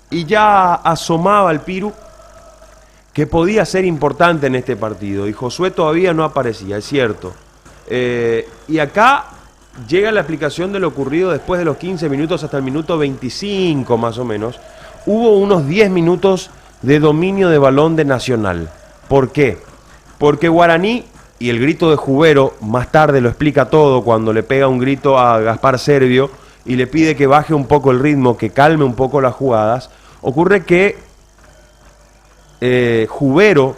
y ya asomaba el Piru que podía ser importante en este partido y Josué todavía no aparecía, es cierto. Y acá llega la explicación de lo ocurrido después de los 15 minutos hasta el minuto 25 más o menos. Hubo unos 10 minutos de dominio de balón de Nacional. ¿Por qué? Porque Guaraní, y el grito de Jubero más tarde lo explica todo cuando le pega un grito a Gaspar Servio y le pide que baje un poco el ritmo, que calme un poco las jugadas, ocurre que Jubero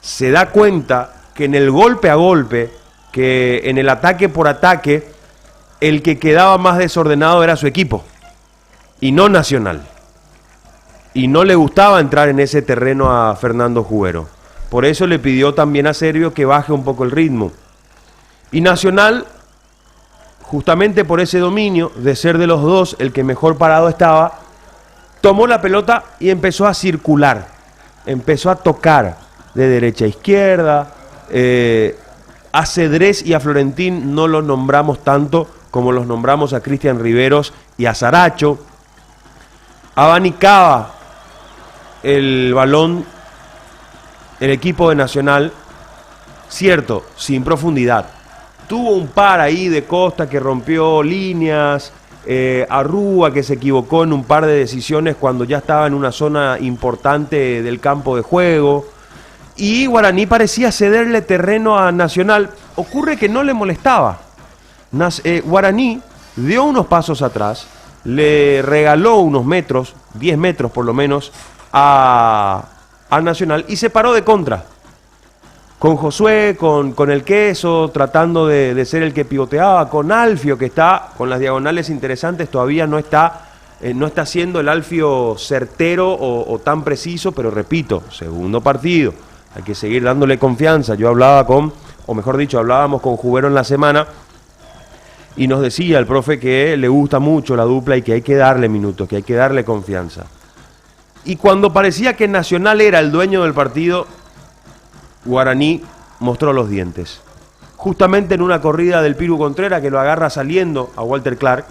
se da cuenta que en el golpe a golpe, que en el ataque por ataque, el que quedaba más desordenado era su equipo y no Nacional. Y no le gustaba entrar en ese terreno a Fernando Jubero. Por eso le pidió también a Servio que baje un poco el ritmo. Y Nacional, justamente por ese dominio de ser de los dos el que mejor parado estaba, tomó la pelota y empezó a circular. Empezó a tocar de derecha a izquierda. A Cedrés y a Florentín no los nombramos tanto como los nombramos a Cristian Riveros y a Saracho. Abanicaba el balón el equipo de Nacional, cierto, sin profundidad. Tuvo un par ahí de Costa que rompió líneas, Arrúa que se equivocó en un par de decisiones cuando ya estaba en una zona importante del campo de juego. Y Guaraní parecía cederle terreno a Nacional. Ocurre que no le molestaba. Guaraní dio unos pasos atrás, le regaló unos metros, 10 metros por lo menos, a Nacional y se paró de contra. Con Josué, con el Queso, tratando de ser el que pivoteaba, con Alfio que está con las diagonales interesantes, todavía no está siendo el Alfio certero o tan preciso, pero repito, segundo partido, hay que seguir dándole confianza. Yo hablábamos con Jubero en la semana y nos decía el profe que le gusta mucho la dupla y que hay que darle minutos, que hay que darle confianza. Y cuando parecía que Nacional era el dueño del partido, Guaraní mostró los dientes. Justamente en una corrida del Piru Contreras que lo agarra saliendo a Walter Clark,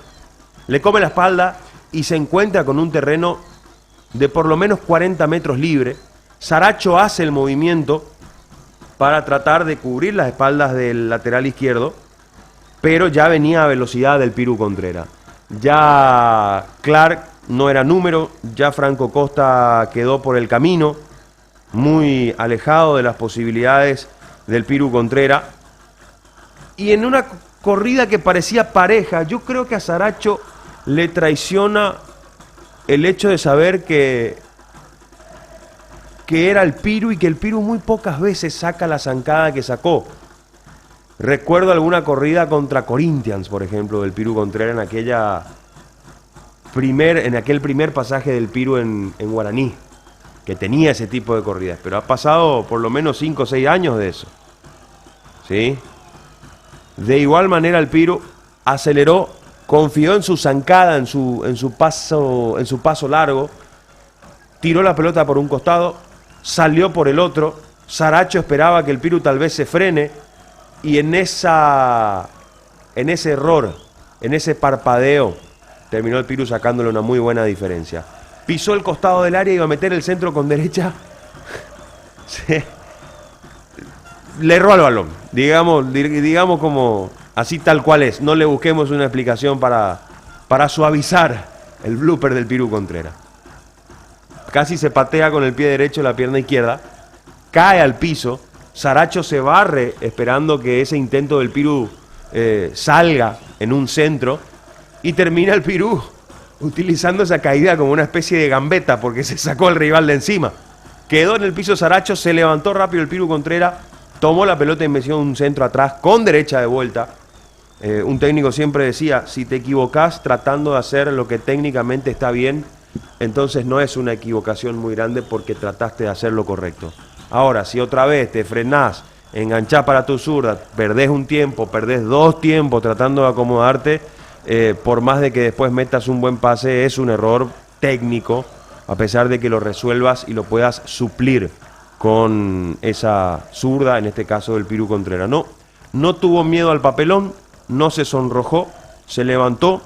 le come la espalda y se encuentra con un terreno de por lo menos 40 metros libre. Saracho hace el movimiento para tratar de cubrir las espaldas del lateral izquierdo, pero ya venía a velocidad del Piru Contreras. Ya Clark no era número, ya Franco Costa quedó por el camino, muy alejado de las posibilidades del Piru Contreras. Y en una corrida que parecía pareja, yo creo que a Saracho le traiciona el hecho de saber que era el Piru y que el Piru muy pocas veces saca la zancada que sacó. Recuerdo alguna corrida contra Corinthians, por ejemplo, del Piru Contreras en aquel primer pasaje del Piru en Guaraní, que tenía ese tipo de corridas, pero ha pasado por lo menos 5 o 6 años de eso. ¿Sí? De igual manera el Piru aceleró, confió en su zancada, en su paso largo, tiró la pelota por un costado, salió por el otro. Saracho esperaba que el Piru tal vez se frene y en ese error, en ese parpadeo, terminó el Piru sacándole una muy buena diferencia. Pisó el costado del área, iba a meter el centro con derecha. Le erró al balón, digamos como así tal cual es. No le busquemos una explicación para suavizar el blooper del Piru Contreras. Casi se patea con el pie derecho la pierna izquierda, cae al piso. Saracho se barre esperando que ese intento del Piru salga en un centro y termina el Piru utilizando esa caída como una especie de gambeta porque se sacó al rival de encima. Quedó en el piso Saracho, se levantó rápido el Piru Contreras, tomó la pelota y metió un centro atrás con derecha de vuelta. Un técnico siempre decía, si te equivocás tratando de hacer lo que técnicamente está bien, entonces no es una equivocación muy grande porque trataste de hacer lo correcto. Ahora, si otra vez te frenás, enganchás para tu zurda, perdés un tiempo, perdés 2 tiempos tratando de acomodarte, por más de que después metas un buen pase, es un error técnico, a pesar de que lo resuelvas y lo puedas suplir con esa zurda, en este caso del Piru Contreras. No tuvo miedo al papelón, no se sonrojó, se levantó,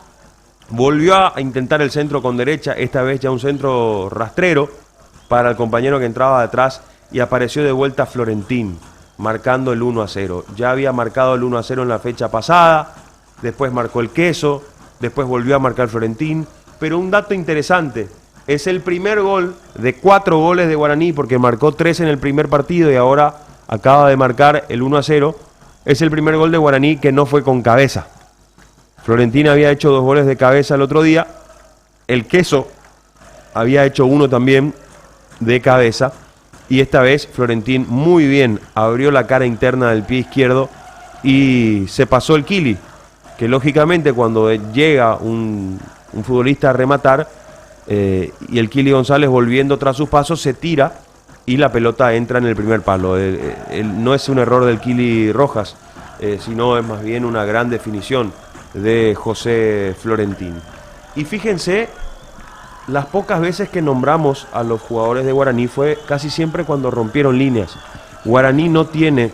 volvió a intentar el centro con derecha, esta vez ya un centro rastrero para el compañero que entraba detrás y apareció de vuelta Florentín, marcando el 1-0. Ya había marcado el 1-0 en la fecha pasada, después marcó el Queso, después volvió a marcar Florentín, pero un dato interesante, es el primer gol de 4 goles de Guaraní, porque marcó 3 en el primer partido y ahora acaba de marcar el 1-0, es el primer gol de Guaraní que no fue con cabeza. Florentín había hecho 2 goles de cabeza el otro día, el Queso había hecho 1 también de cabeza, y esta vez Florentín muy bien abrió la cara interna del pie izquierdo y se pasó el Kili, que lógicamente cuando llega un futbolista a rematar y el Kili González volviendo tras sus pasos se tira y la pelota entra en el primer palo. No es un error del Kili Rojas, sino es más bien una gran definición de José Florentín. Y fíjense, las pocas veces que nombramos a los jugadores de Guaraní fue casi siempre cuando rompieron líneas. Guaraní no tiene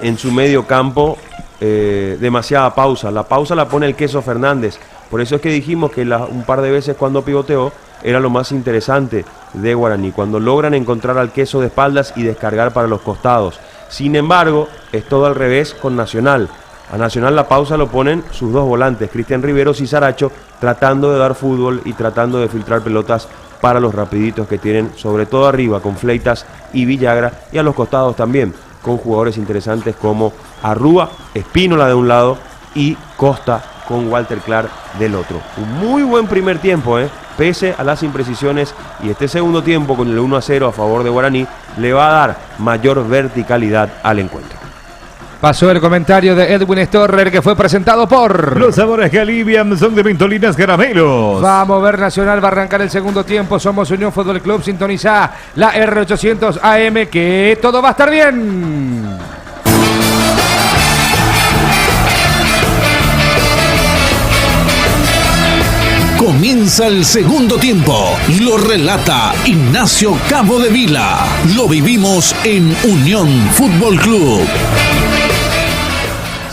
en su medio campo demasiada pausa. La pausa la pone el Queso Fernández. Por eso es que dijimos que un par de veces cuando pivoteó era lo más interesante de Guaraní, cuando logran encontrar al Queso de espaldas y descargar para los costados. Sin embargo, es todo al revés con Nacional. A Nacional la pausa lo ponen sus 2 volantes, Cristian Riveros y Saracho, tratando de dar fútbol y tratando de filtrar pelotas para los rapiditos que tienen, sobre todo arriba con Fleitas y Villagra, y a los costados también, con jugadores interesantes como Arrúa, Espínola de un lado y Costa con Walter Clark del otro. Un muy buen primer tiempo, pese a las imprecisiones, y este segundo tiempo con el 1-0 a favor de Guaraní le va a dar mayor verticalidad al encuentro. Pasó el comentario de Edwin Storrer, que fue presentado por... Los sabores que alivian son de Ventolinas Caramelos. Vamos a ver, Nacional va a arrancar el segundo tiempo. Somos Unión Fútbol Club, sintoniza la R800 AM, que todo va a estar bien. Comienza el segundo tiempo. Lo relata Ignacio Cabo de Vila. Lo vivimos en Unión Fútbol Club.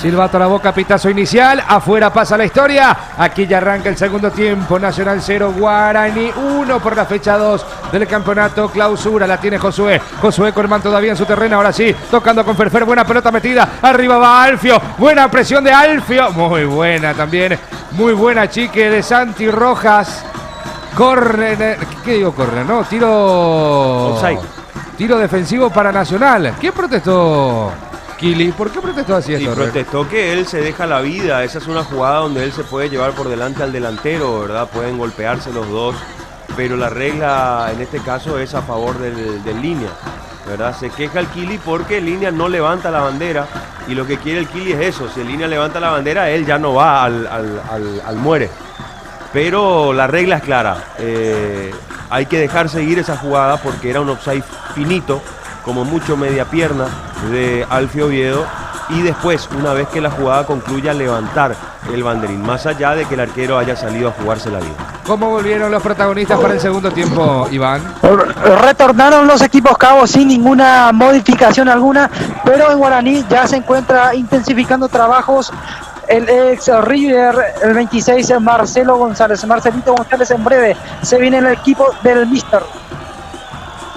Silbato a la boca, pitazo inicial, afuera pasa la historia, aquí ya arranca el segundo tiempo, Nacional 0, Guaraní 1 por la fecha 2 del campeonato clausura, la tiene Josué Colmán todavía en su terreno, ahora sí, tocando con Ferfer, buena pelota metida, arriba va Alfio, buena presión de Alfio, muy buena también, muy buena chique de Santi Rojas, Corre, ¿qué digo corre? No, Offside. tiro defensivo para Nacional. ¿Quién protestó? Kili, ¿por qué protestó así Y esto? protestó que él se deja la vida. Esa es una jugada donde él se puede llevar por delante al delantero, ¿verdad? Pueden golpearse los dos, pero la regla en este caso es a favor del Línea, ¿verdad? Se queja el Kili porque el Línea no levanta la bandera y lo que quiere el Kili es eso. Si el Línea levanta la bandera, él ya no va al muere. Pero la regla es clara. Hay que dejar seguir esa jugada porque era un offside finito, como mucho media pierna de Alfio Oviedo, y después, una vez que la jugada concluya, levantar el banderín, más allá de que el arquero haya salido a jugarse la vida. ¿Cómo volvieron los protagonistas para el segundo tiempo, Iván? Retornaron los equipos Cabo sin ninguna modificación alguna, pero en Guaraní ya se encuentra intensificando trabajos el ex River, el 26, Marcelito González en breve se viene el equipo del Mister.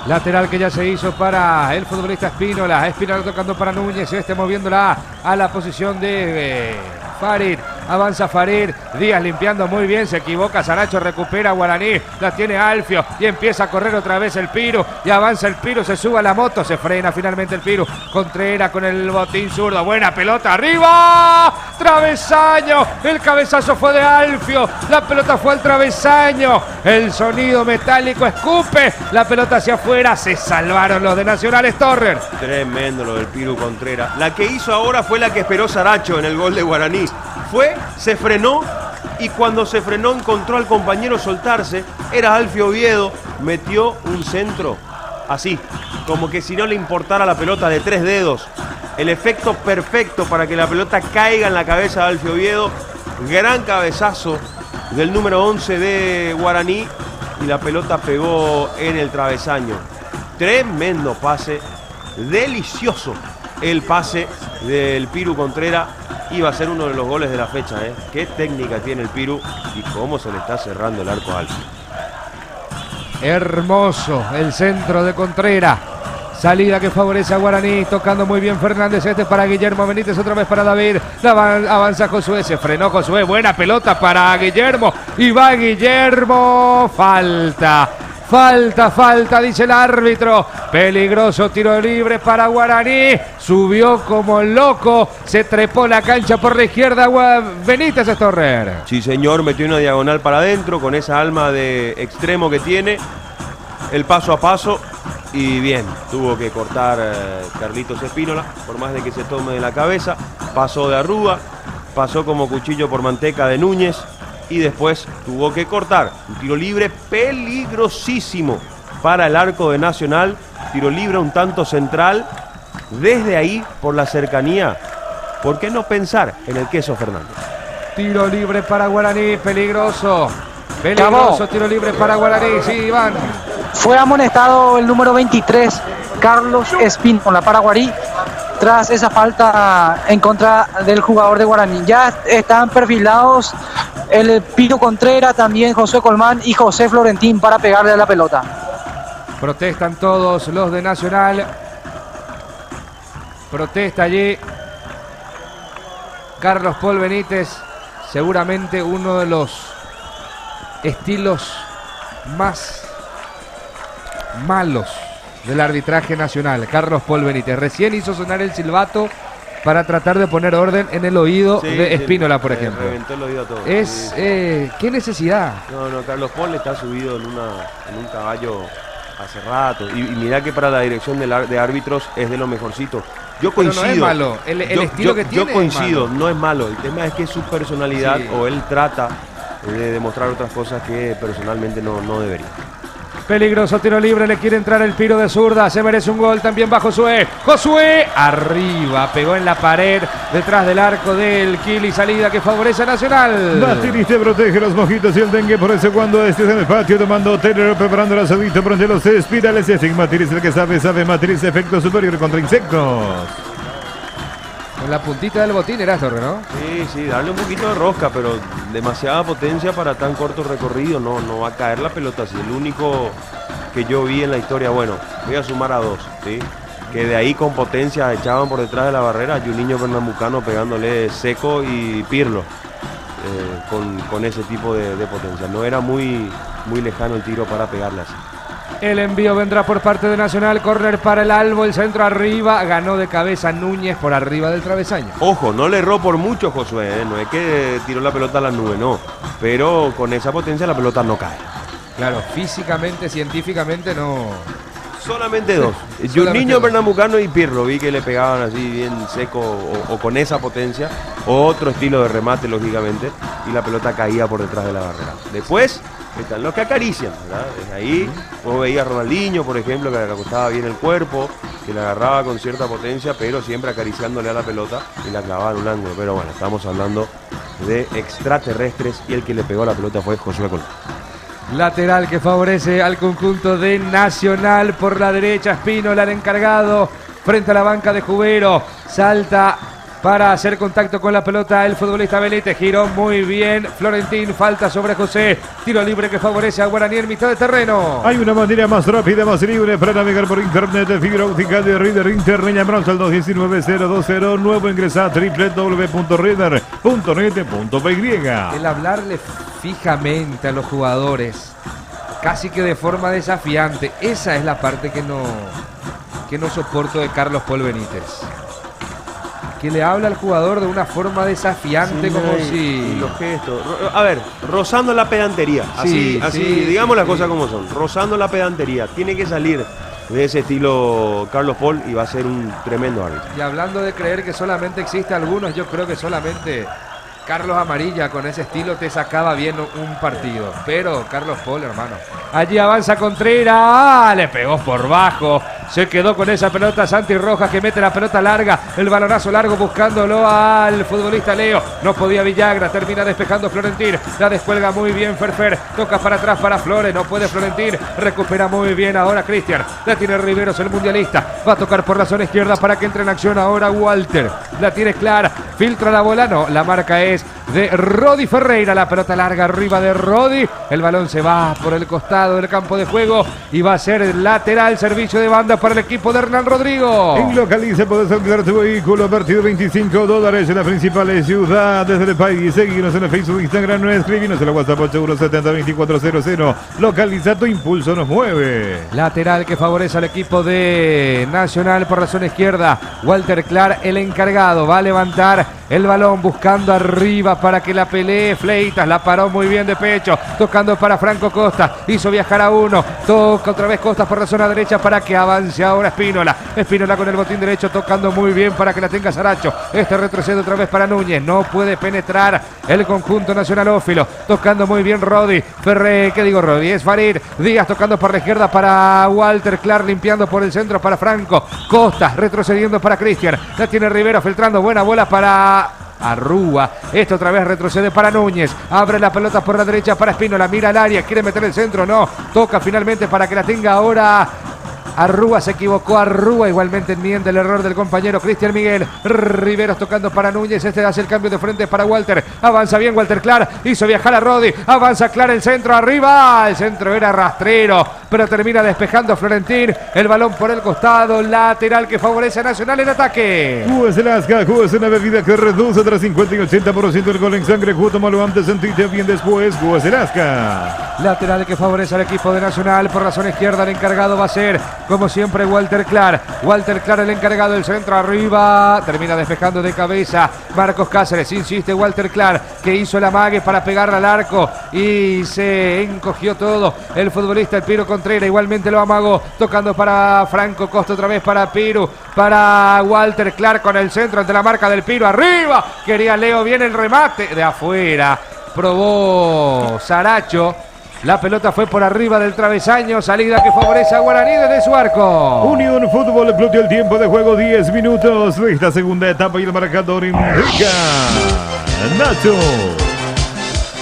Lateral que ya se hizo para el futbolista Espínola. Espínola tocando para Núñez. Moviéndola a la posición de Farid. Avanza Farid. Díaz limpiando muy bien. Se equivoca Saracho. Recupera Guaraní. La tiene Alfio. Y empieza a correr otra vez el Piru. Y avanza el Piru. Se sube a la moto. Se frena finalmente el Piru. Contreras con el botín zurdo. Buena pelota. ¡Arriba! ¡Travesaño! El cabezazo fue de Alfio. La pelota fue al travesaño. El sonido metálico escupe. La pelota hacia afuera. Se salvaron los de Nacionales Torrer. Tremendo lo del Piru Contreras. La que hizo ahora fue la que esperó Saracho en el gol de Guaraní. Se frenó y cuando se frenó encontró al compañero soltarse. Era Alfio Oviedo. Metió un centro así, como que si no le importara la pelota, de 3 dedos. El efecto perfecto para que la pelota caiga en la cabeza de Alfio Oviedo. Gran cabezazo del número 11 de Guaraní. Y la pelota pegó en el travesaño. Tremendo pase. Delicioso el pase del Piru Contreras. Iba a ser uno de los goles de la fecha, ¿eh? Qué técnica tiene el Piru y cómo se le está cerrando el arco a Alfio. Hermoso el centro de Contreras. Salida que favorece a Guaraní, tocando muy bien Fernández, para Guillermo Benítez, otra vez para David, avanza Josué, se frenó Josué, buena pelota para Guillermo, y va Guillermo, falta, dice el árbitro, peligroso tiro libre para Guaraní, subió como loco, se trepó la cancha por la izquierda, Benítez Torrer. Sí señor, metió una diagonal para adentro, con esa alma de extremo que tiene, el paso a paso. Y bien, tuvo que cortar Carlitos Espínola, por más de que se tome de la cabeza. Pasó de Arruga, pasó como cuchillo por manteca de Núñez y después tuvo que cortar. Un tiro libre peligrosísimo para el arco de Nacional. Tiro libre un tanto central. Desde ahí, por la cercanía, ¿por qué no pensar en el Queso Fernández? Tiro libre para Guaraní, peligroso, tiro libre para Guaraní, sí, Iván. Fue amonestado el número 23, Carlos Espínola, para Guaraní, tras esa falta en contra del jugador de Guaraní. Ya están perfilados el Piru Contreras, también José Colmán y José Florentín para pegarle a la pelota. Protestan todos los de Nacional. Protesta allí Carlos Paul Benítez, seguramente uno de los estilos más malos del arbitraje nacional. Carlos Paul Benítez recién hizo sonar el silbato para tratar de poner orden en el oído de Espínola, por ejemplo. Reventó el oído a todos. ¿Qué necesidad? No, Carlos Paul está subido en un caballo hace rato. Y mirá que para la dirección de árbitros es de lo mejorcito. Yo coincido. Pero no es malo. El estilo que tiene. Yo coincido, es malo. No es malo. El tema es que su personalidad, o él trata de demostrar otras cosas que personalmente no debería. Peligroso tiro libre, le quiere entrar el Piro de zurda, se merece un gol, también va Josué, arriba, pegó en la pared, detrás del arco del Kili, salida que favorece a Nacional. Bastilis te protege los mojitos y el dengue, por eso cuando estés en el patio tomando Taylor, preparando el asadito, pronto los espirales, es Matiris, el que sabe Matiris, efecto superior contra insectos. Con la puntita del botín era Torre, ¿no? Sí, darle un poquito de rosca, pero demasiada potencia para tan corto recorrido, no va a caer la pelota. Si el único que yo vi en la historia, bueno, voy a sumar a 2, ¿sí? Que de ahí con potencia echaban por detrás de la barrera, Juninho Pernambucano pegándole Seco y Pirlo. con ese tipo de potencia. No era muy lejano el tiro para pegarle así. El envío vendrá por parte de Nacional, córner para el Albo, el centro arriba, ganó de cabeza Núñez por arriba del travesaño. Ojo, no le erró por mucho Josué, no es que tiró la pelota a la nube, no, pero con esa potencia la pelota no cae. Claro, físicamente, científicamente no. Solamente dos. Juninho, Pernambucano y Pirlo, vi que le pegaban así bien seco o con esa potencia, otro estilo de remate lógicamente, y la pelota caía por detrás de la barrera. Después están los que acarician, ¿verdad? Ahí vos veías a Ronaldinho, por ejemplo, que le acostaba bien el cuerpo, que le agarraba con cierta potencia, pero siempre acariciándole a la pelota y la clavaba en un ángulo. Pero bueno, estamos hablando de extraterrestres y el que le pegó la pelota fue Josué Colón. Lateral que favorece al conjunto de Nacional por la derecha. Espínola, el encargado, frente a la banca de Jubero. Salta para hacer contacto con la pelota el futbolista Benítez. Giró muy bien Florentín, falta sobre José. Tiro libre que favorece a Guaraní en mitad de terreno. Hay una manera más rápida, más libre para navegar por internet de fibra óptica de Reader Internet. Llamamos al 219-020. Nuevo ingresa a www.reader.net.py. El hablarle fijamente a los jugadores, casi que de forma desafiante, esa es la parte que no soporto de Carlos Paul Benítez. Que le habla al jugador de una forma desafiante, sí, como si... Los gestos. A ver, rozando la pedantería. Así, digamos las cosas como son. Rozando la pedantería. Tiene que salir de ese estilo Carlos Paul y va a ser un tremendo árbitro. Y hablando de creer que solamente existe algunos, yo creo que solamente Carlos Amarilla con ese estilo te sacaba bien un partido. Pero Carlos Paul, hermano. Allí avanza Contreras. Le pegó por bajo. Se quedó con esa pelota Santi Rojas, que mete la pelota larga, el balonazo largo buscándolo al futbolista Leo. No podía Villagra, termina despejando Florentín. La descuelga muy bien Ferfer. Toca para atrás para Flores, no puede Florentín. Recupera muy bien ahora Cristian. La tiene Riveros, el mundialista. Va a tocar por la zona izquierda para que entre en acción ahora Walter. La tiene clara, filtra la bola, no. La marca es de Rodi Ferreira. La pelota larga arriba de Rodi. El balón se va por el costado del campo de juego y va a ser lateral, servicio de banda para el equipo de Hernán Rodrigo. En Localiza podés alquilar tu vehículo a partir de $25 en las principales ciudades del país. Seguinos en el Facebook, Instagram, escribinos en la WhatsApp 817-2400. Localiza, tu impulso nos mueve. Lateral que favorece al equipo de Nacional por la zona izquierda. Walter Clark, el encargado, va a levantar el balón buscando arriba para que la pelee Fleitas. La paró muy bien de pecho, tocando para Franco Costa. Hizo viajar a uno, toca otra vez Costa por la zona derecha para que avance ahora Espínola. Espínola con el botín derecho, tocando muy bien para que la tenga Saracho. Este retrocede otra vez para Núñez. No puede penetrar el conjunto nacionalófilo. Tocando muy bien Rodi. Rodi es Farid. Díaz tocando por la izquierda para Walter Clark, limpiando por el centro para Franco. Costa retrocediendo para Cristian. La tiene Rivero filtrando. Buena bola para Arrúa. Esto otra vez retrocede para Núñez. Abre la pelota por la derecha para Espínola. Mira al área. Quiere meter el centro. No. Toca finalmente para que la tenga ahora Arrúa. Se equivocó Arrúa. Igualmente enmienda el error del compañero Cristian Miguel. Riveros tocando para Núñez. Este hace el cambio de frente para Walter. Avanza bien Walter Clark. Hizo viajar a Rodi. Avanza Clark, el centro arriba. El centro era rastrero, pero termina despejando Florentín. El balón por el costado. Lateral que favorece a Nacional en ataque. Jugos Alaska. Jugos, una bebida que reduce entre 50 y 80% el gol en sangre. Tómalo antes, sentite bien después. Jugos Alaska. Lateral que favorece al equipo de Nacional por la zona izquierda. El encargado va a ser, como siempre, Walter Clark. Walter Clark, el encargado del centro arriba. Termina despejando de cabeza Marcos Cáceres. Insiste Walter Clark, que hizo el amague para pegarle al arco y se encogió todo el futbolista, el Piro Contreras. Igualmente lo amagó, tocando para Franco Costa, otra vez para Piro, para Walter Clark con el centro ante la marca del Piro. Arriba, quería Leo, viene el remate de afuera. Probó Saracho. La pelota fue por arriba del travesaño. Salida que favorece a Guaraní desde su arco. Unión Fútbol Club, el tiempo de juego 10 minutos de esta segunda etapa y el marcador indica Nacho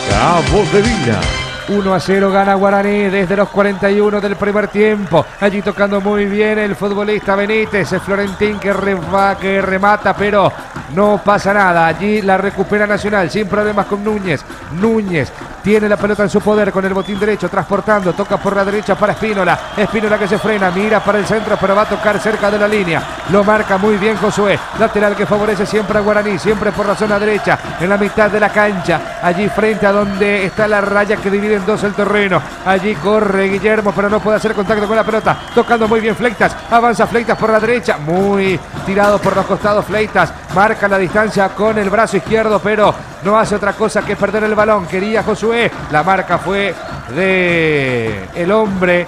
Cabo de Vila. 1-0 gana Guaraní desde los 41 del primer tiempo. Allí tocando muy bien el futbolista Benítez. El Florentín que remata, pero no pasa nada. Allí la recupera Nacional sin problemas con Núñez. Núñez tiene la pelota en su poder con el botín derecho, transportando, toca por la derecha para Espínola. Espínola que se frena, mira para el centro, pero va a tocar cerca de la línea. Lo marca muy bien Josué. Lateral que favorece siempre a Guaraní, siempre por la zona derecha, en la mitad de la cancha. allí frente a donde está la raya que divide en dos el terreno. Allí corre Guillermo, pero no puede hacer contacto con la pelota. Tocando muy bien Fleitas, avanza Fleitas por la derecha, muy tirado por los costados Fleitas. Marca la distancia con el brazo izquierdo, pero no hace otra cosa que perder el balón. Quería Josué, la marca fue de el hombre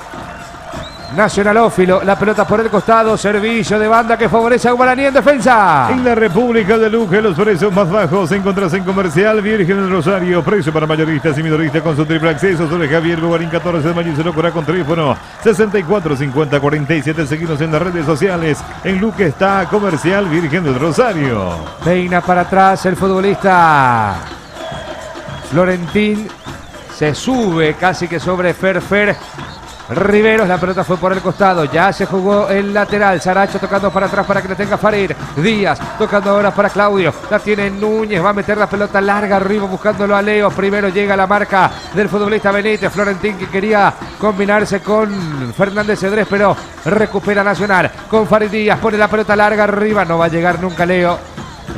nacionalófilo. La pelota por el costado, servicio de banda que favorece a Guaraní en defensa. En la República de Luque, los precios más bajos encontrás en Comercial Virgen del Rosario. Precio para mayoristas y minoristas con su triple acceso. Sobre Javier Bogarín 14 de mayo y se lo cobra con teléfono 64 50 47. Seguimos en las redes sociales. En Luque está Comercial Virgen del Rosario. Peina para atrás el futbolista Florentín. Se sube casi que sobre Ferfer Riveros, la pelota fue por el costado, ya se jugó el lateral, Saracho tocando para atrás para que le tenga Farid, Díaz tocando ahora para Claudio, la tiene Núñez, va a meter la pelota larga arriba buscándolo a Leo, primero llega la marca del futbolista Benítez, Florentín que quería combinarse con Fernández Cedrés, pero recupera Nacional, con Farid Díaz, pone la pelota larga arriba, no va a llegar nunca Leo.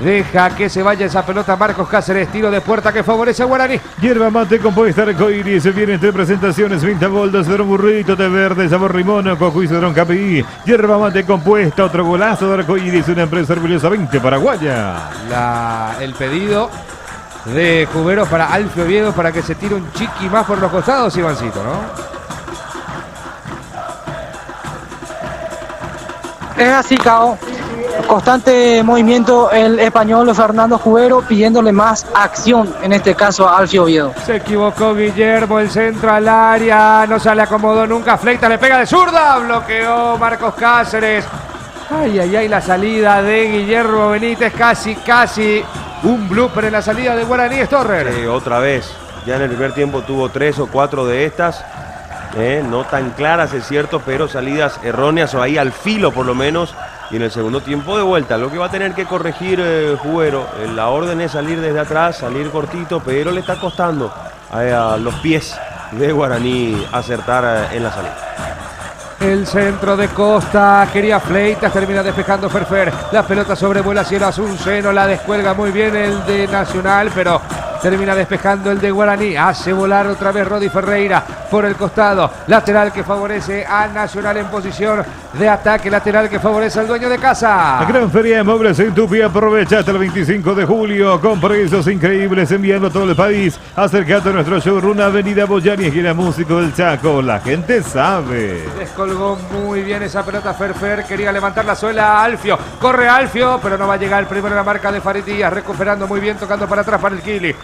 Deja que se vaya esa pelota Marcos Cáceres, tiro de puerta que favorece a Guaraní. Hierba mate compuesta arcoíris, se viene entre presentaciones, Vinta Golda, cedrón burrito, té verde, sabor limón, coco y cedrón KPI. Hierba mate compuesta, otro golazo de arcoíris, una empresa orgullosamente paraguaya. El pedido de Cuberos para Alfio Oviedo para que se tire un chiqui más por los costados, Ivancito, ¿no? Es así, Cao. Constante movimiento el español Fernando Cubero pidiéndole más acción, en este caso a Alfio Oviedo. Se equivocó Guillermo, el centro al área, no se le acomodó nunca, Fleitas le pega de zurda, bloqueó Marcos Cáceres. Ay, ay, ay, la salida de Guillermo Benítez, casi un blooper en la salida de Guaraní Storrer. Otra vez, ya en el primer tiempo tuvo 3 o 4 de estas, no tan claras es cierto, pero salidas erróneas o ahí al filo por lo menos. Y en el segundo tiempo de vuelta, lo que va a tener que corregir Juguero, la orden es salir desde atrás, salir cortito, pero le está costando a los pies de Guaraní acertar en la salida. El centro de Costa, quería Fleitas, termina despejando Ferfer. La pelota sobrevuela cielo Azuceno, la descuelga muy bien el de Nacional, pero termina despejando el de Guaraní. Hace volar otra vez Rodi Ferreira por el costado. Lateral que favorece a Nacional en posición de ataque. Lateral que favorece al dueño de casa. La gran feria de muebles en Tupi. Aprovecha hasta el 25 de julio con precios increíbles enviando a todo el país. Acércate a nuestro showroom Avenida Boyani, esquina Músico del Chaco. La gente sabe. Descolgó muy bien esa pelota Ferfer. Quería levantar la suela a Alfio. Corre Alfio, pero no va a llegar el primero en la marca de Farid Díaz. Recuperando muy bien, tocando para atrás para el Kili.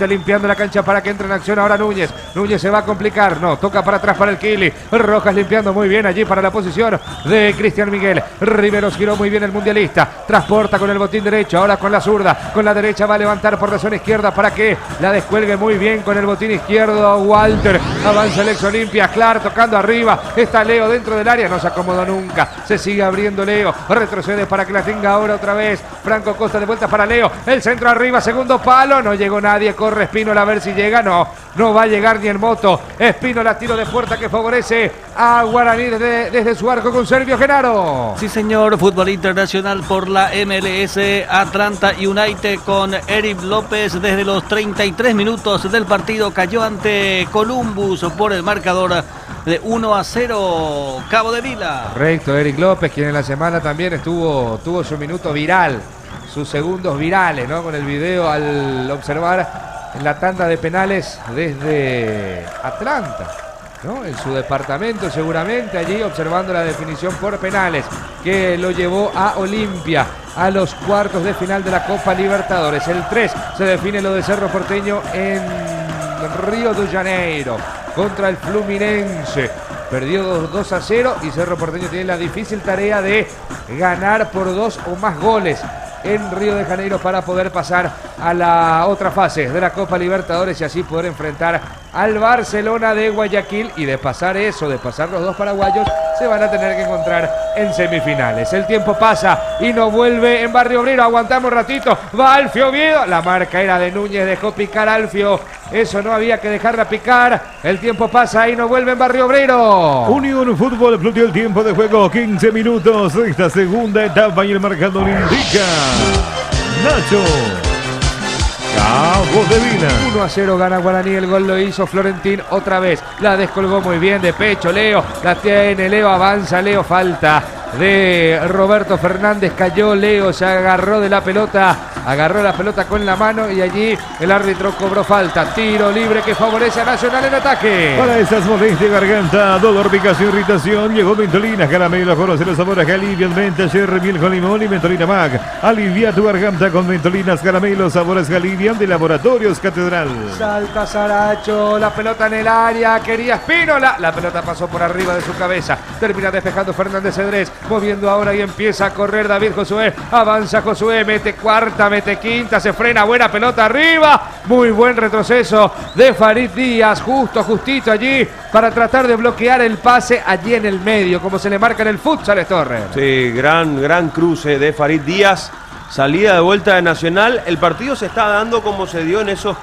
Limpiando la cancha para que entre en acción ahora Núñez. Núñez se va a complicar. No, toca para atrás para el Kili. Rojas limpiando muy bien allí para la posición de Cristian Miguel. Riveros giró muy bien el mundialista. Transporta con el botín derecho. Ahora con la zurda. Con la derecha va a levantar por la zona izquierda para que la descuelgue muy bien con el botín izquierdo. Walter. Avanza el ex Olimpia. Clar tocando arriba. Está Leo dentro del área. No se acomodó nunca. Se sigue abriendo Leo. Retrocede para que la tenga ahora otra vez. Franco Costa de vuelta para Leo. El centro arriba. Segundo palo. No llegó nadie. Corre Espínola a ver si llega. No va a llegar ni en moto. Espínola, tiro de puerta que favorece a Guaraní desde su arco con Servio Genaro. Sí, señor. Fútbol internacional por la MLS. Atlanta United con Eric López desde los 33 minutos del partido cayó ante Columbus por el marcador de 1-0 Cabo de Vila. Correcto, Eric López, quien en la semana también tuvo su minuto viral, sus segundos virales, ¿no? Con el video al observar en la tanda de penales desde Atlanta, ¿no? En su departamento seguramente, allí observando la definición por penales que lo llevó a Olimpia a los cuartos de final de la Copa Libertadores. El 3 se define lo de Cerro Porteño en Río de Janeiro contra el Fluminense. Perdió 2-0 y Cerro Porteño tiene la difícil tarea de ganar por 2 o más goles en Río de Janeiro para poder pasar a la otra fase de la Copa Libertadores y así poder enfrentar al Barcelona de Guayaquil. Y de pasar eso, de pasar los dos paraguayos, se van a tener que encontrar en semifinales. El tiempo pasa y no vuelve en Barrio Obrero. Aguantamos un ratito. Va Alfio Oviedo. La marca era de Núñez. Dejó picar Alfio. Eso no había que dejarla picar. El tiempo pasa y no vuelve en Barrio Obrero. Unión Fútbol Club dio el tiempo de juego. 15 minutos de esta segunda etapa y el marcador indica Nacho Cabo de Vila. 1-0 gana Guaraní, el gol lo hizo Florentín otra vez. La descolgó muy bien de pecho Leo, la tiene Leo, avanza Leo, falta de Roberto Fernández, cayó Leo, se agarró de la pelota, agarró la pelota con la mano y allí el árbitro cobró falta. Tiro libre que favorece a Nacional en ataque. Para esas molestias, garganta, dolor, picación, irritación, llegó Mentolina, caramelo, conoce los sabores que alivian, menta, cherry, miel con limón y Mentolina Mag. Alivia tu garganta con Mentolinas, caramelos, sabores que alivian de Laboratorios Catedral. Salta Saracho, la pelota en el área, quería Espínola, la pelota pasó por arriba de su cabeza, termina despejando Fernández Cedrés, moviendo ahora y empieza a correr David Josué, avanza Josué, mete cuarta, mete quinta, se frena, buena pelota arriba, muy buen retroceso de Farid Díaz, justito allí para tratar de bloquear el pase allí en el medio, como se le marca en el futsal Torres. Sí, gran cruce de Farid Díaz, salida de vuelta de Nacional. El partido se está dando como se dio en esos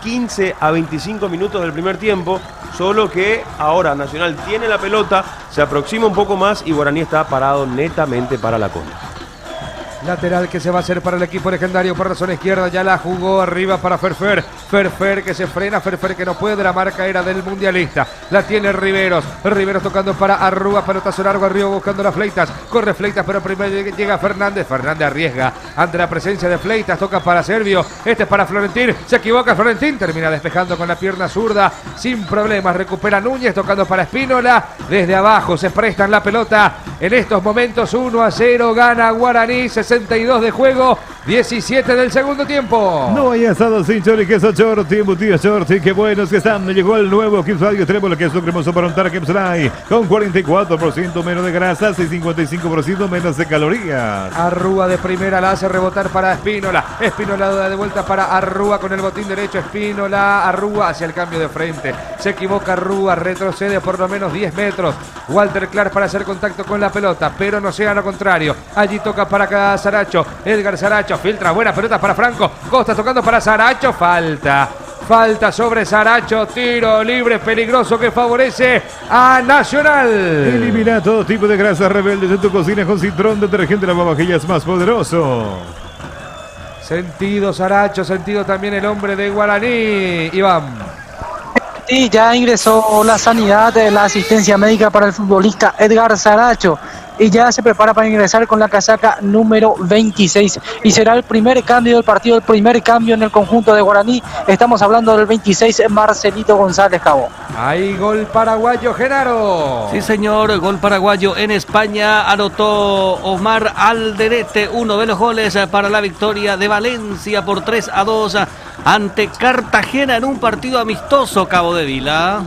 15 a 25 minutos del primer tiempo, solo que ahora Nacional tiene la pelota, se aproxima un poco más y Guaraní está parado netamente para la contra. Lateral que se va a hacer para el equipo legendario por la zona izquierda, ya la jugó arriba para Ferfer que se frena, Ferfer que no puede, la marca era del mundialista, la tiene Riveros tocando para Arrúa, pelotazo largo arriba buscando las Fleitas, corre Fleitas pero primero llega Fernández arriesga ante la presencia de Fleitas, toca para Servio, este es para Florentín, se equivoca Florentín, termina despejando con la pierna zurda, sin problemas, recupera Núñez tocando para Espínola, desde abajo se prestan la pelota, en estos momentos 1-0 gana Guaraní, 62 de juego, 17 del segundo tiempo. No hay asado sin chori, queso Shorty, embutidos Shorty, qué buenos que están. Llegó el nuevo Kipsray, tenemos el queso cremoso para untar Kipsray, con 44% menos de grasas y 55% menos de calorías. Arrúa de primera la hace rebotar para Espínola, Espínola da de vuelta para Arrúa con el botín derecho, Espínola, Arrúa hacia el cambio de frente, se equivoca Arrúa, retrocede por lo menos 10 metros, Walter Clark para hacer contacto con la pelota, pero no sea lo contrario, allí toca para Saracho, Edgar Saracho, filtra buena pelota para Franco, Costa tocando para Saracho, falta sobre Saracho, tiro libre peligroso que favorece a Nacional. Elimina todo tipo de grasas rebeldes de tu cocina con Citrón, detergente de lavavajillas más poderoso. Sentido Saracho, sentido también el hombre de Guaraní, Iván. Sí, ya ingresó la sanidad, la asistencia médica para el futbolista Edgar Saracho y ya se prepara para ingresar con la casaca número 26 y será el primer cambio del partido, el primer cambio en el conjunto de Guaraní. Estamos hablando del 26, Marcelito González Cabo. Hay gol paraguayo, Genaro. Sí, señor, gol paraguayo en España. Anotó Omar Alderete, uno de los goles para la victoria de Valencia por 3-2 ante Cartagena en un partido amistoso, Cabo de Vila.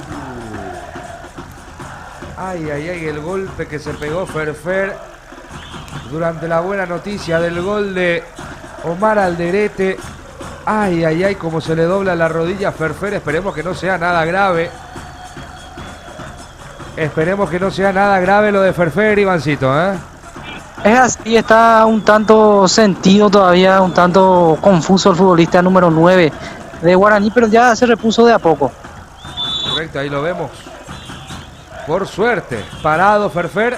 Ay, el golpe que se pegó Ferfer durante la buena noticia del gol de Omar Alderete. Ay, como se le dobla la rodilla a Ferfer. Esperemos que no sea nada grave. Esperemos que no sea nada grave lo de Ferfer, Ivancito, ¿eh? Es así, está un tanto sentido todavía, un tanto confuso el futbolista número 9 de Guaraní, pero ya se repuso de a poco. Correcto, ahí lo vemos. Por suerte, parado Ferfer,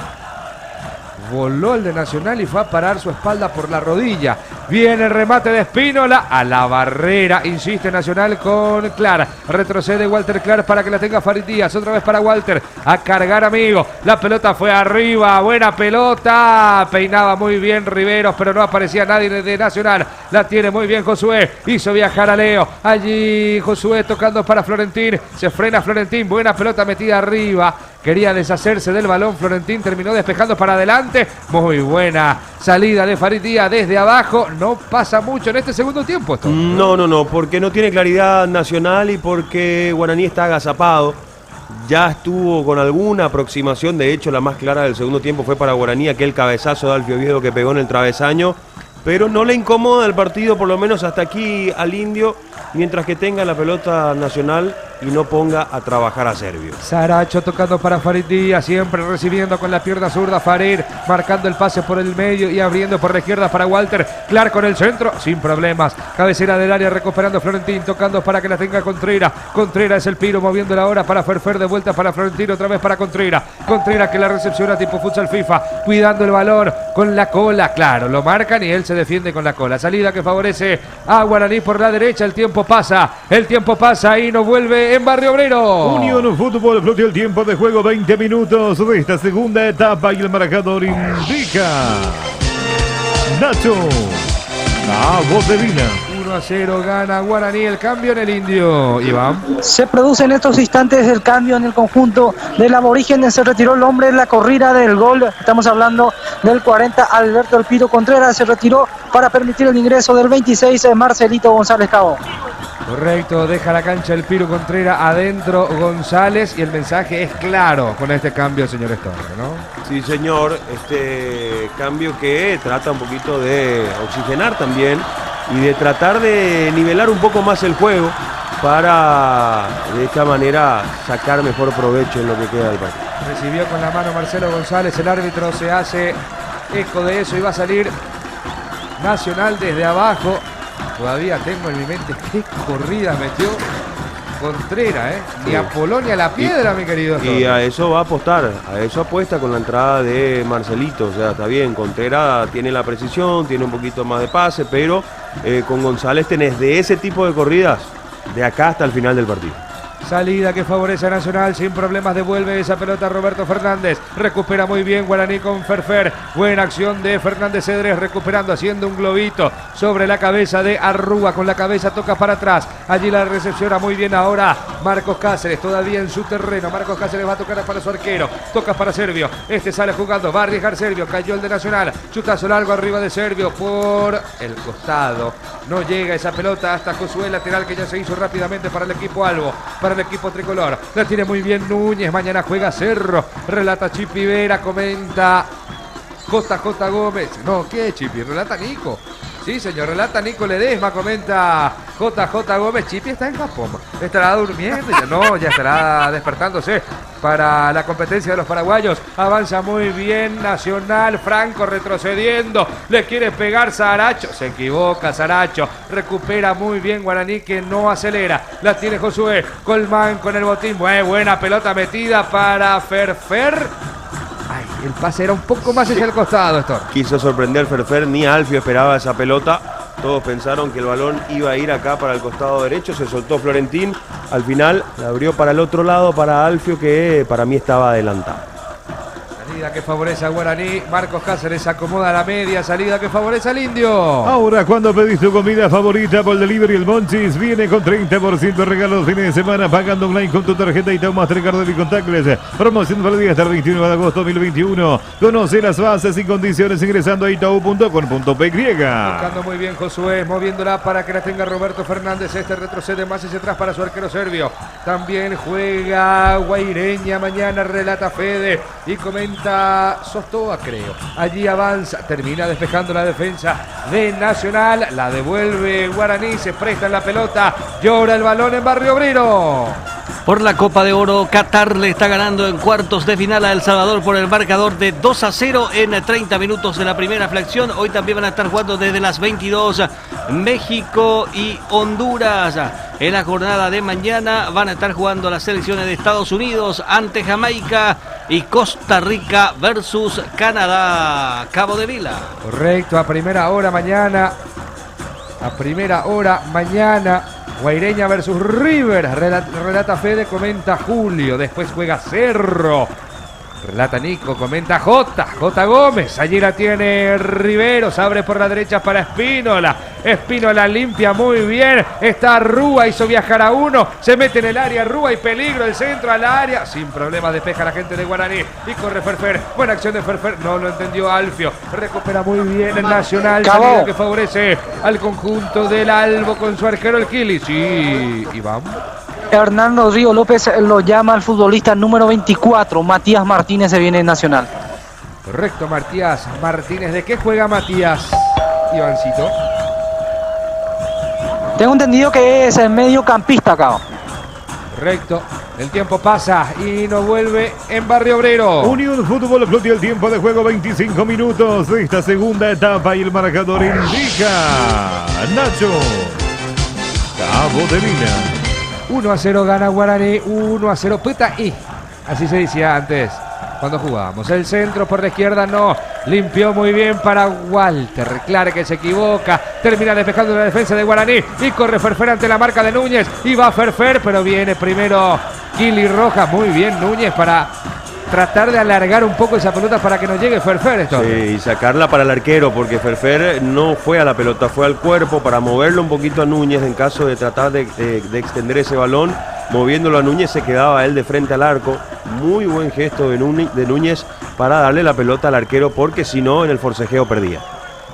voló el de Nacional y fue a parar su espalda por la rodilla. Viene el remate de Espínola a la barrera, insiste Nacional con Clark. Retrocede Walter Clark para que la tenga Farid Díaz, otra vez para Walter, a cargar amigo. La pelota fue arriba, buena pelota, peinaba muy bien Riveros, pero no aparecía nadie de Nacional. La tiene muy bien Josué, hizo viajar a Leo. Allí Josué tocando para Florentín, se frena Florentín, buena pelota metida arriba. Quería deshacerse del balón, Florentín terminó despejando para adelante. Muy buena salida de Farid Díaz desde abajo. No pasa mucho en este segundo tiempo esto. No, porque no tiene claridad Nacional y porque Guaraní está agazapado. Ya estuvo con alguna aproximación, de hecho la más clara del segundo tiempo fue para Guaraní, aquel cabezazo de Alfio Oviedo que pegó en el travesaño. Pero no le incomoda el partido, por lo menos hasta aquí al Indio, mientras que tenga la pelota Nacional y no ponga a trabajar a Servio. Saracho tocando para Farid Díaz, siempre recibiendo con la pierna zurda. Farid marcando el pase por el medio y abriendo por la izquierda para Walter. Clark con el centro, sin problemas. Cabecera del área, recuperando Florentín, tocando para que la tenga Contreras. Contreras es el Piro, moviéndola ahora para Ferfer, de vuelta para Florentín, otra vez para Contreras. Contreras que la recepciona tipo futsal FIFA, cuidando el balón con la cola. Claro, lo marcan y él se defiende con la cola. Salida que favorece a Guaraní por la derecha. El tiempo pasa y no vuelve en Barrio Obrero. Unión Fútbol Club, el tiempo de juego 20 minutos de esta segunda etapa y el marcador indica Nacho Cabo de Vila. 1-0 gana Guaraní, el cambio en el Indio. Iván. Se produce en estos instantes el cambio en el conjunto del Aborígenes. Se retiró el hombre en la corrida del gol. Estamos hablando del 40, Alberto El Piro Contreras. Se retiró para permitir el ingreso del 26, Marcelito González Cabo. Correcto, deja la cancha el Piro Contreras, adentro González, y el mensaje es claro con este cambio, señor Storre, ¿no? Sí, señor, este cambio que trata un poquito de oxigenar también y de tratar de nivelar un poco más el juego para de esta manera sacar mejor provecho en lo que queda del partido. Recibió con la mano Marcelo González, el árbitro se hace eco de eso y va a salir Nacional desde abajo. Todavía tengo en mi mente qué corrida metió Contreras, ni a Polonia la piedra, mi querido. Y a eso va a apostar, a eso apuesta con la entrada de Marcelito. O sea, está bien, Contreras tiene la precisión, tiene un poquito más de pase, pero con González tenés de ese tipo de corridas de acá hasta el final del partido. Salida que favorece a Nacional, sin problemas devuelve esa pelota Roberto Fernández. Recupera muy bien Guaraní con Ferfer. Buena acción de Fernández Cedrés, recuperando, haciendo un globito sobre la cabeza de Arrúa. Con la cabeza toca para atrás. Allí la recepciona muy bien ahora Marcos Cáceres, todavía en su terreno. Marcos Cáceres va a tocar para su arquero. Toca para Servio. Este sale jugando, va a arriesgar Servio. Cayó el de Nacional. Chutazo largo arriba de Servio por el costado. No llega esa pelota hasta Josué, lateral que ya se hizo rápidamente para el equipo Albo. Para el equipo tricolor, la tiene muy bien Núñez, mañana juega Cerro, relata Chipi Vera, comenta JJ Gómez, no, ¿qué Chipi? Relata Nico, sí señor, relata Nico Ledesma, comenta JJ Gómez. Chipi está en Japón, estará durmiendo, ya estará despertándose para la competencia de los paraguayos. Avanza muy bien Nacional, Franco retrocediendo, le quiere pegar Saracho, se equivoca Saracho, recupera muy bien Guaraní que no acelera, la tiene Josué, Colmán con el botín, buena pelota metida para Ferfer. Ay, el pase era un poco más hacia el costado, Héctor. Quiso sorprender Ferfer, ni Alfio esperaba esa pelota. Todos pensaron que el balón iba a ir acá para el costado derecho, se soltó Florentín, al final la abrió para el otro lado para Alfio, que para mí estaba adelantado. Salida que favorece a Guaraní, Marcos Cáceres acomoda la media, salida que favorece al Indio. Ahora cuando pedís tu comida favorita por Delivery, el Monchis viene con 30% de regalos fines de semana pagando online con tu tarjeta y Mastercard Debit Contactless. Promoción válida hasta el 21 de agosto 2021. Conoce las bases y condiciones ingresando a itau.com.py. Tocando muy bien Josué, moviéndola para que la tenga Roberto Fernández. Este retrocede más hacia atrás para su arquero Servio. También juega Guaireña mañana, relata Fede y comenta Sostoa, creo. Allí avanza, termina despejando la defensa de Nacional, la devuelve Guaraní, se presta en la pelota, llora el balón en Barrio Obrero. Por la Copa de Oro, Qatar le está ganando en cuartos de final a El Salvador por el marcador de 2-0 en 30 minutos de la primera fracción. Hoy también van a estar jugando desde las 22 México y Honduras. En la jornada de mañana van a estar jugando las selecciones de Estados Unidos ante Jamaica y Costa Rica versus Canadá. Cabo de Vila. Correcto, a primera hora mañana. Guaireña versus River, relata Fede, comenta Julio, después juega Cerro, relata Nico, comenta J Gómez, allí la tiene Riveros, abre por la derecha para Espínola limpia muy bien, está Rúa, hizo viajar a uno, se mete en el área Rúa y peligro, el centro al área, sin problema despeja la gente de Guaraní y corre Ferfer, buena acción de Ferfer, no lo entendió Alfio, recupera muy bien el Nacional, salida que favorece al conjunto del Albo con su arquero el Kili, sí, Iván. Hernando Río López lo llama al futbolista número 24, Matías Martínez, se viene en Nacional. Correcto, Matías Martínez. ¿De qué juega Matías, Correcto. El tiempo pasa y nos vuelve en Barrio Obrero. Unión Fútbol Club y el tiempo de juego 25 minutos de esta segunda etapa y el marcador indica Nacho Cabo de Vila. 1-0 gana Guaraní, 1-0 Peta y así se decía antes cuando jugábamos. El centro por la izquierda no, limpió muy bien para Walter Clark, que se equivoca, termina despejando la defensa de Guaraní y corre Ferfer ante la marca de Núñez y va Ferfer, pero viene primero Kili Rojas, muy bien Núñez para tratar de alargar un poco esa pelota para que no llegue Ferfer esto. Sí, y sacarla para el arquero, porque Ferfer no fue a la pelota, fue al cuerpo para moverlo un poquito a Núñez en caso de tratar de extender ese balón. Moviéndolo a Núñez se quedaba él de frente al arco. Muy buen gesto de Núñez para darle la pelota al arquero, porque si no en el forcejeo perdía.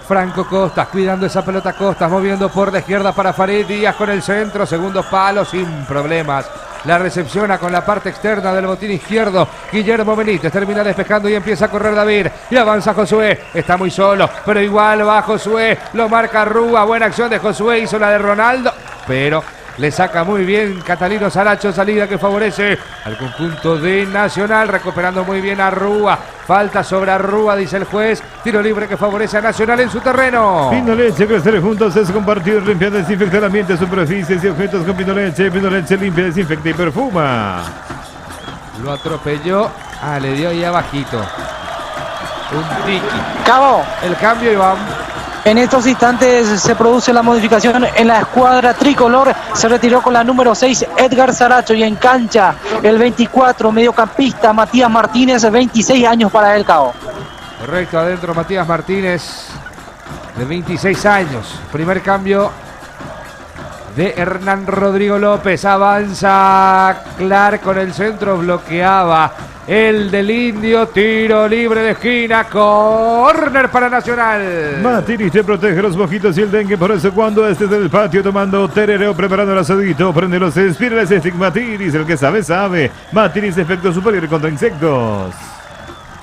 Franco Costas cuidando esa pelota, Costas moviendo por la izquierda para Farid Díaz con el centro, segundo palo sin problemas. La recepciona con la parte externa del botín izquierdo. Guillermo Benítez termina despejando y empieza a correr David. Y avanza Josué. Está muy solo, pero igual va Josué. Lo marca Rúa. Buena acción de Josué. Hizo la de Ronaldo, pero le saca muy bien Catalino Saracho. Salida que favorece al conjunto de Nacional. Recuperando muy bien a Rúa. Falta sobre Rúa, dice el juez. Tiro libre que favorece a Nacional en su terreno. Pinoleche, crecer juntos es compartir, limpiar, desinfectar ambientes, superficies y objetos con Pinoleche. Pinoleche limpia, desinfecta y perfuma. Lo atropelló. Le dio ahí abajito. Un tiki. Cabo, El cambio, Iván. en estos instantes se produce la modificación en la escuadra tricolor. Se retiró con la número 6 Edgar Saracho y en cancha el 24 mediocampista Matías Martínez, 26 años para él, Cabo. Correcto, adentro Matías Martínez, de 26 años. Primer cambio de Hernán Rodrigo López. Avanza Clark con el centro, bloqueaba el del Indio. Tiro libre de esquina, córner para Nacional. Martínez te protege los mojitos y el dengue, por eso cuando estés en el patio tomando terereo, preparando el asadito, prende los espireles Estigmatiris, el que sabe, sabe. Martínez, efecto superior contra insectos.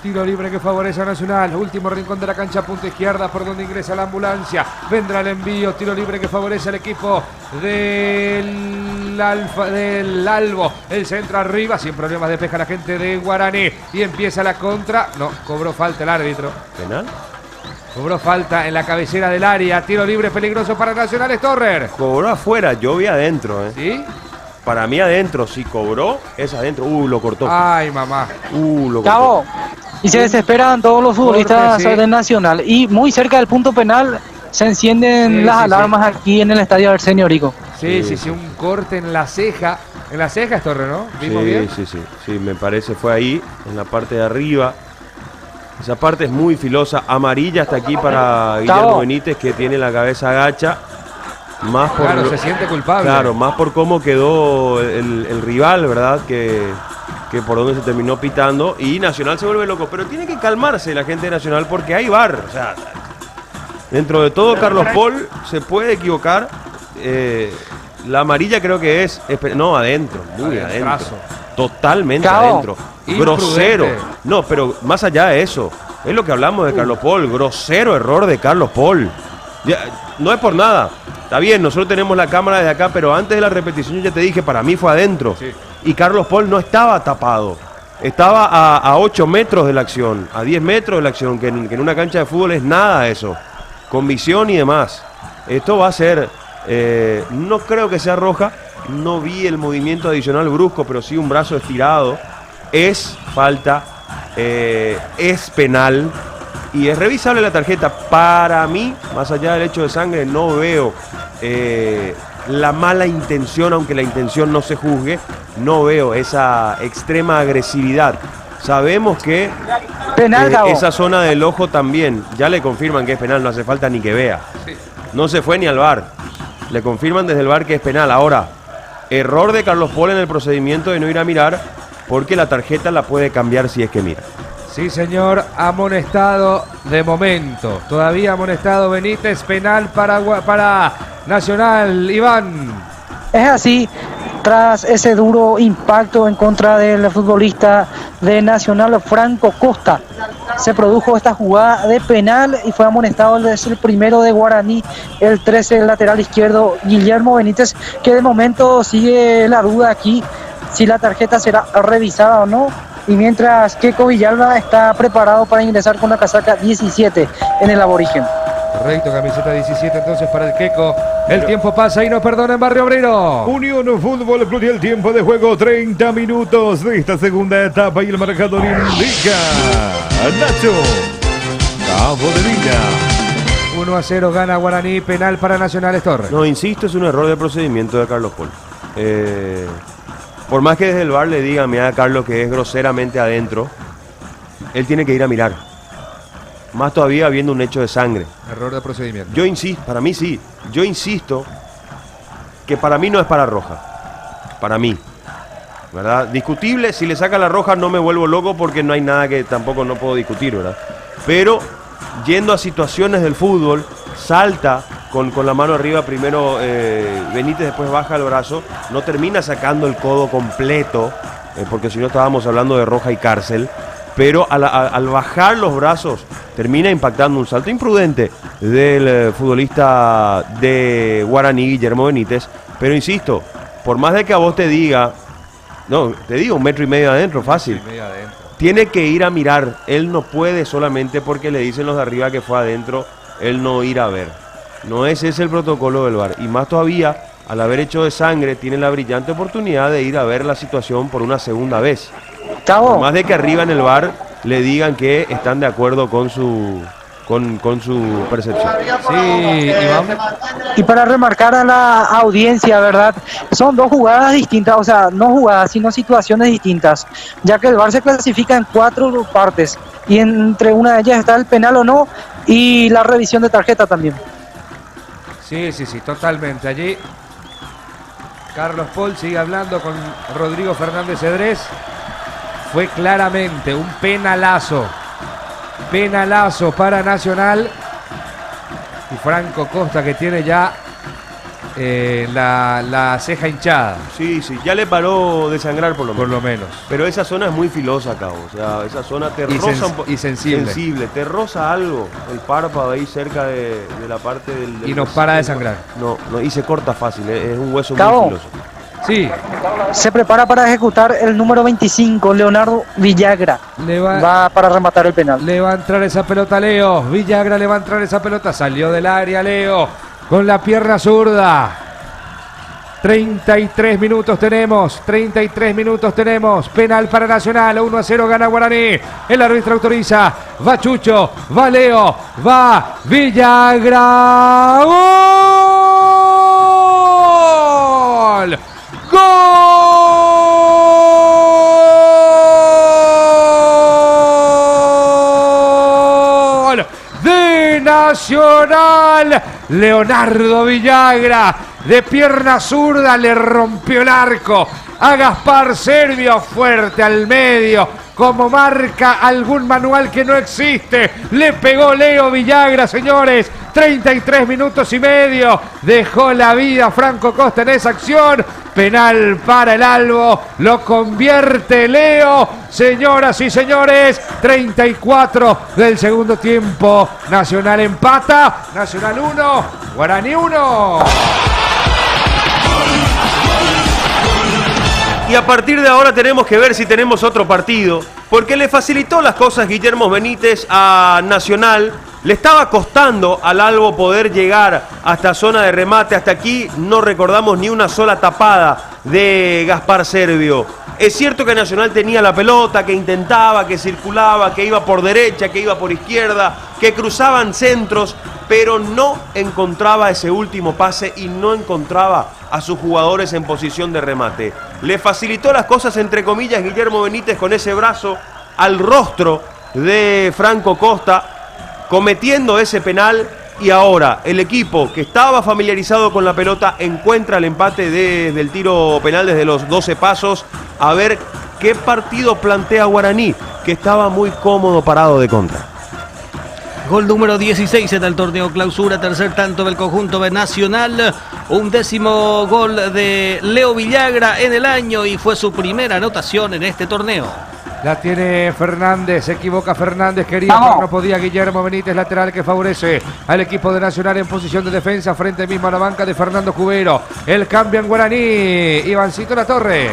Tiro libre que favorece a Nacional. Último rincón de la cancha, punta izquierda, por donde ingresa la ambulancia. Vendrá el envío. Tiro libre que favorece al equipo del Albo. El centro arriba, sin problemas, despeja la gente de Guaraní. Y empieza la contra. No, cobró falta el árbitro. ¿Penal? Cobró falta en la cabecera del área. Tiro libre peligroso para Nacional, Torrer. Cobró afuera, yo vi adentro. ¿Sí? Para mí adentro, si cobró, es adentro. Lo cortó. Ay, mamá. Lo cortó. Cabo, y se desesperan todos los futbolistas Corte, sí. del Nacional. Y muy cerca del punto penal se encienden las alarmas aquí en el estadio Arsenio Orico. Sí, un corte en la ceja. En la ceja es Torre, ¿no? ¿Vimos bien? Sí, me parece fue ahí, en la parte de arriba. Esa parte es muy filosa. Amarilla hasta aquí para Guillermo Benítez, que tiene la cabeza agacha. Más por Claro, se siente culpable. Claro, más por cómo quedó el rival, ¿verdad? Que por donde se terminó pitando. Y Nacional se vuelve loco. Pero tiene que calmarse la gente de Nacional porque hay VAR. O sea, dentro de todo, Carlos Paul se puede equivocar. La amarilla creo que es... No, adentro. Muy adentro. Totalmente adentro. Grosero. No, pero más allá de eso. Es lo que hablamos de Carlos Paul. Grosero error de Carlos Paul. Ya, no es por nada. Está bien, nosotros tenemos la cámara desde acá, pero antes de la repetición yo ya te dije, para mí fue adentro. Sí. Y Carlos Paul no estaba tapado. Estaba a 8 metros de la acción, a 10 metros de la acción, que en una cancha de fútbol es nada eso. Con visión y demás. Esto va a ser, no creo que sea roja, no vi el movimiento adicional brusco, pero sí un brazo estirado. Es falta, es penal. Y es revisable la tarjeta. Para mí, más allá del hecho de sangre, no veo la mala intención, aunque la intención no se juzgue. No veo esa extrema agresividad. Sabemos que penal, esa zona del ojo también, ya le confirman que es penal, no hace falta ni que vea. No se fue ni al VAR. Le confirman desde el VAR que es penal. Ahora, error de Carlos Paul en el procedimiento de no ir a mirar, porque la tarjeta la puede cambiar si es que mira. Sí, señor, amonestado de momento. Todavía amonestado Benítez, penal para Nacional. Iván. Es así, tras ese duro impacto en contra del futbolista de Nacional, Franco Costa, se produjo esta jugada de penal y fue amonestado el primero de Guaraní, el 13, el lateral izquierdo, Guillermo Benítez, que de momento sigue la duda aquí si la tarjeta será revisada o no. Y mientras Keco Villalba está preparado para ingresar con la casaca 17 en el aborigen. Correcto, camiseta 17 entonces para el Queco. El tiempo pasa y no perdona en Barrio Obrero. Unión Fútbol Club y el tiempo de juego, 30 minutos de esta segunda etapa y el marcador indica Nacho Cabo de Vila. 1-0 gana Guaraní, penal para Nacional Torres. No, insisto, es un error de procedimiento de Carlos Paul. Por más que desde el VAR le digan, mira Carlos, que es groseramente adentro, él tiene que ir a mirar. Más todavía habiendo un hecho de sangre. Error de procedimiento. Yo insisto, para mí sí. Yo insisto que para mí no es para roja. Para mí. ¿Verdad? Discutible, si le saca la roja no me vuelvo loco porque no hay nada que tampoco no puedo discutir, ¿verdad? Pero yendo a situaciones del fútbol, salta con la mano arriba, primero Benítez, después baja el brazo, no termina sacando el codo completo, porque si no estábamos hablando de roja y cárcel, pero al bajar los brazos termina impactando un salto imprudente del futbolista de Guaraní, Guillermo Benítez. Pero insisto, por más de que a vos te diga, no, te digo 1,5 metros adentro, fácil. Tiene que ir a mirar, él no puede solamente porque le dicen los de arriba que fue adentro, él no ir a ver. No ese es el protocolo del VAR. Y más todavía, al haber hecho de sangre, tiene la brillante oportunidad de ir a ver la situación por una segunda vez. Cabo. Por más de que arriba en el VAR le digan que están de acuerdo con su percepción. Sí, Iván. Y para remarcar a la audiencia, ¿verdad? Son dos jugadas distintas, o sea, no jugadas, sino situaciones distintas, ya que el VAR se clasifica en 4 partes y entre una de ellas está el penal o no y la revisión de tarjeta también. Sí, totalmente. Allí Carlos Paul sigue hablando con Rodrigo Fernández Cedrés. Fue claramente un penalazo. Penalazo para Nacional. Y Franco Costa que tiene ya la ceja hinchada. Sí, ya le paró de sangrar por lo menos. Por lo menos. Pero esa zona es muy filosa, Cabo. O sea, esa zona te roza un poco. Y sensible. Te roza algo. El párpado ahí cerca de la parte del y no para de sangrar. No, y se corta fácil. Es un hueso Cabo. muy filoso. Sí. Se prepara para ejecutar el número 25, Leonardo Villagra. Va para rematar el penal. Le va a entrar esa pelota Leo. Villagra le va a entrar esa pelota. Salió del área Leo con la pierna zurda. 33 minutos tenemos. Penal para Nacional. 1-0 gana Guaraní. El árbitro autoriza. Va Chucho. Va Leo. Va Villagra. ¡Gol! ¡Gol de Nacional! Leonardo Villagra de pierna zurda le rompió el arco a Gaspar Servio, fuerte al medio, como marca algún manual que no existe. Le pegó Leo Villagra, señores. 33 minutos y medio. Dejó la vida Franco Costa en esa acción. Penal para el Albo. Lo convierte Leo. Señoras y señores, 34 del segundo tiempo. Nacional empata. Nacional 1, Guaraní 1. Y a partir de ahora tenemos que ver si tenemos otro partido, porque le facilitó las cosas Guillermo Benítez a Nacional. Le estaba costando al Albo poder llegar hasta zona de remate. Hasta aquí no recordamos ni una sola tapada de Gaspar Servio. Es cierto que Nacional tenía la pelota, que intentaba, que circulaba, que iba por derecha, que iba por izquierda, que cruzaban centros, pero no encontraba ese último pase y no encontraba a sus jugadores en posición de remate. Le facilitó las cosas, entre comillas, Guillermo Benítez con ese brazo al rostro de Franco Costa, cometiendo ese penal. Y ahora el equipo que estaba familiarizado con la pelota encuentra el empate desde el tiro penal desde los 12 pasos. A ver qué partido plantea Guaraní, que estaba muy cómodo parado de contra. Gol número 16 en el torneo clausura, tercer tanto del conjunto de Nacional, 11º gol de Leo Villagra en el año y fue su primera anotación en este torneo. La tiene Fernández, se equivoca Fernández, quería pero no podía. Guillermo Benítez, lateral que favorece al equipo de Nacional en posición de defensa, frente mismo a la banca de Fernando Cubero. El cambio en Guaraní, Ivancito Latorre.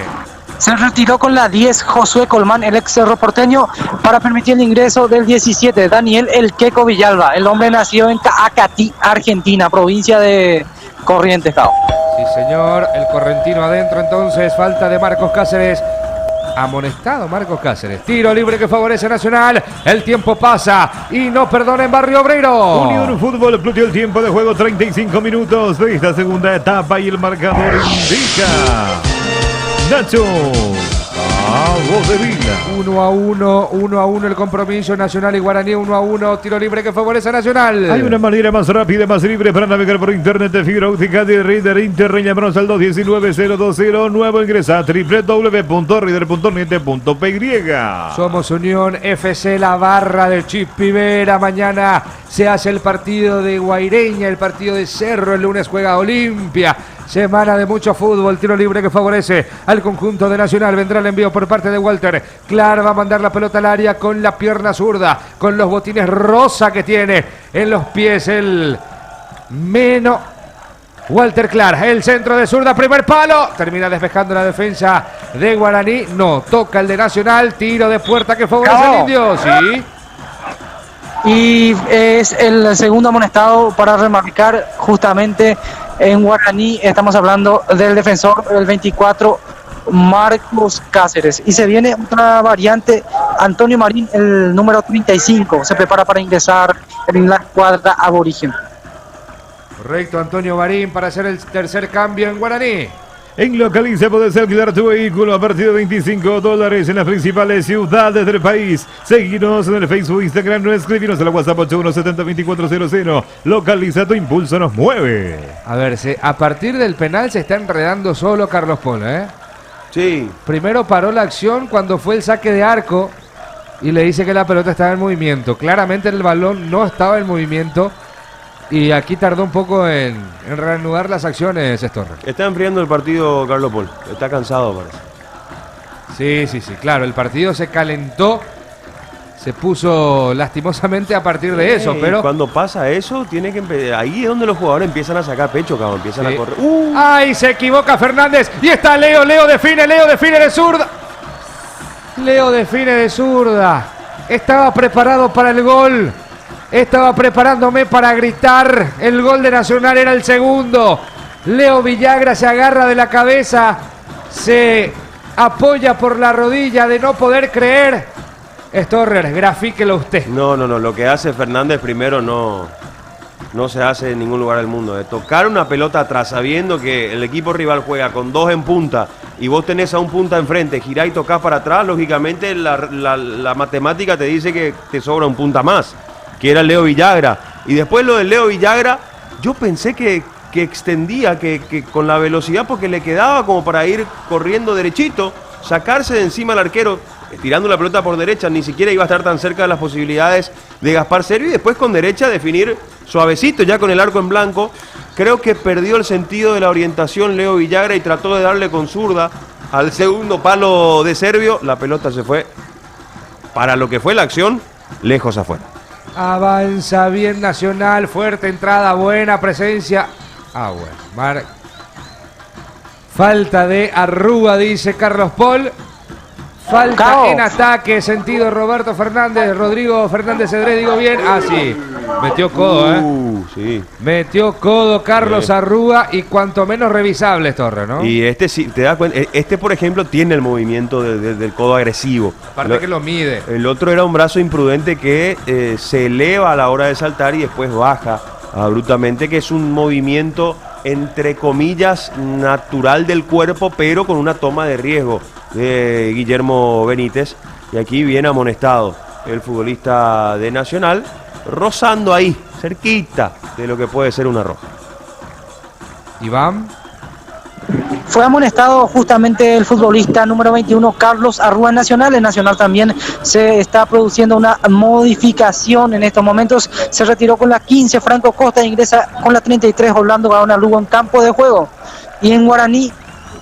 Se retiró con la 10 Josué Colmán, el ex Cerro Porteño, para permitir el ingreso del 17 Daniel El Queco Villalba. El hombre nació en Caacatí, Argentina, provincia de Corrientes, Cabo. Sí, señor, el correntino adentro entonces, falta de Marcos Cáceres. Amonestado Marcos Cáceres. Tiro libre que favorece Nacional. El tiempo pasa y no perdona en Barrio Obrero. Unión Fútbol Club dio el tiempo de juego 35 minutos de esta segunda etapa y el marcador indica Nacho Cabo de Vila. 1-1 el compromiso. Nacional y Guaraní 1-1. Tiro libre que favorece a Nacional. Hay una manera más rápida, más libre para navegar por internet de fibra óptica de Reader Internet. Llámanos al 219-020. Nuevo ingresa a www.reader.net.py. Somos Unión FC, la barra del Chip Pivera. Mañana se hace el partido de Guaireña, el partido de Cerro. El lunes juega Olimpia. Semana de mucho fútbol, tiro libre que favorece al conjunto de Nacional. Vendrá el envío por parte de Walter. Clar va a mandar la pelota al área con la pierna zurda, con los botines rosa que tiene en los pies el Meno. Walter Clar, el centro de zurda, primer palo. Termina despejando la defensa de Guaraní. No, toca el de Nacional. Tiro de puerta que favorece al Indio. Sí. Y es el segundo amonestado para remarcar justamente en Guaraní. Estamos hablando del defensor, el 24, Marcos Cáceres. Y se viene otra variante, Antonio Marín, el número 35. Se prepara para ingresar en la escuadra aborigen. Correcto, Antonio Marín para hacer el tercer cambio en Guaraní. En Localiza puedes alquilar tu vehículo a partir de $25 en las principales ciudades del país. Seguinos en el Facebook, Instagram, no escribinos en la WhatsApp 8170-2400. Localiza, tu impulso nos mueve. A ver, a partir del penal se está enredando solo Carlos Polo, ¿eh? Sí. Primero paró la acción cuando fue el saque de arco y le dice que la pelota estaba en movimiento. Claramente el balón no estaba en movimiento. Y aquí tardó un poco en reanudar las acciones, Estorra. Está enfriando el partido Carlos Polo. Está cansado, parece. Sí, claro. El partido se calentó. Se puso lastimosamente a partir de eso, pero... Cuando pasa eso, tiene que ahí es donde los jugadores empiezan a sacar pecho, cabrón. Empiezan a correr. ¡Ay! Se equivoca Fernández. Y está Leo define de zurda. Leo define de zurda. Estaba preparado para el gol. Estaba preparándome para gritar. El gol de Nacional era el segundo. Leo Villagra se agarra de la cabeza. Se apoya por la rodilla de no poder creer. Storrer, grafíquelo usted. No. Lo que hace Fernández primero no se hace en ningún lugar del mundo. De tocar una pelota atrás sabiendo que el equipo rival juega con dos en punta y vos tenés a un punta enfrente, girás y tocás para atrás, lógicamente la matemática te dice que te sobra un punta más, que era Leo Villagra. Y después lo del Leo Villagra, yo pensé que extendía, que con la velocidad, porque le quedaba como para ir corriendo derechito, sacarse de encima al arquero, tirando la pelota por derecha, ni siquiera iba a estar tan cerca de las posibilidades de Gaspar Servi, y después con derecha definir suavecito, ya con el arco en blanco. Creo que perdió el sentido de la orientación Leo Villagra y trató de darle con zurda al segundo palo de Servio. La pelota se fue, para lo que fue la acción, lejos afuera. Avanza bien Nacional, fuerte entrada, buena presencia. Bueno, falta de Arrúa, dice Carlos Paul. Falta en ataque, sentido Roberto Fernández, Rodrigo Fernández Cedré, digo bien. Sí, metió codo, Sí. Metió codo Carlos Arrúa y cuanto menos revisable, Torre, ¿no? Y sí, te das cuenta, por ejemplo tiene el movimiento del codo agresivo. Aparte que lo mide. El otro era un brazo imprudente que se eleva a la hora de saltar y después baja abruptamente, que es un movimiento entre comillas natural del cuerpo, pero con una toma de riesgo de Guillermo Benítez. Y aquí viene amonestado el futbolista de Nacional, rozando ahí, cerquita de lo que puede ser una roja. Iván. Fue amonestado justamente el futbolista número 21, Carlos Arrúa, Nacional. En Nacional también se está produciendo una modificación en estos momentos. Se retiró con la 15 Franco Costa e ingresa con la 33 Orlando Gaona Lugo en campo de juego. Y en Guaraní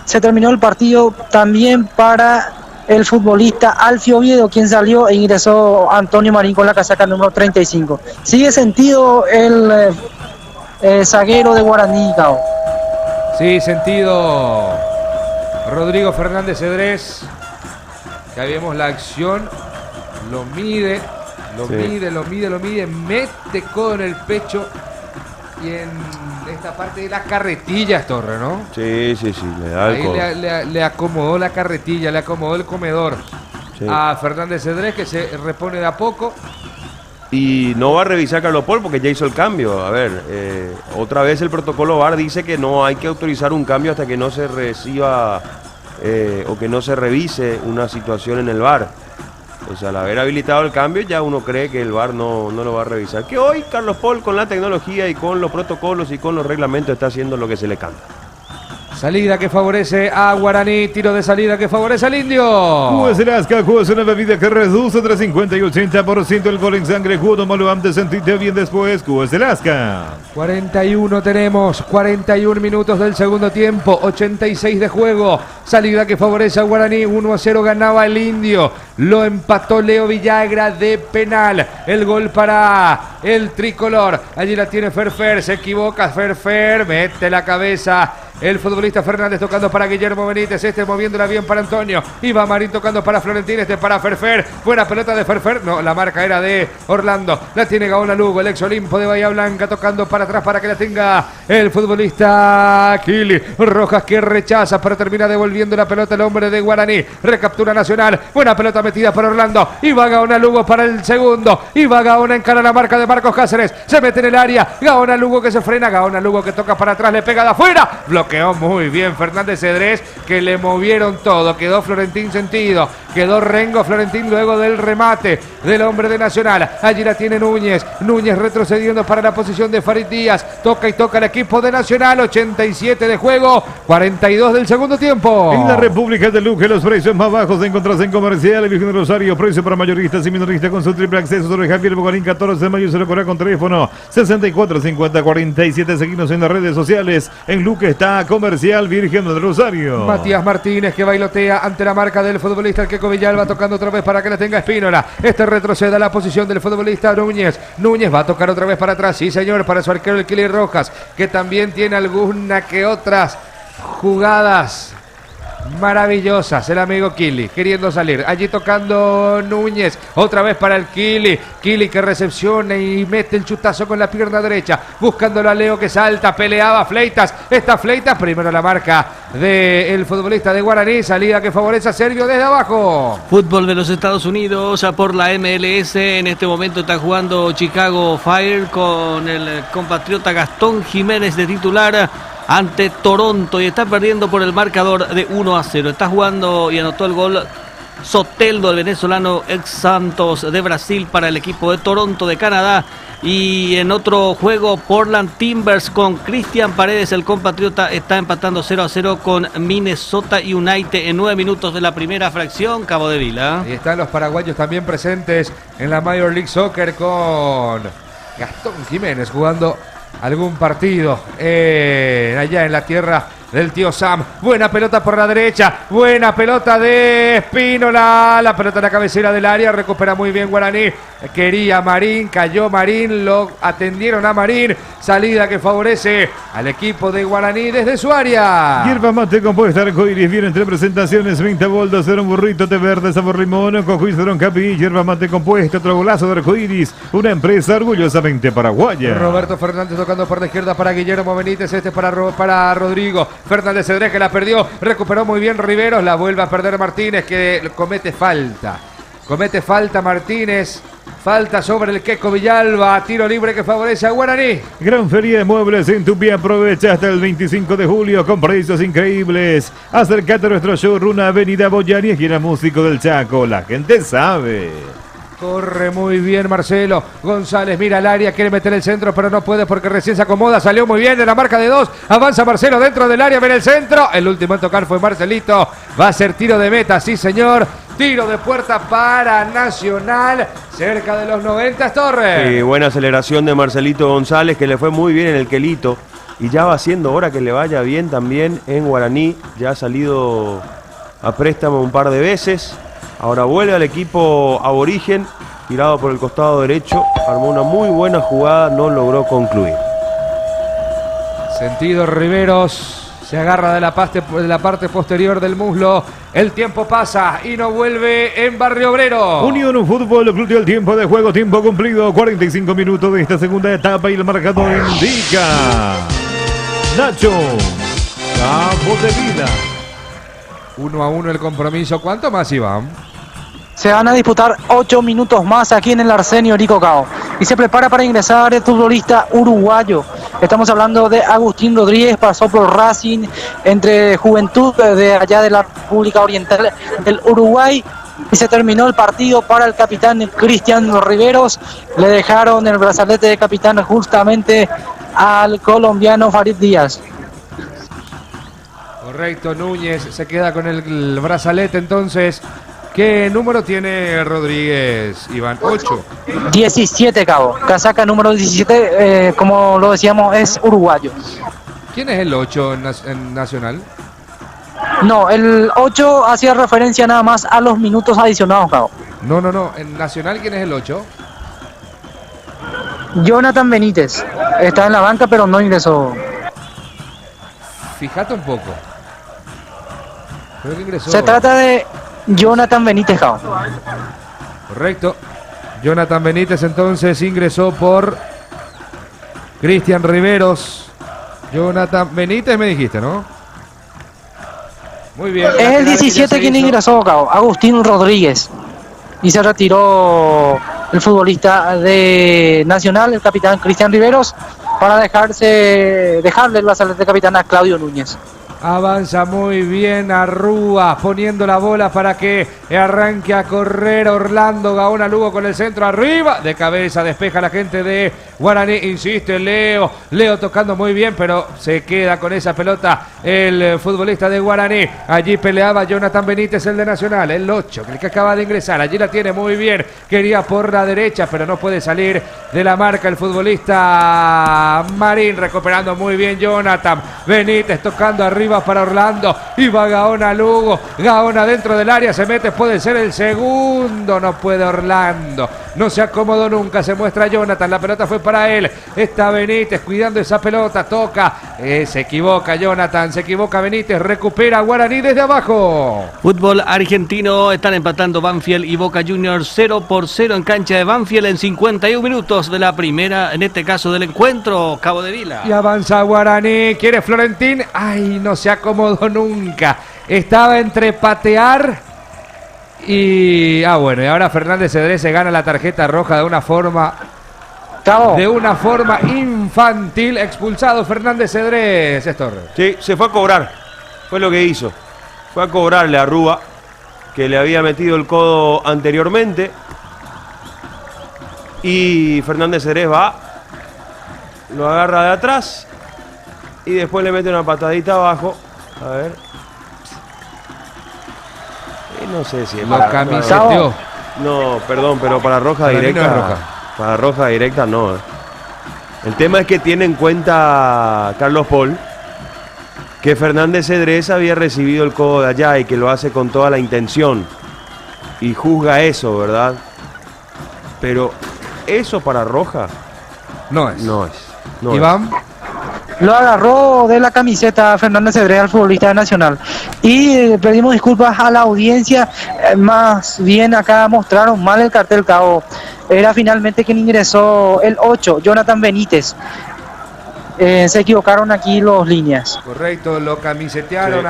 se terminó el partido también para el futbolista Alfio Oviedo, quien salió e ingresó Antonio Marín con la casaca número 35. Sigue sentido el zaguero de Guaraní, Cao. Sí, sentido Rodrigo Fernández Cedrés. Ya vemos la acción. Lo mide, mete codo en el pecho. Y en esta parte de la carretilla es Torre, ¿no? Sí, le da el codo. Ahí le acomodó la carretilla, le acomodó el comedor a Fernández Cedrés, que se repone de a poco. Y no va a revisar Carlos Paul porque ya hizo el cambio. A ver, otra vez el protocolo VAR dice que no hay que autorizar un cambio hasta que no se reciba o que no se revise una situación en el VAR. O sea, al haber habilitado el cambio ya uno cree que el VAR no lo va a revisar. Que hoy Carlos Paul con la tecnología y con los protocolos y con los reglamentos está haciendo lo que se le canta. Salida que favorece a Guaraní, tiro de salida que favorece al Indio. Jugos de Lasca, es una bebida que reduce entre 50 y 80% el gol en sangre. Tómalo antes, sentirte bien después. Jugos de Lasca. 41 tenemos, 41 minutos del segundo tiempo, 86 de juego. Salida que favorece a Guaraní, 1-0 ganaba el Indio. Lo empató Leo Villagra de penal. El gol para el tricolor. Allí la tiene Ferfer, se equivoca Ferfer, mete la cabeza. El futbolista Fernández tocando para Guillermo Benítez, moviéndola bien para Antonio. Iba Marín tocando para Florentín, para Ferfer. Buena pelota de Ferfer, no, la marca era de Orlando. La tiene Gaona Lugo, el ex Olimpo de Bahía Blanca, tocando para atrás para que la tenga el futbolista Kili. Rojas que rechaza, pero termina devolviendo la pelota el hombre de Guaraní. Recaptura Nacional, buena pelota metida por Orlando. Iba Gaona Lugo para el segundo. Iba Gaona, encara la marca de Marcos Cáceres. Se mete en el área. Gaona Lugo que se frena. Gaona Lugo que toca para atrás, le pega de afuera. Bloqueó muy bien Fernández Cedrés, que le movieron todo. Quedó Florentín sentido. Quedó Rengo Florentín luego del remate del hombre de Nacional. Allí la tiene Núñez. Núñez retrocediendo para la posición de Farid Díaz. Toca y toca el equipo de Nacional. 87 de juego, 42 del segundo tiempo. En la República de Luque, los precios más bajos se encontrás en Comercial Virgen de Rosario. Precio para mayoristas y minoristas con su triple acceso sobre Javier Bogarín, 14 de mayo. Se lo corre con teléfono 64 50 47. Seguimos en las redes sociales. En Luque está Comercial Virgen de Rosario. Matías Martínez que bailotea ante la marca del futbolista el Queco Villalba, tocando otra vez para que la tenga Espínola. Retrocede a la posición del futbolista Núñez. Núñez va a tocar otra vez para atrás, sí señor, para su arquero el Kili Rojas, que también tiene alguna que otras jugadas maravillosas, el amigo Kili queriendo salir, allí tocando Núñez, otra vez para el Kili que recepciona y mete el chutazo con la pierna derecha, buscándolo a Leo que salta, peleaba Fleitas, primero la marca del futbolista de Guaraní, salida que favorece a Servio desde abajo. Fútbol de los Estados Unidos por la MLS, en este momento está jugando Chicago Fire con el compatriota Gastón Jiménez de titular ante Toronto y está perdiendo por el marcador de 1-0. Está jugando y anotó el gol Soteldo, el venezolano ex Santos de Brasil, para el equipo de Toronto de Canadá. Y en otro juego, Portland Timbers con Cristian Paredes, el compatriota, está empatando 0-0 con Minnesota United en 9 minutos de la primera fracción, Cabo de Vila. Y están los paraguayos también presentes en la Major League Soccer con Gastón Jiménez jugando algún partido allá en la tierra del tío Sam. Buena pelota por la derecha, buena pelota de Espínola, la pelota en la cabecera del área, recupera muy bien Guaraní, quería Marín, cayó Marín, lo atendieron a Marín, salida que favorece al equipo de Guaraní desde su área. Hierba mate compuesta arcoíris, viene entre presentaciones, 20 boldas, era un burrito, té verde, sabor limón, cojuiz, capi, hierba mate compuesta, otro golazo de arcoíris, una empresa orgullosamente paraguaya. Roberto Fernández tocando por la izquierda para Guillermo Benítez, para Rodrigo Fernández Cedrés, que la perdió, recuperó muy bien Riveros, la vuelve a perder Martínez, que comete falta Martínez, falta sobre el Queco Villalba, tiro libre que favorece a Guaraní. Gran feria de muebles en Tupí, aprovecha hasta el 25 de julio con precios increíbles. Acércate a nuestro showroom, Avenida Boyani, esquina Músico del Chaco, la gente sabe. Corre muy bien Marcelo González, mira el área, quiere meter el centro, pero no puede porque recién se acomoda, salió muy bien de la marca de 2, avanza Marcelo dentro del área, viene el centro, el último en tocar fue Marcelito, va a ser tiro de meta, sí señor, tiro de puerta para Nacional, cerca de los 90 Torres. Sí, buena aceleración de Marcelito González, que le fue muy bien en el Quelito, y ya va siendo hora que le vaya bien también en Guaraní, ya ha salido a préstamo un par de veces. Ahora vuelve al equipo aborigen, tirado por el costado derecho, armó una muy buena jugada, no logró concluir. Sentido Riveros, Se agarra de la parte posterior del muslo. El tiempo pasa y no vuelve en Barrio Obrero. Unión Fútbol Club dio el tiempo de juego, tiempo cumplido, 45 minutos de esta segunda etapa y el marcador indica Nacho Cabo de Vila. 1-1 el compromiso. ¿Cuánto más, Iván? Se van a disputar 8 minutos más aquí en el Arsenio Rico Cao. Y se prepara para ingresar el futbolista uruguayo. Estamos hablando de Agustín Rodríguez, pasó por Racing, entre Juventud de allá de la República Oriental del Uruguay. Y se terminó el partido para el capitán Cristian Riveros. Le dejaron el brazalete de capitán justamente al colombiano Farid Díaz. Correcto, Núñez se queda con el brazalete entonces. ¿Qué número tiene Rodríguez, Iván? 8. 17, Cabo. Casaca número 17, como lo decíamos, es uruguayo. ¿Quién es el 8 en Nacional? No, el 8 hacía referencia nada más a los minutos adicionados, Cabo. No. En Nacional, ¿quién es el 8? Jonathan Benítez. Está en la banca, pero no ingresó. Fíjate un poco. Creo que ingresó. Se trata de Jonathan Benítez, Cabo. Correcto. Jonathan Benítez entonces ingresó por Cristian Riveros. Jonathan Benítez me dijiste, ¿no? Muy bien. Es el 17 quien ingresó, Cabo. Agustín Rodríguez. Y se retiró el futbolista de Nacional, el capitán Cristian Riveros, para dejarle el brazalete de capitán a Claudio Núñez. Avanza muy bien Arrúa, poniendo la bola para que arranque a correr Orlando Gaona Lugo con el centro arriba. De cabeza despeja la gente de Guaraní. Insiste Leo tocando muy bien, pero se queda con esa pelota el futbolista de Guaraní. Allí peleaba Jonathan Benítez, el de Nacional, el 8, el que acaba de ingresar. Allí la tiene muy bien, quería por la derecha, pero no puede salir de la marca el futbolista Marín. Recuperando muy bien Jonathan Benítez, tocando arriba para Orlando, y va Gaona Lugo, Gaona dentro del área, se mete, puede ser el segundo, no puede Orlando, no se acomodó nunca, se muestra Jonathan, la pelota fue para él, está Benítez cuidando esa pelota, toca, se equivoca Jonathan, se equivoca Benítez, recupera Guaraní desde abajo. Fútbol argentino, están empatando Banfield y Boca Juniors 0-0 en cancha de Banfield en 51 minutos de la primera, en este caso del encuentro, Cabo de Vila. Y avanza Guaraní, quiere Florentín, ay, no se acomodó nunca, estaba entre patear y... bueno, y ahora Fernández Cedrés se gana la tarjeta roja de una forma infantil. Expulsado Fernández Cedrés, Estorre. Sí, se fue a cobrar, fue lo que hizo. Fue a cobrarle a Rúa, que le había metido el codo anteriormente. Y Fernández Cedrés va, lo agarra de atrás y después le mete una patadita abajo. A ver. No sé si es Lo camiseteó. No, perdón, pero para roja directa. No es roja. Para roja directa no. El tema es que tiene en cuenta Carlos Paul que Fernández Cedrés había recibido el codo de allá y que lo hace con toda la intención. Y juzga eso, ¿verdad? Pero eso para roja No es. no es. Iván. Lo agarró de la camiseta Fernández Cedrés al futbolista Nacional. Y pedimos disculpas a la audiencia, más bien acá mostraron mal el cartel, Cabo. Era finalmente quien ingresó el 8, Jonathan Benítez. Se equivocaron aquí los líneas. Correcto, lo camisetearon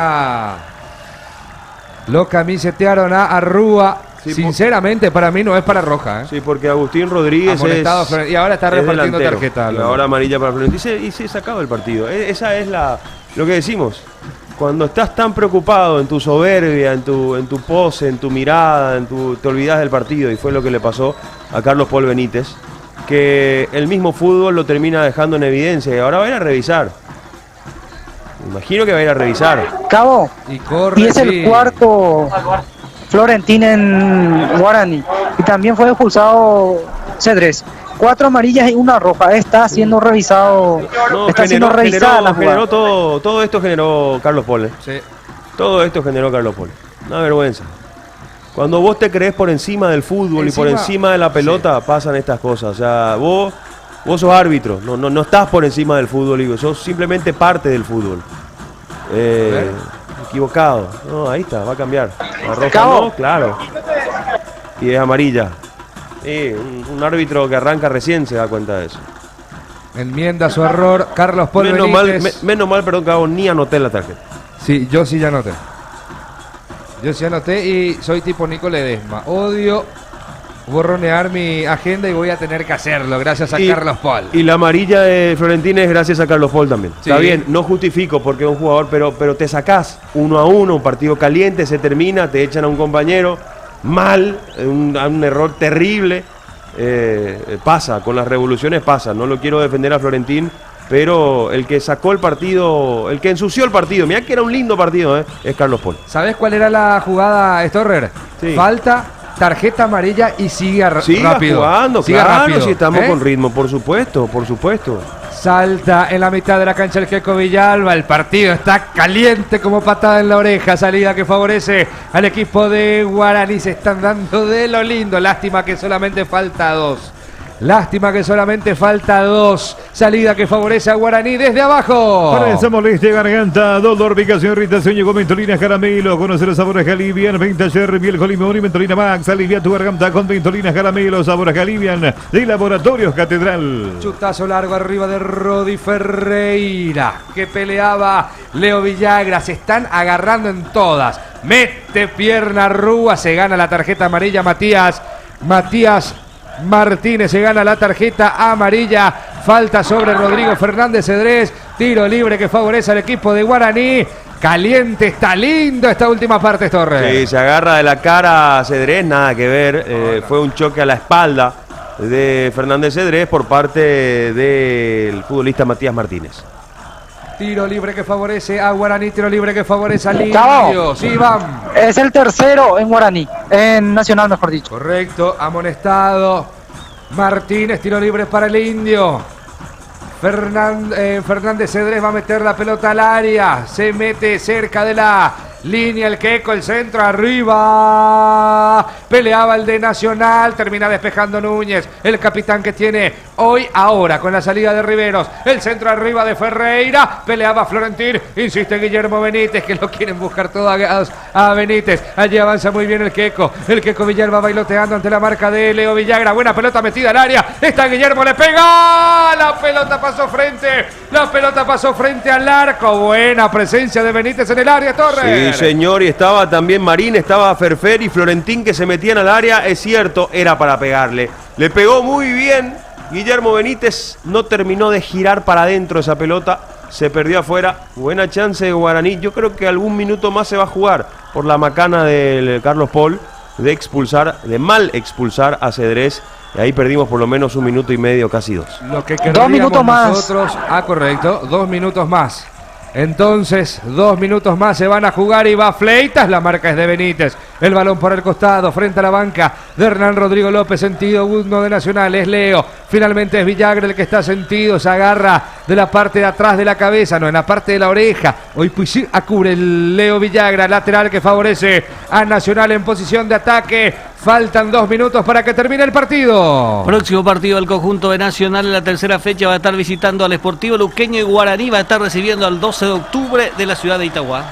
Sí. a Arrúa. Sí, Sinceramente, para mí no es para roja, ¿eh? Sí, porque Agustín Rodríguez Amonestado es, y ahora está es repartiendo delantero. tarjeta. Y ahora amarilla para Florentín y se sacaba el partido. Esa es lo que decimos. Cuando estás tan preocupado en tu soberbia, en tu pose, en tu mirada, te olvidas del partido. Y fue lo que le pasó a Carlos Paul Benítez, que el mismo fútbol lo termina dejando en evidencia. Y ahora va a ir a revisar. Me imagino que va a ir a revisar. Cabo, Y corre. y es el sí. cuarto Florentín en Guaraní. Y también fue expulsado Cedrés. 4 amarillas y una roja. Está siendo revisado. No, está siendo revisada la jugada. generó todo esto generó Carlos Paul. Sí. Todo esto generó Carlos Paul. Una vergüenza. Cuando vos te crees por encima del fútbol y por encima de la pelota, pasan estas cosas. O sea, vos sos árbitro, no estás por encima del fútbol, sos simplemente parte del fútbol. Equivocado. No, ahí está, va a cambiar. La roja Cabo. no, claro. Y es amarilla. Un árbitro que arranca recién se da cuenta de eso. Enmienda su error Carlos Paul Benítez. Menos mal, perdón, Cabo, ni anoté la tarjeta. Sí, yo sí ya anoté. Yo sí anoté y soy tipo Nico Ledesma. Odio borronear mi agenda y voy a tener que hacerlo gracias a Carlos Paul. Y la amarilla de Florentín es gracias a Carlos Paul también. Sí. Está bien, no justifico porque es un jugador, pero te sacás 1-1, un partido caliente, se termina, te echan a un compañero mal, un error terrible. Pasa, con las revoluciones pasa. No lo quiero defender a Florentín, pero el que sacó el partido, el que ensució el partido, mirá que era un lindo partido, es Carlos Paul. ¿Sabes cuál era la jugada, Storrer? Sí. Falta, tarjeta amarilla y siga rápido. Jugando, siga claro, rápido. si estamos con ritmo, por supuesto. Salta en la mitad de la cancha el Queco Villalba. El partido está caliente como patada en la oreja. Salida que favorece al equipo de Guaraní. Se están dando de lo lindo. Lástima que solamente falta dos. Salida que favorece a Guaraní desde abajo. Para esa molestia de garganta, dolor, picación, irritación, llegó Ventolina Caramelo. Conocer los sabores que alivian. Vintage, miel con limón y Ventolina Max. Alivia tu garganta con Ventolina Caramelo. Sabores que alivian de Laboratorios Catedral. Chutazo largo arriba de Rodi Ferreira, que peleaba Leo Villagra. Se están agarrando en todas. Mete pierna Rúa, se gana la tarjeta amarilla Matías Martínez, se gana la tarjeta amarilla. Falta sobre Rodrigo Fernández Cedrés. Tiro libre que favorece al equipo de Guaraní. Caliente, está lindo esta última parte, Torres. Sí, se agarra de la cara a Cedrés, nada que ver. Fue un choque a la espalda de Fernández Cedrés por parte del futbolista Matías Martínez. Tiro libre que favorece a Guaraní, tiro libre que favorece al Cabo. Indio. Sí, Iván. Es el tercero en Guaraní, en Nacional mejor dicho. Correcto, amonestado Martínez, tiro libre para el Indio. Fernández Cedrés va a meter la pelota al área. Se mete cerca de la línea el Queco, el centro arriba. Peleaba el de Nacional. Termina despejando Núñez, el capitán que tiene ahora con la salida de Riveros. El centro arriba de Ferreira. Peleaba Florentín. Insiste Guillermo Benítez, que lo quieren buscar todo a Benítez. Allí avanza muy bien el Queco. El Queco Villalba bailoteando ante la marca de Leo Villagra. Buena pelota metida al área. Está Guillermo, le pega. La pelota pasó frente al arco. Buena presencia de Benítez en el área, Torres. Sí, señor, y estaba también Marín, estaba Ferfer y Florentín que se metían al área. Es cierto, era para pegarle. Le pegó muy bien. Guillermo Benítez no terminó de girar para adentro esa pelota. Se perdió afuera. Buena chance de Guaraní. Yo creo que algún minuto más se va a jugar por la macana del Carlos Paul de mal expulsar a Cedrés. Y ahí perdimos por lo menos 1 minuto y medio, casi 2. Lo que 2 minutos más. Nosotros, correcto, 2 minutos más. Entonces, 2 minutos más se van a jugar y va Fleitas. La marca es de Benítez. El balón por el costado, frente a la banca de Hernán Rodrigo López. Sentido uno de Nacional, es Leo. Finalmente es Villagra el que está sentido. Se agarra de la parte de atrás de la cabeza, no, en la parte de la oreja. Hoy pues sí, cubre el Leo Villagra. Lateral que favorece a Nacional en posición de ataque. Faltan 2 minutos para que termine el partido. Próximo partido del conjunto de Nacional en la tercera fecha va a estar visitando al Sportivo Luqueño y Guaraní va a estar recibiendo al 12 de octubre de la ciudad de Itagua.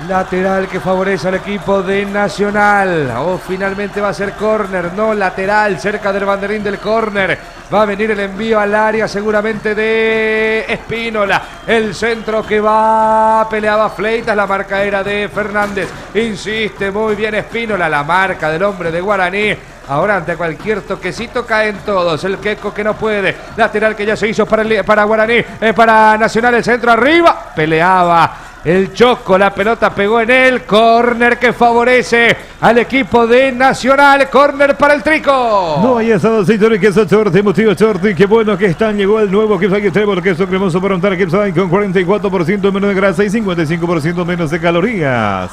Lateral que favorece al equipo de Nacional. Finalmente va a ser córner, no lateral, cerca del banderín del córner. Va a venir el envío al área seguramente de Espínola. El centro que va, peleaba Fleitas, la marca era de Fernández. Insiste muy bien Espínola, la marca del hombre de Guaraní. Ahora ante cualquier toquecito caen todos. El Queco que no puede. Lateral que ya se hizo para Guaraní. Para Nacional, el centro arriba. Peleaba el Choco, la pelota pegó en él. Córner que favorece al equipo de Nacional. Córner para el Trico. No hay asado, señores, que es sorte, motivo sorte. Qué bueno que están. Llegó el nuevo Kipsay Trevor, queso cremoso para untar Kipsay con 44% menos de grasa y 55% menos de calorías.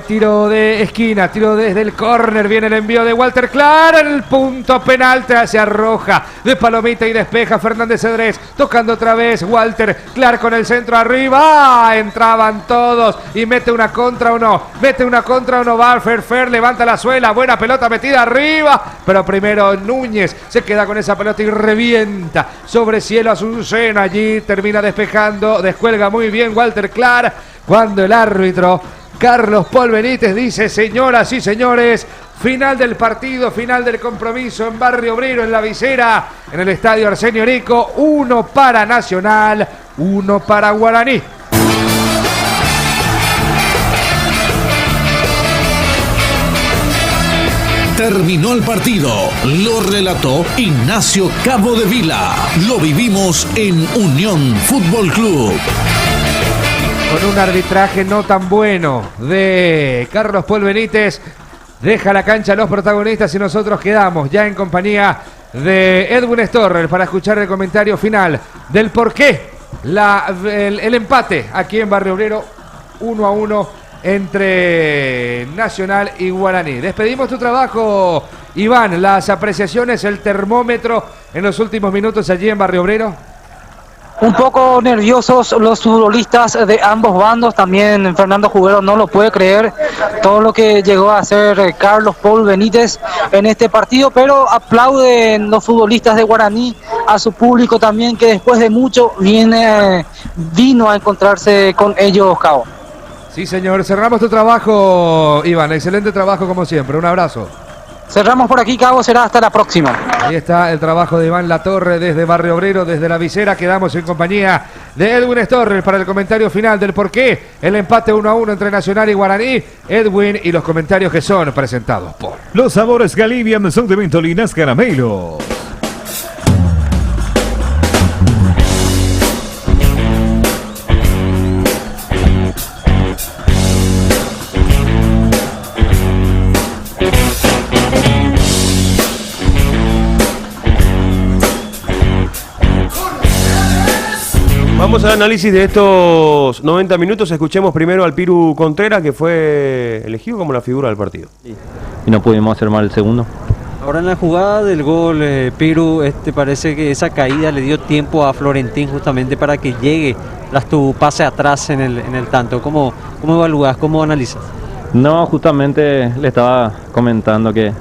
Tiro de esquina, tiro desde el córner, viene el envío de Walter Clark, el punto penal se arroja de palomita y despeja Fernández Cedrés, tocando otra vez Walter Clark con el centro arriba, entraban todos y mete una contra uno, va Fer, levanta la suela, buena pelota metida arriba, pero primero Núñez se queda con esa pelota y revienta sobre Cielo Azucena, allí termina despejando, descuelga muy bien Walter Clark, cuando el árbitro Carlos Paul Benítez dice: señoras y señores, final del partido, final del compromiso en Barrio Obrero, en La Visera, en el estadio Arsenio Rico, 1 para Nacional, 1 para Guaraní. Terminó el partido. Lo relató Ignacio Cabo de Vila. Lo vivimos en Unión Fútbol Club. Con un arbitraje no tan bueno de Carlos Paul Benítez, deja la cancha a los protagonistas y nosotros quedamos ya en compañía de Edwin Storrer para escuchar el comentario final del por qué el empate aquí en Barrio Obrero 1-1 entre Nacional y Guaraní. Despedimos tu trabajo, Iván, las apreciaciones, el termómetro en los últimos minutos allí en Barrio Obrero. Un poco nerviosos los futbolistas de ambos bandos, también Fernando Jubero no lo puede creer todo lo que llegó a hacer Carlos Paul Benítez en este partido, pero aplauden los futbolistas de Guaraní a su público también, que después de mucho vino a encontrarse con ellos, Cabo. Sí, señor, cerramos tu trabajo, Iván, excelente trabajo como siempre, un abrazo. Cerramos por aquí, Cabo, será hasta la próxima. Ahí está el trabajo de Iván Latorre desde Barrio Obrero, desde La Visera. Quedamos en compañía de Edwin Storrer para el comentario final del por qué el empate 1-1 entre Nacional y Guaraní. Edwin y los comentarios que son presentados por Los sabores que alivian son de Ventolinas Caramelo. Vamos al análisis de estos 90 minutos. Escuchemos primero al Piru Contreras, que fue elegido como la figura del partido. Y no pudimos hacer mal el segundo. Ahora en la jugada del gol, Piru, parece que esa caída le dio tiempo a Florentín justamente para que llegue tu pase atrás en el tanto. ¿Cómo evalúas? ¿Cómo analizas? No, justamente le estaba comentando que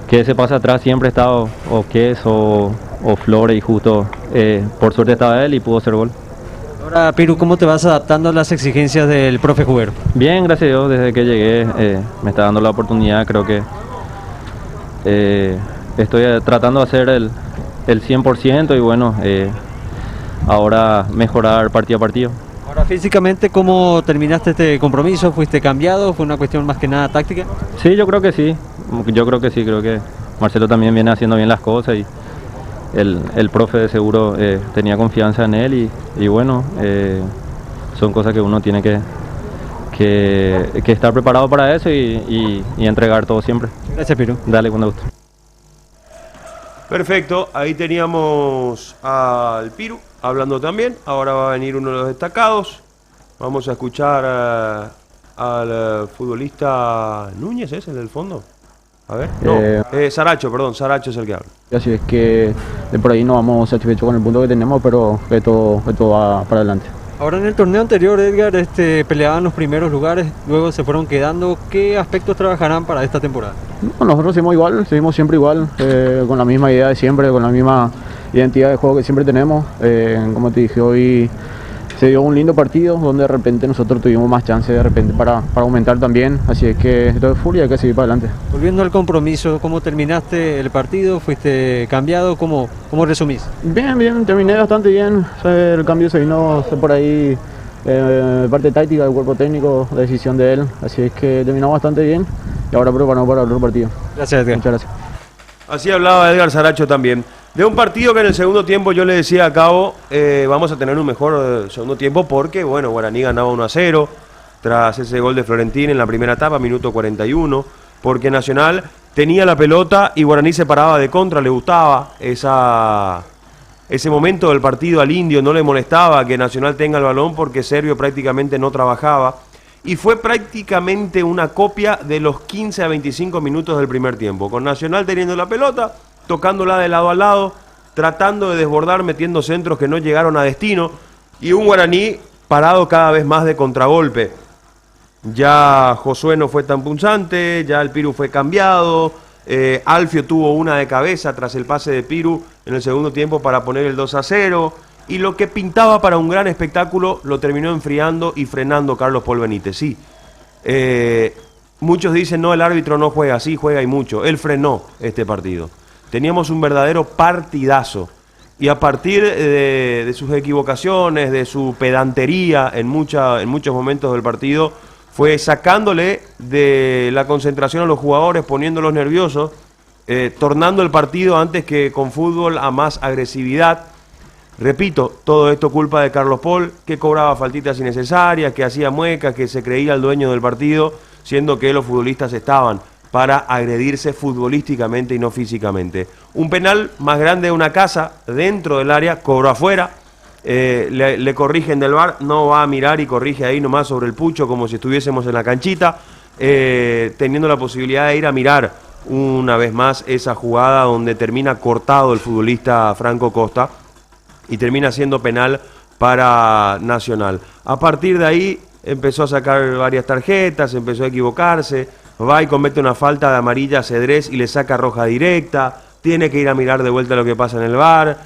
ese pase atrás siempre ha estado o Queso o Flores, y justo por suerte estaba él y pudo hacer gol. Ahora, Piru, ¿cómo te vas adaptando a las exigencias del profe Jubero? Bien, gracias a Dios, desde que llegué me está dando la oportunidad. Creo que estoy tratando de hacer el 100% y bueno, ahora mejorar partido a partido. Ahora, físicamente, ¿cómo terminaste este compromiso? ¿Fuiste cambiado? ¿Fue una cuestión más que nada táctica? Sí, yo creo que sí. Creo que Marcelo también viene haciendo bien las cosas y el profe de seguro tenía confianza en él y bueno, son cosas que uno tiene que estar preparado para eso y entregar todo siempre. Gracias, Piru. Dale, cuando gusto. Perfecto, ahí teníamos al Piru hablando también. Ahora va a venir uno de los destacados. Vamos a escuchar al futbolista Núñez, ¿es el del fondo? A ver, no, Saracho, perdón, Saracho es el que habla. Así es que de por ahí no vamos satisfechos con el punto que tenemos, pero que todo va para adelante. Ahora, en el torneo anterior, Edgar, peleaban los primeros lugares, luego se fueron quedando. ¿Qué aspectos trabajarán para esta temporada? No, nosotros seguimos siempre igual, con la misma idea de siempre, con la misma identidad de juego que siempre tenemos. Como te dije, hoy se dio un lindo partido donde de repente nosotros tuvimos más chance para aumentar también, así es que esto es full y hay que seguir para adelante. Volviendo al compromiso, ¿cómo terminaste el partido? ¿Fuiste cambiado? ¿Cómo resumís? Bien, terminé bastante bien. El cambio se vino por ahí, parte táctica del cuerpo técnico, la decisión de él, así es que terminamos bastante bien y ahora preparamos para el otro partido. Gracias, Edgar. Muchas gracias. Así hablaba Edgar Saracho también. De un partido que en el segundo tiempo yo le decía a Cabo, vamos a tener un mejor segundo tiempo porque, bueno, Guaraní ganaba 1-0 tras ese gol de Florentín en la primera etapa, minuto 41, porque Nacional tenía la pelota y Guaraní se paraba de contra, le gustaba ese momento del partido al Indio, no le molestaba que Nacional tenga el balón porque Servio prácticamente no trabajaba y fue prácticamente una copia de los 15 a 25 minutos del primer tiempo, con Nacional teniendo la pelota, tocándola de lado a lado, tratando de desbordar, metiendo centros que no llegaron a destino, y un Guaraní parado cada vez más de contragolpe. Ya Josué no fue tan punzante, ya el Piru fue cambiado, Alfio tuvo una de cabeza tras el pase de Piru en el segundo tiempo para poner el 2-0, y lo que pintaba para un gran espectáculo lo terminó enfriando y frenando Carlos Paul Benítez. Sí, muchos dicen, no, el árbitro no juega, sí juega y mucho. Él frenó este partido. Teníamos un verdadero partidazo, y a partir de sus equivocaciones, de su pedantería en muchos momentos del partido, fue sacándole de la concentración a los jugadores, poniéndolos nerviosos, tornando el partido antes que con fútbol a más agresividad. Repito, todo esto culpa de Carlos Paul, que cobraba faltitas innecesarias, que hacía muecas, que se creía el dueño del partido, siendo que los futbolistas estaban para agredirse futbolísticamente y no físicamente. Un penal más grande de una casa dentro del área, cobró afuera, le corrigen del VAR, no va a mirar y corrige ahí nomás sobre el pucho como si estuviésemos en la canchita, teniendo la posibilidad de ir a mirar una vez más esa jugada donde termina cortado el futbolista Franco Costa y termina siendo penal para Nacional. A partir de ahí empezó a sacar varias tarjetas, empezó a equivocarse, va y comete una falta de amarilla a Cedrés y le saca roja directa, tiene que ir a mirar de vuelta lo que pasa en el VAR,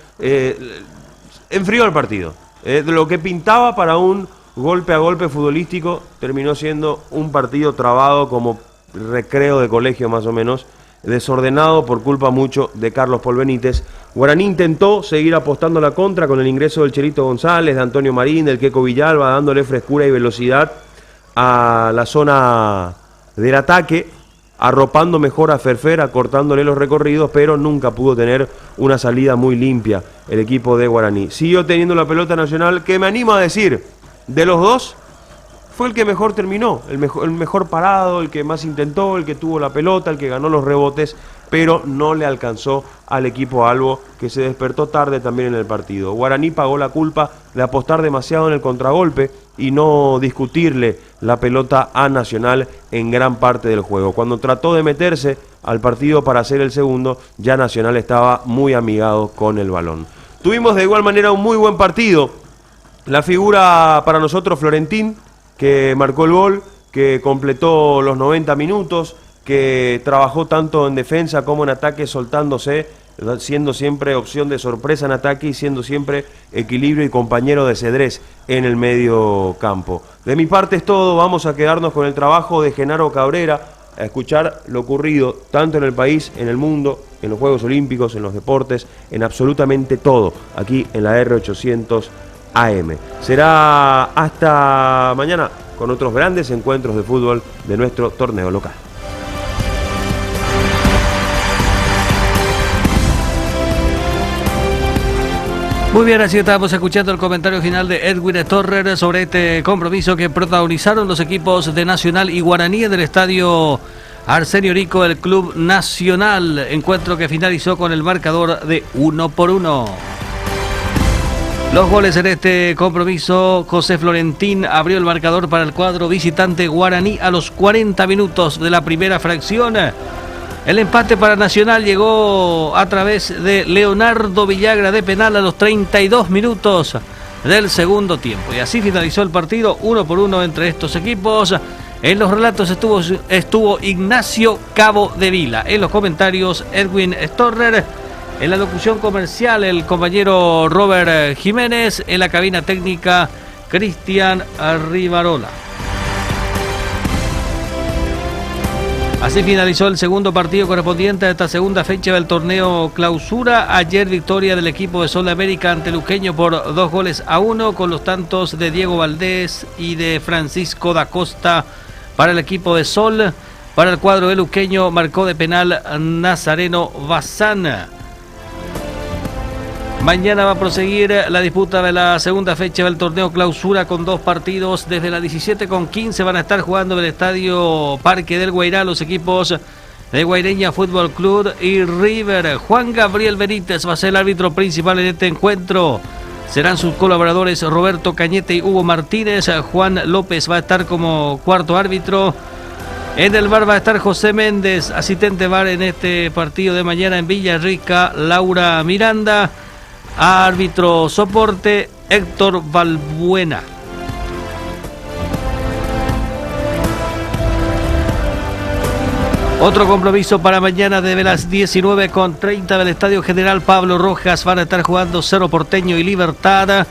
enfrió el partido. Lo que pintaba para un golpe a golpe futbolístico terminó siendo un partido trabado como recreo de colegio más o menos, desordenado por culpa mucho de Carlos Paul Benítez. Guaraní intentó seguir apostando la contra con el ingreso del Cherito González, de Antonio Marín, del Queco Villalba, dándole frescura y velocidad a la zona del ataque, arropando mejor a Ferfera, cortándole los recorridos, pero nunca pudo tener una salida muy limpia el equipo de Guaraní. Siguió teniendo la pelota Nacional, que me animo a decir, de los dos, fue el que mejor terminó, el mejor parado, el que más intentó, el que tuvo la pelota, el que ganó los rebotes, pero no le alcanzó al equipo albo, que se despertó tarde también en el partido. Guaraní pagó la culpa de apostar demasiado en el contragolpe y no discutirle la pelota a Nacional en gran parte del juego. Cuando trató de meterse al partido para hacer el segundo, ya Nacional estaba muy amigado con el balón. Tuvimos de igual manera un muy buen partido. La figura para nosotros Florentín, que marcó el gol, que completó los 90 minutos, que trabajó tanto en defensa como en ataque, soltándose, siendo siempre opción de sorpresa en ataque y siendo siempre equilibrio y compañero de Cedrés en el medio campo. De mi parte es todo, vamos a quedarnos con el trabajo de Genaro Cabrera, a escuchar lo ocurrido tanto en el país, en el mundo, en los Juegos Olímpicos, en los deportes, en absolutamente todo, aquí en la R800 AM. Será hasta mañana con otros grandes encuentros de fútbol de nuestro torneo local. Muy bien, así estábamos escuchando el comentario final de Edwin Torrer sobre este compromiso que protagonizaron los equipos de Nacional y Guaraní en el estadio Arsenio Rico del Club Nacional. Encuentro que finalizó con el marcador de 1-1. Los goles en este compromiso: José Florentín abrió el marcador para el cuadro visitante Guaraní a los 40 minutos de la primera fracción. El empate para Nacional llegó a través de Leonardo Villagra de penal a los 32 minutos del segundo tiempo. Y así finalizó el partido 1-1 entre estos equipos. En los relatos estuvo Ignacio Cabo de Vila. En los comentarios, Edwin Storrer. En la locución comercial, el compañero Robert Jiménez. En la cabina técnica, Cristian Rivarola. Así finalizó el segundo partido correspondiente a esta segunda fecha del torneo Clausura. Ayer victoria del equipo de Sol América ante Luqueño por 2-1, con los tantos de Diego Valdés y de Francisco da Costa para el equipo de Sol. Para el cuadro de Luqueño marcó de penal Nazareno Bazán. Mañana va a proseguir la disputa de la segunda fecha del torneo Clausura con dos partidos. Desde las 17:15 van a estar jugando en el estadio Parque del Guairá los equipos de Guaireña Fútbol Club y River. Juan Gabriel Benítez va a ser el árbitro principal en este encuentro. serán sus colaboradores Roberto Cañete y Hugo Martínez. Juan López va a estar como cuarto árbitro. En el VAR va a estar José Méndez, asistente VAR en este partido de mañana en Villarrica, Laura Miranda. Árbitro soporte, Héctor Balbuena. Otro compromiso para mañana desde las 19:30 del Estadio General Pablo Rojas. Van a estar jugando Cerro Porteño y Libertad.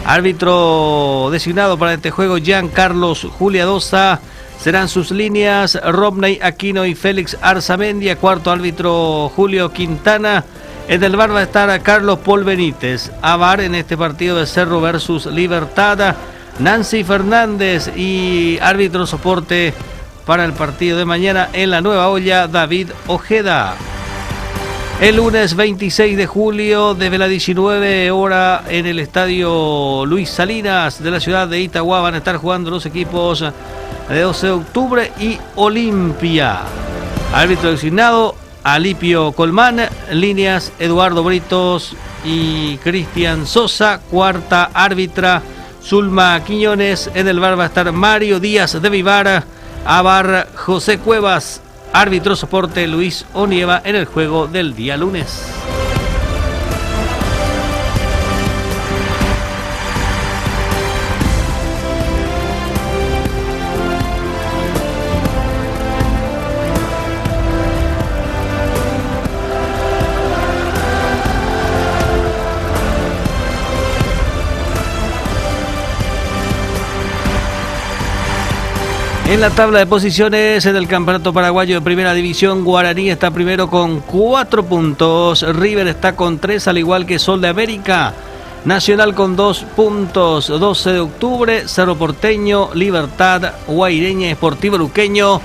Árbitro designado para este juego, Jean Carlos Juliadosa. Serán sus líneas Romney Aquino y Félix Arzamendia. Cuarto árbitro, Julio Quintana. En el VAR va a estar Carlos Paul Benítez. A VAR en este partido de Cerro versus Libertad, Nancy Fernández. Y árbitro soporte para el partido de mañana en la Nueva Olla, David Ojeda. El lunes 26 de julio, desde las 19 horas, en el estadio Luis Salinas de la ciudad de Itagua, van a estar jugando los equipos de 12 de octubre y Olimpia. Árbitro designado, Alipio Colmán. Líneas, Eduardo Britos y Cristian Sosa. Cuarta árbitra, Zulma Quiñones. En el VAR va a estar Mario Díaz de Vivar. A VAR, José Cuevas. Árbitro soporte, Luis Onieva, en el juego del día lunes. En la tabla de posiciones del Campeonato Paraguayo de Primera División, Guaraní está primero con 4 puntos. River está con 3, al igual que Sol de América. Nacional con 2 puntos. 12 de octubre, Cerro Porteño, Libertad, Guaireña y Sportivo Luqueño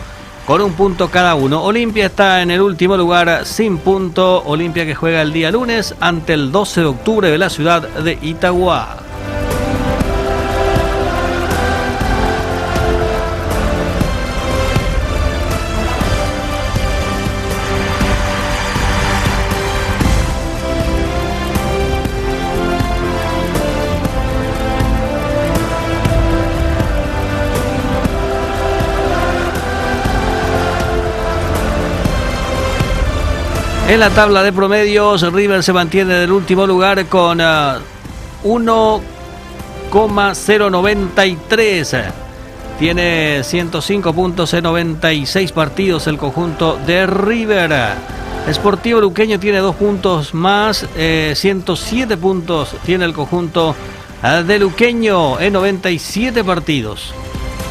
con 1 punto cada uno. Olimpia está en el último lugar sin punto. Olimpia que juega el día lunes ante el 12 de octubre de la ciudad de Itagua. En la tabla de promedios, River se mantiene en el último lugar con 1,093. Tiene 105 puntos en 96 partidos el conjunto de River. Sportivo Luqueño tiene 2 puntos más, 107 puntos tiene el conjunto de Luqueño en 97 partidos.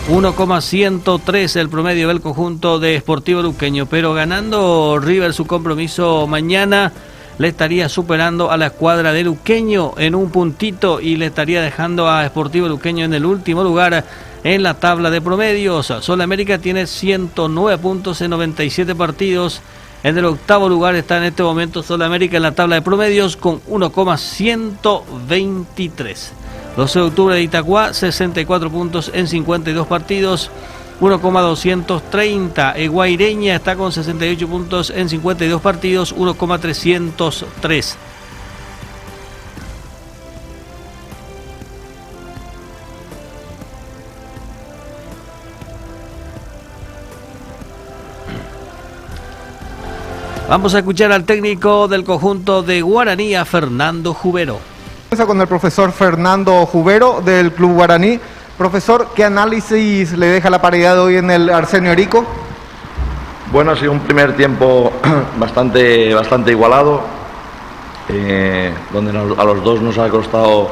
1,103 el promedio del conjunto de Sportivo Luqueño, pero ganando River su compromiso mañana, le estaría superando a la escuadra de Luqueño en 1 puntito y le estaría dejando a Sportivo Luqueño en el último lugar en la tabla de promedios. Sol América tiene 109 puntos en 97 partidos. En el octavo lugar está en este momento Sol América en la tabla de promedios con 1,123. 12 de octubre de Itagua, 64 puntos en 52 partidos, 1,230. Guaireña está con 68 puntos en 52 partidos, 1,303. Vamos a escuchar al técnico del conjunto de Guaraní, a Fernando Jubero. Con el profesor Fernando Jubero del Club Guaraní. Profesor, ¿qué análisis le deja la paridad de hoy en el Arsenio Rico? Bueno, ha sido un primer tiempo bastante igualado, donde a los dos nos ha costado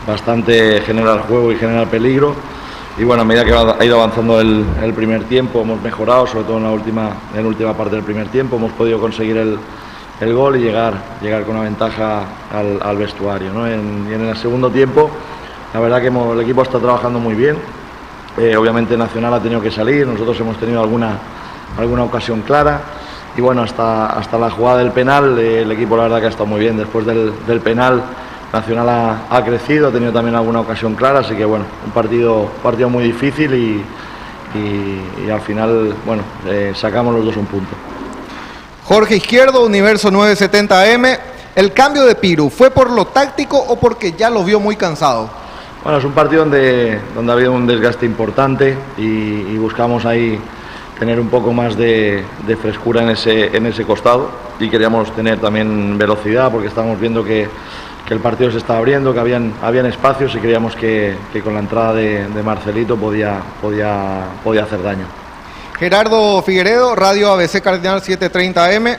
bastante generar juego y generar peligro. Y bueno, a medida que ha ido avanzando el primer tiempo, hemos mejorado, sobre todo en la última parte del primer tiempo, hemos podido conseguir el gol y llegar con una ventaja al vestuario, ¿no? Y en el segundo tiempo, la verdad que el equipo está trabajando muy bien. Obviamente Nacional ha tenido que salir, nosotros hemos tenido alguna ocasión clara y bueno, hasta la jugada del penal, el equipo la verdad que ha estado muy bien. Después del penal, Nacional ha crecido, ha tenido también alguna ocasión clara, así que bueno, un partido muy difícil y al final, bueno, sacamos los dos un punto. Jorge Izquierdo, Universo 970 AM. ¿El cambio de Piru fue por lo táctico o porque ya lo vio muy cansado? Bueno, es un partido donde ha habido un desgaste importante y buscamos ahí tener un poco más de frescura en ese costado, y queríamos tener también velocidad porque estábamos viendo que el partido se estaba abriendo, que habían espacios, y creíamos que con la entrada de Marcelito podía hacer daño. Gerardo Figueredo, Radio ABC Cardenal 730 AM.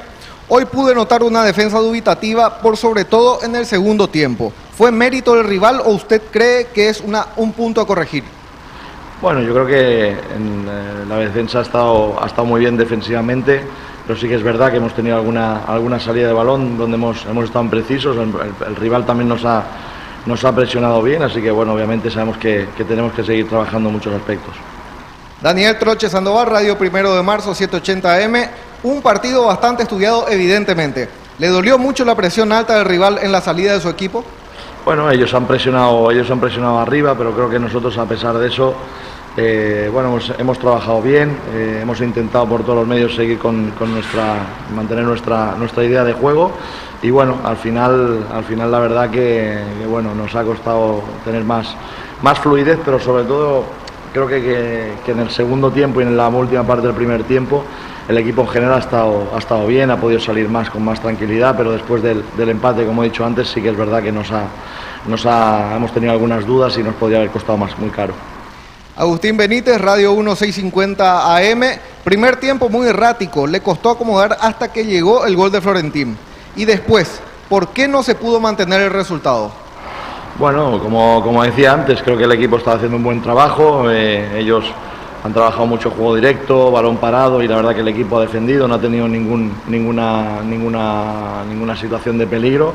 Hoy pude notar una defensa dubitativa, por sobre todo en el segundo tiempo. ¿Fue mérito del rival o usted cree que es un punto a corregir? Bueno, yo creo que la defensa ha estado muy bien defensivamente, pero sí que es verdad que hemos tenido alguna salida de balón donde hemos estado imprecisos. El rival también nos ha presionado bien, así que bueno, obviamente sabemos que tenemos que seguir trabajando en muchos aspectos. Daniel Troche Sandoval, Radio 1 de Marzo 780 AM. Un partido bastante estudiado, evidentemente. ¿Le dolió mucho la presión alta del rival en la salida de su equipo? Bueno, ellos han presionado arriba, pero creo que nosotros, a pesar de eso, hemos trabajado bien, hemos intentado por todos los medios seguir mantener nuestra idea de juego, y bueno, al final la verdad que nos ha costado tener más fluidez, pero sobre todo creo que en el segundo tiempo y en la última parte del primer tiempo el equipo en general ha estado bien, ha podido salir con más tranquilidad, pero después del empate, como he dicho antes, sí que es verdad que hemos tenido algunas dudas y nos podría haber costado muy caro. Agustín Benítez, Radio 1650 AM. Primer tiempo muy errático, le costó acomodar hasta que llegó el gol de Florentín. Y después, ¿por qué no se pudo mantener el resultado? Bueno, como decía antes, creo que el equipo está haciendo un buen trabajo. Ellos han trabajado mucho juego directo, balón parado, y la verdad que el equipo ha defendido, no ha tenido ninguna situación de peligro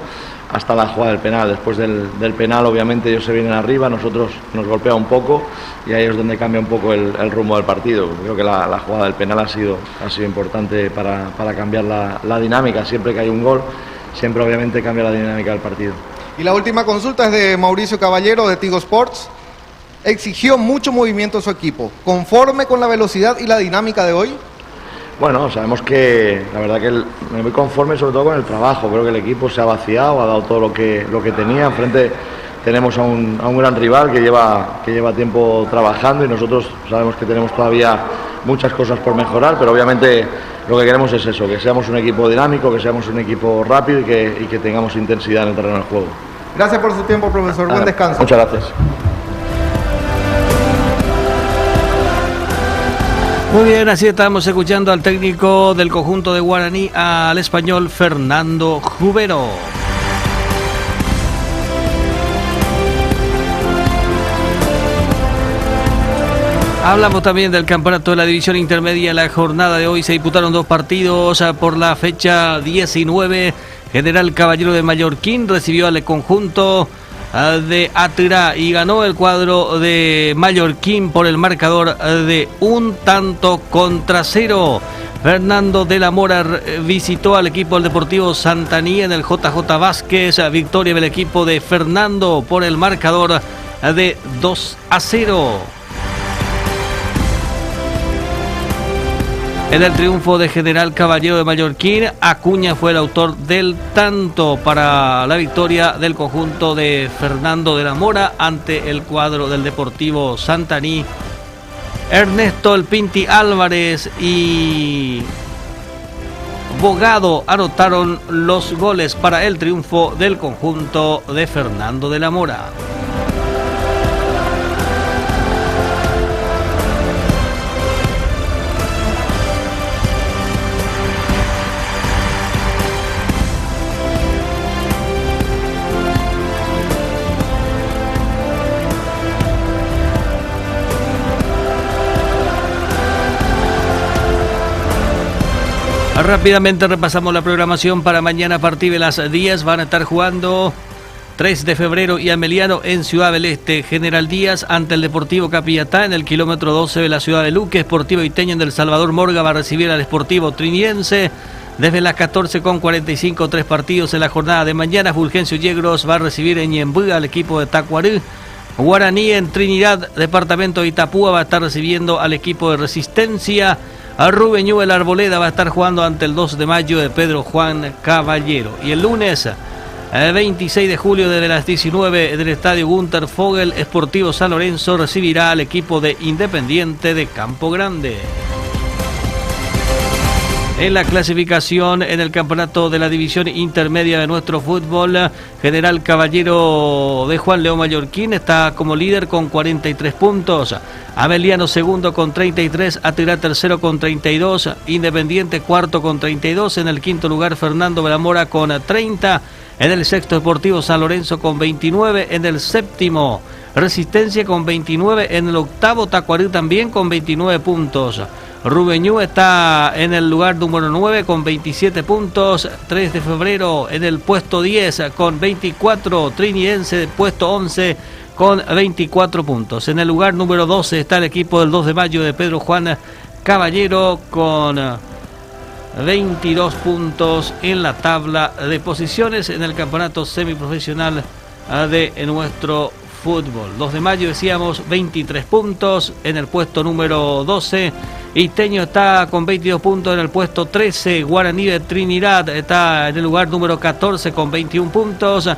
hasta la jugada del penal. Después del penal, obviamente, ellos se vienen arriba, nosotros nos golpea un poco, y ahí es donde cambia un poco el rumbo del partido. Creo que la jugada del penal ha sido importante para cambiar la dinámica. Siempre que hay un gol, siempre obviamente cambia la dinámica del partido. Y la última consulta es de Mauricio Caballero, de Tigo Sports. Exigió mucho movimiento a su equipo. ¿Conforme con la velocidad y la dinámica de hoy? Bueno, sabemos que la verdad que me voy conforme sobre todo con el trabajo. Creo que el equipo se ha vaciado, ha dado todo lo que tenía. Enfrente tenemos a un gran rival que lleva tiempo trabajando, y nosotros sabemos que tenemos todavía muchas cosas por mejorar, pero obviamente lo que queremos es eso, que seamos un equipo dinámico, que seamos un equipo rápido y que tengamos intensidad en el terreno del juego. Gracias por su tiempo, profesor. Buen descanso. Muchas gracias. Muy bien, así estamos escuchando al técnico del conjunto de Guaraní, al español Fernando Jubero. Hablamos también del campeonato de la división intermedia. En la jornada de hoy se disputaron 2 partidos. Por la fecha 19, General Caballero de Mallorquín recibió al conjunto de Atirá y ganó el cuadro de Mallorquín por el marcador de 1-0. Fernando de la Mora visitó al equipo del Deportivo Santaní en el JJ Vázquez. Victoria del equipo de Fernando por el marcador de 2-0. En el triunfo de General Caballero de Mallorquín, Acuña fue el autor del tanto para la victoria del conjunto de Fernando de la Mora ante el cuadro del Deportivo Santaní. Ernesto El Pinti Álvarez y Bogado anotaron los goles para el triunfo del conjunto de Fernando de la Mora. Rápidamente repasamos la programación para mañana. A partir de las 10 van a estar jugando 3 de febrero y Ameliano en Ciudad del Este. General Díaz ante el Deportivo Capillatá en el kilómetro 12 de la ciudad de Luque. Sportivo Iteño del Salvador Morga va a recibir al Sportivo Triniense. Desde las 14:45, 3 partidos en la jornada de mañana. Fulgencio Yegros va a recibir en Ñembú al equipo de Tacuarú. Guaraní en Trinidad, departamento de Itapúa, va a estar recibiendo al equipo de Resistencia. A Rubeñú el Arboleda va a estar jugando ante el 2 de mayo de Pedro Juan Caballero. Y el lunes El 26 de julio desde las 19 del estadio Gunter Fogel, Sportivo San Lorenzo recibirá al equipo de Independiente de Campo Grande. En la clasificación en el campeonato de la división intermedia de nuestro fútbol, General Caballero de Juan León Mallorquín está como líder con 43 puntos. Ameliano segundo con 33, Atirá tercero con 32, Independiente cuarto con 32, en el quinto lugar Fernando Belamora con 30, en el sexto Deportivo San Lorenzo con 29, en el séptimo Resistencia con 29, en el octavo Tacuarí también con 29 puntos. Rubeñú está en el lugar número 9 con 27 puntos, 3 de febrero en el puesto 10 con 24, Trinidense puesto 11 con 24 puntos. En el lugar número 12 está el equipo del 2 de mayo de Pedro Juan Caballero con 22 puntos en la tabla de posiciones en el campeonato semiprofesional de nuestro fútbol. 2 de mayo decíamos 23 puntos en el puesto número 12. Isteño está con 22 puntos en el puesto 13. Guaraní de Trinidad está en el lugar número 14 con 21 puntos.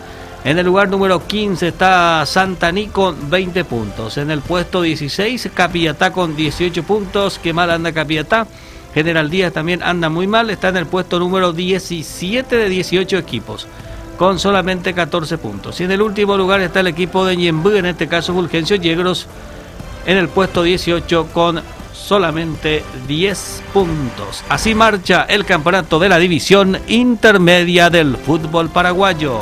En el lugar número 15 está Santaní con 20 puntos. En el puesto 16 Capiatá con 18 puntos. Qué mal anda Capiatá. General Díaz también anda muy mal. Está en el puesto número 17 de 18 equipos con solamente 14 puntos. Y en el último lugar está el equipo de Ñembú, en este caso Fulgencio Yegros, en el puesto 18 con solamente 10 puntos. Así marcha el campeonato de la división intermedia del fútbol paraguayo.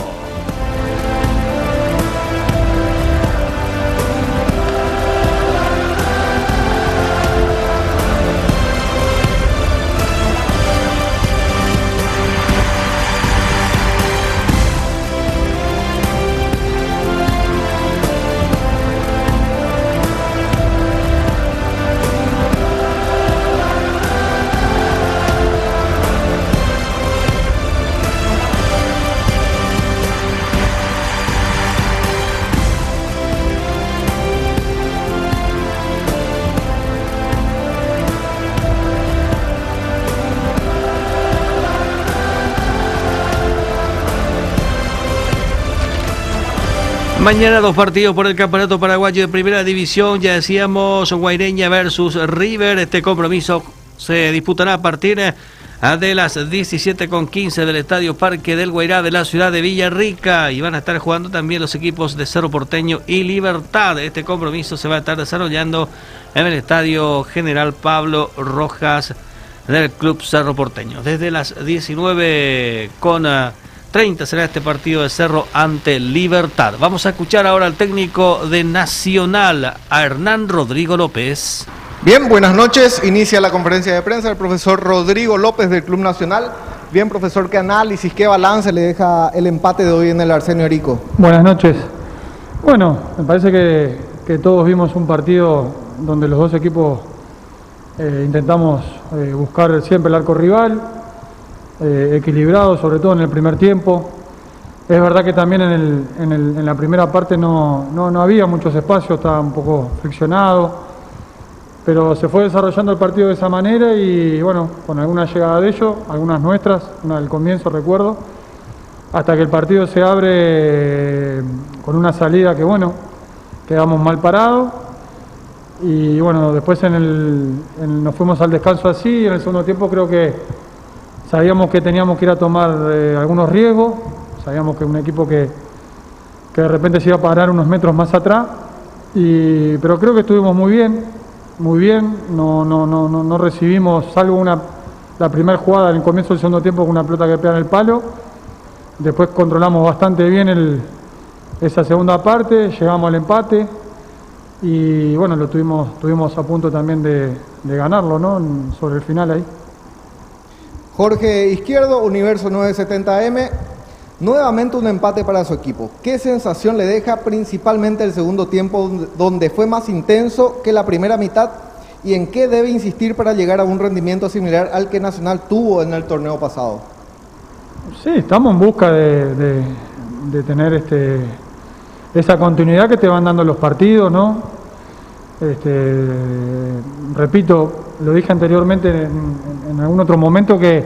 Mañana 2 partidos por el campeonato paraguayo de primera división. Ya decíamos Guaireña versus River. Este compromiso se disputará a partir de las 17:15 del Estadio Parque del Guairá de la ciudad de Villarrica. Y van a estar jugando también los equipos de Cerro Porteño y Libertad. Este compromiso se va a estar desarrollando en el Estadio General Pablo Rojas del Club Cerro Porteño. Desde las 19:30 será este partido de Cerro ante Libertad. Vamos a escuchar ahora al técnico de Nacional, a Hernán Rodrigo López. Bien, buenas noches. Inicia la conferencia de prensa el profesor Rodrigo López del Club Nacional. Bien, profesor, ¿qué análisis, qué balance le deja el empate de hoy en el Arsenio Erico? Buenas noches. Bueno, me parece que todos vimos un partido donde los dos equipos intentamos buscar siempre el arco rival, equilibrado, sobre todo en el primer tiempo. Es verdad que también en la primera parte no había muchos espacios, estaba un poco friccionado, pero se fue desarrollando el partido de esa manera y bueno, con alguna llegada de ellos, algunas nuestras, una del comienzo recuerdo, hasta que el partido se abre con una salida que bueno, quedamos mal parados y bueno, después nos fuimos al descanso así y en el segundo tiempo creo que sabíamos que teníamos que ir a tomar algunos riesgos, sabíamos que un equipo que de repente se iba a parar unos metros más atrás, pero creo que estuvimos muy bien, no recibimos, salvo la primera jugada en el comienzo del segundo tiempo con una pelota que pega en el palo, después controlamos bastante bien esa segunda parte, llegamos al empate y bueno, estuvimos a punto también de ganarlo, ¿no? Sobre el final ahí. Jorge Izquierdo, Universo 970M, nuevamente un empate para su equipo. ¿Qué sensación le deja principalmente el segundo tiempo, donde fue más intenso que la primera mitad? ¿Y en qué debe insistir para llegar a un rendimiento similar al que Nacional tuvo en el torneo pasado? Sí, estamos en busca de tener esa continuidad que te van dando los partidos, ¿no? Repito, lo dije anteriormente en algún otro momento que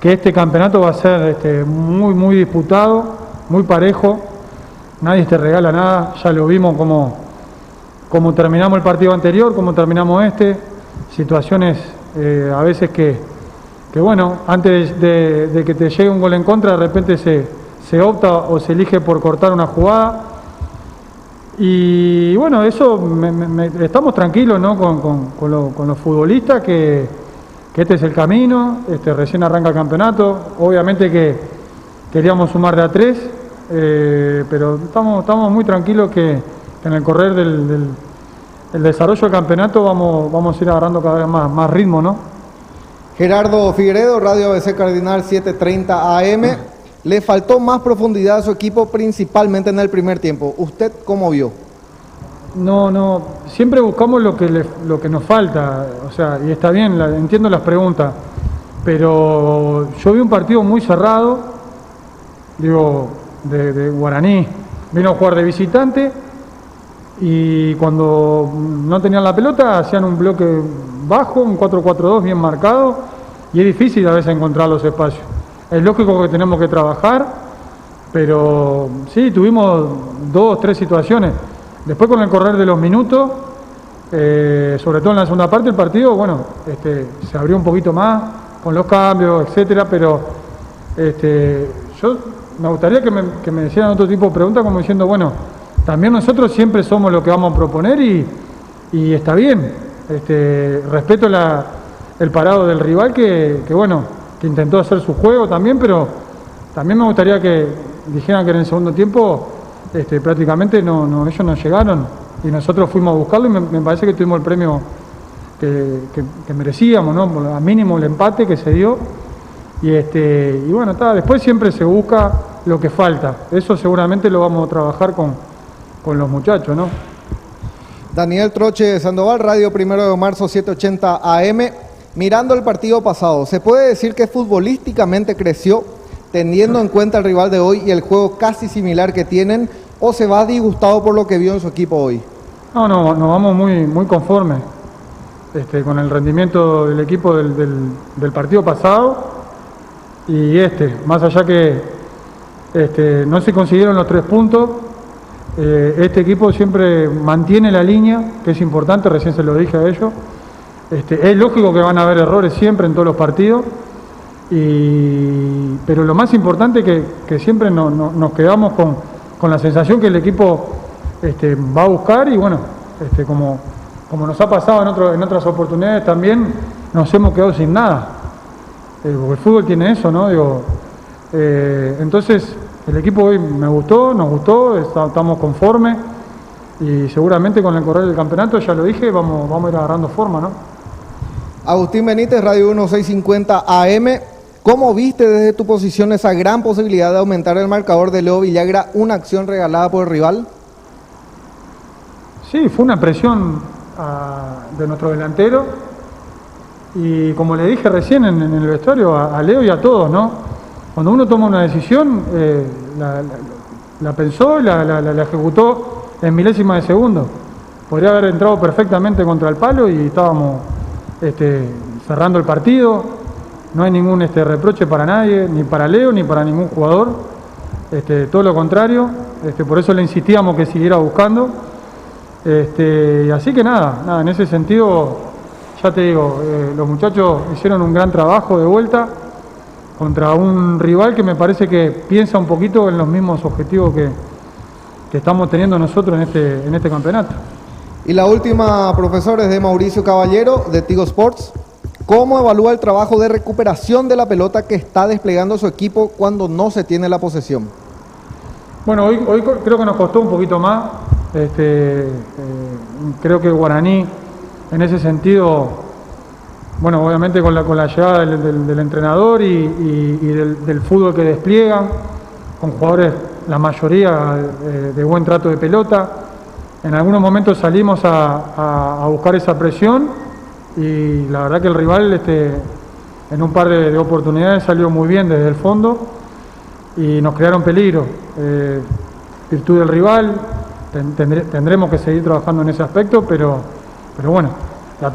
este campeonato va a ser muy disputado, muy parejo, nadie te regala nada, ya lo vimos como terminamos el partido anterior, como terminamos situaciones a veces que bueno, antes de que te llegue un gol en contra, de repente se opta o se elige por cortar una jugada. Y bueno, eso estamos tranquilos, ¿no? con los futbolistas que este es el camino, recién arranca el campeonato. Obviamente que queríamos sumar de a 3, pero estamos muy tranquilos que en el correr del desarrollo del campeonato vamos a ir agarrando cada vez más ritmo, ¿no? Gerardo Figueredo, Radio ABC Cardinal 730 AM. Le faltó más profundidad a su equipo, principalmente en el primer tiempo. ¿Usted cómo vio? No, siempre buscamos lo que nos falta, o sea, y está bien, entiendo las preguntas, pero yo vi un partido muy cerrado, digo, de Guaraní, vino a jugar de visitante y cuando no tenían la pelota hacían un bloque bajo, un 4-4-2 bien marcado, y es difícil a veces encontrar los espacios. Es lógico que tenemos que trabajar, pero sí, tuvimos 2 o 3 situaciones. Después con el correr de los minutos, sobre todo en la segunda parte del partido, bueno, se abrió un poquito más con los cambios, etcétera, pero yo me gustaría que me hicieran otro tipo de preguntas como diciendo, bueno, también nosotros siempre somos lo que vamos a proponer y está bien. Respeto el parado del rival que intentó hacer su juego también, pero también me gustaría que dijeran que en el segundo tiempo prácticamente ellos no llegaron y nosotros fuimos a buscarlo y me parece que tuvimos el premio que merecíamos, ¿no? A mínimo el empate que se dio y bueno, después siempre se busca lo que falta, eso seguramente lo vamos a trabajar con los muchachos, ¿no? Daniel Troche Sandoval, Radio 1 de marzo 780 AM. Mirando el partido pasado, ¿se puede decir que futbolísticamente creció teniendo en cuenta el rival de hoy y el juego casi similar que tienen, o se va disgustado por lo que vio en su equipo hoy? No, nos vamos muy conformes con el rendimiento del equipo del partido pasado y más allá que no se consiguieron los 3 puntos, este equipo siempre mantiene la línea, que es importante, recién se lo dije a ellos. Es lógico que van a haber errores siempre en todos los partidos, pero lo más importante es que siempre nos quedamos con la sensación que el equipo va a buscar y bueno, como nos ha pasado en otras oportunidades también, nos hemos quedado sin nada. Porque el fútbol tiene eso, ¿no? Entonces, el equipo hoy nos gustó, estamos conformes y seguramente con el correr del campeonato, ya lo dije, vamos a ir agarrando forma, ¿no? Agustín Benítez, Radio 1650 AM. ¿Cómo viste desde tu posición esa gran posibilidad de aumentar el marcador de Leo Villagra, una acción regalada por el rival? Sí, fue una presión de nuestro delantero y como le dije recién en el vestuario a Leo y a todos, ¿no? Cuando uno toma una decisión, la pensó y la ejecutó en milésimas de segundo. Podría haber entrado perfectamente contra el palo y estábamos cerrando el partido. No hay ningún reproche para nadie, ni para Leo, ni para ningún jugador. Todo lo contrario. Por eso le insistíamos que siguiera buscando. Así que nada, en ese sentido, ya te digo, los muchachos hicieron un gran trabajo de vuelta contra un rival que me parece que piensa un poquito en los mismos objetivos que estamos teniendo nosotros en este campeonato. Y la última, profesor, es de Mauricio Caballero, de Tigo Sports. ¿Cómo evalúa el trabajo de recuperación de la pelota que está desplegando su equipo cuando no se tiene la posesión? Bueno, hoy creo que nos costó un poquito más. Creo que Guaraní, en ese sentido, bueno, obviamente con la llegada del entrenador y del fútbol que despliegan, con jugadores, la mayoría, de buen trato de pelota. En algunos momentos salimos a buscar esa presión y la verdad que el rival en un par de oportunidades salió muy bien desde el fondo y nos crearon peligro. Virtud del rival, tendremos que seguir trabajando en ese aspecto, pero bueno,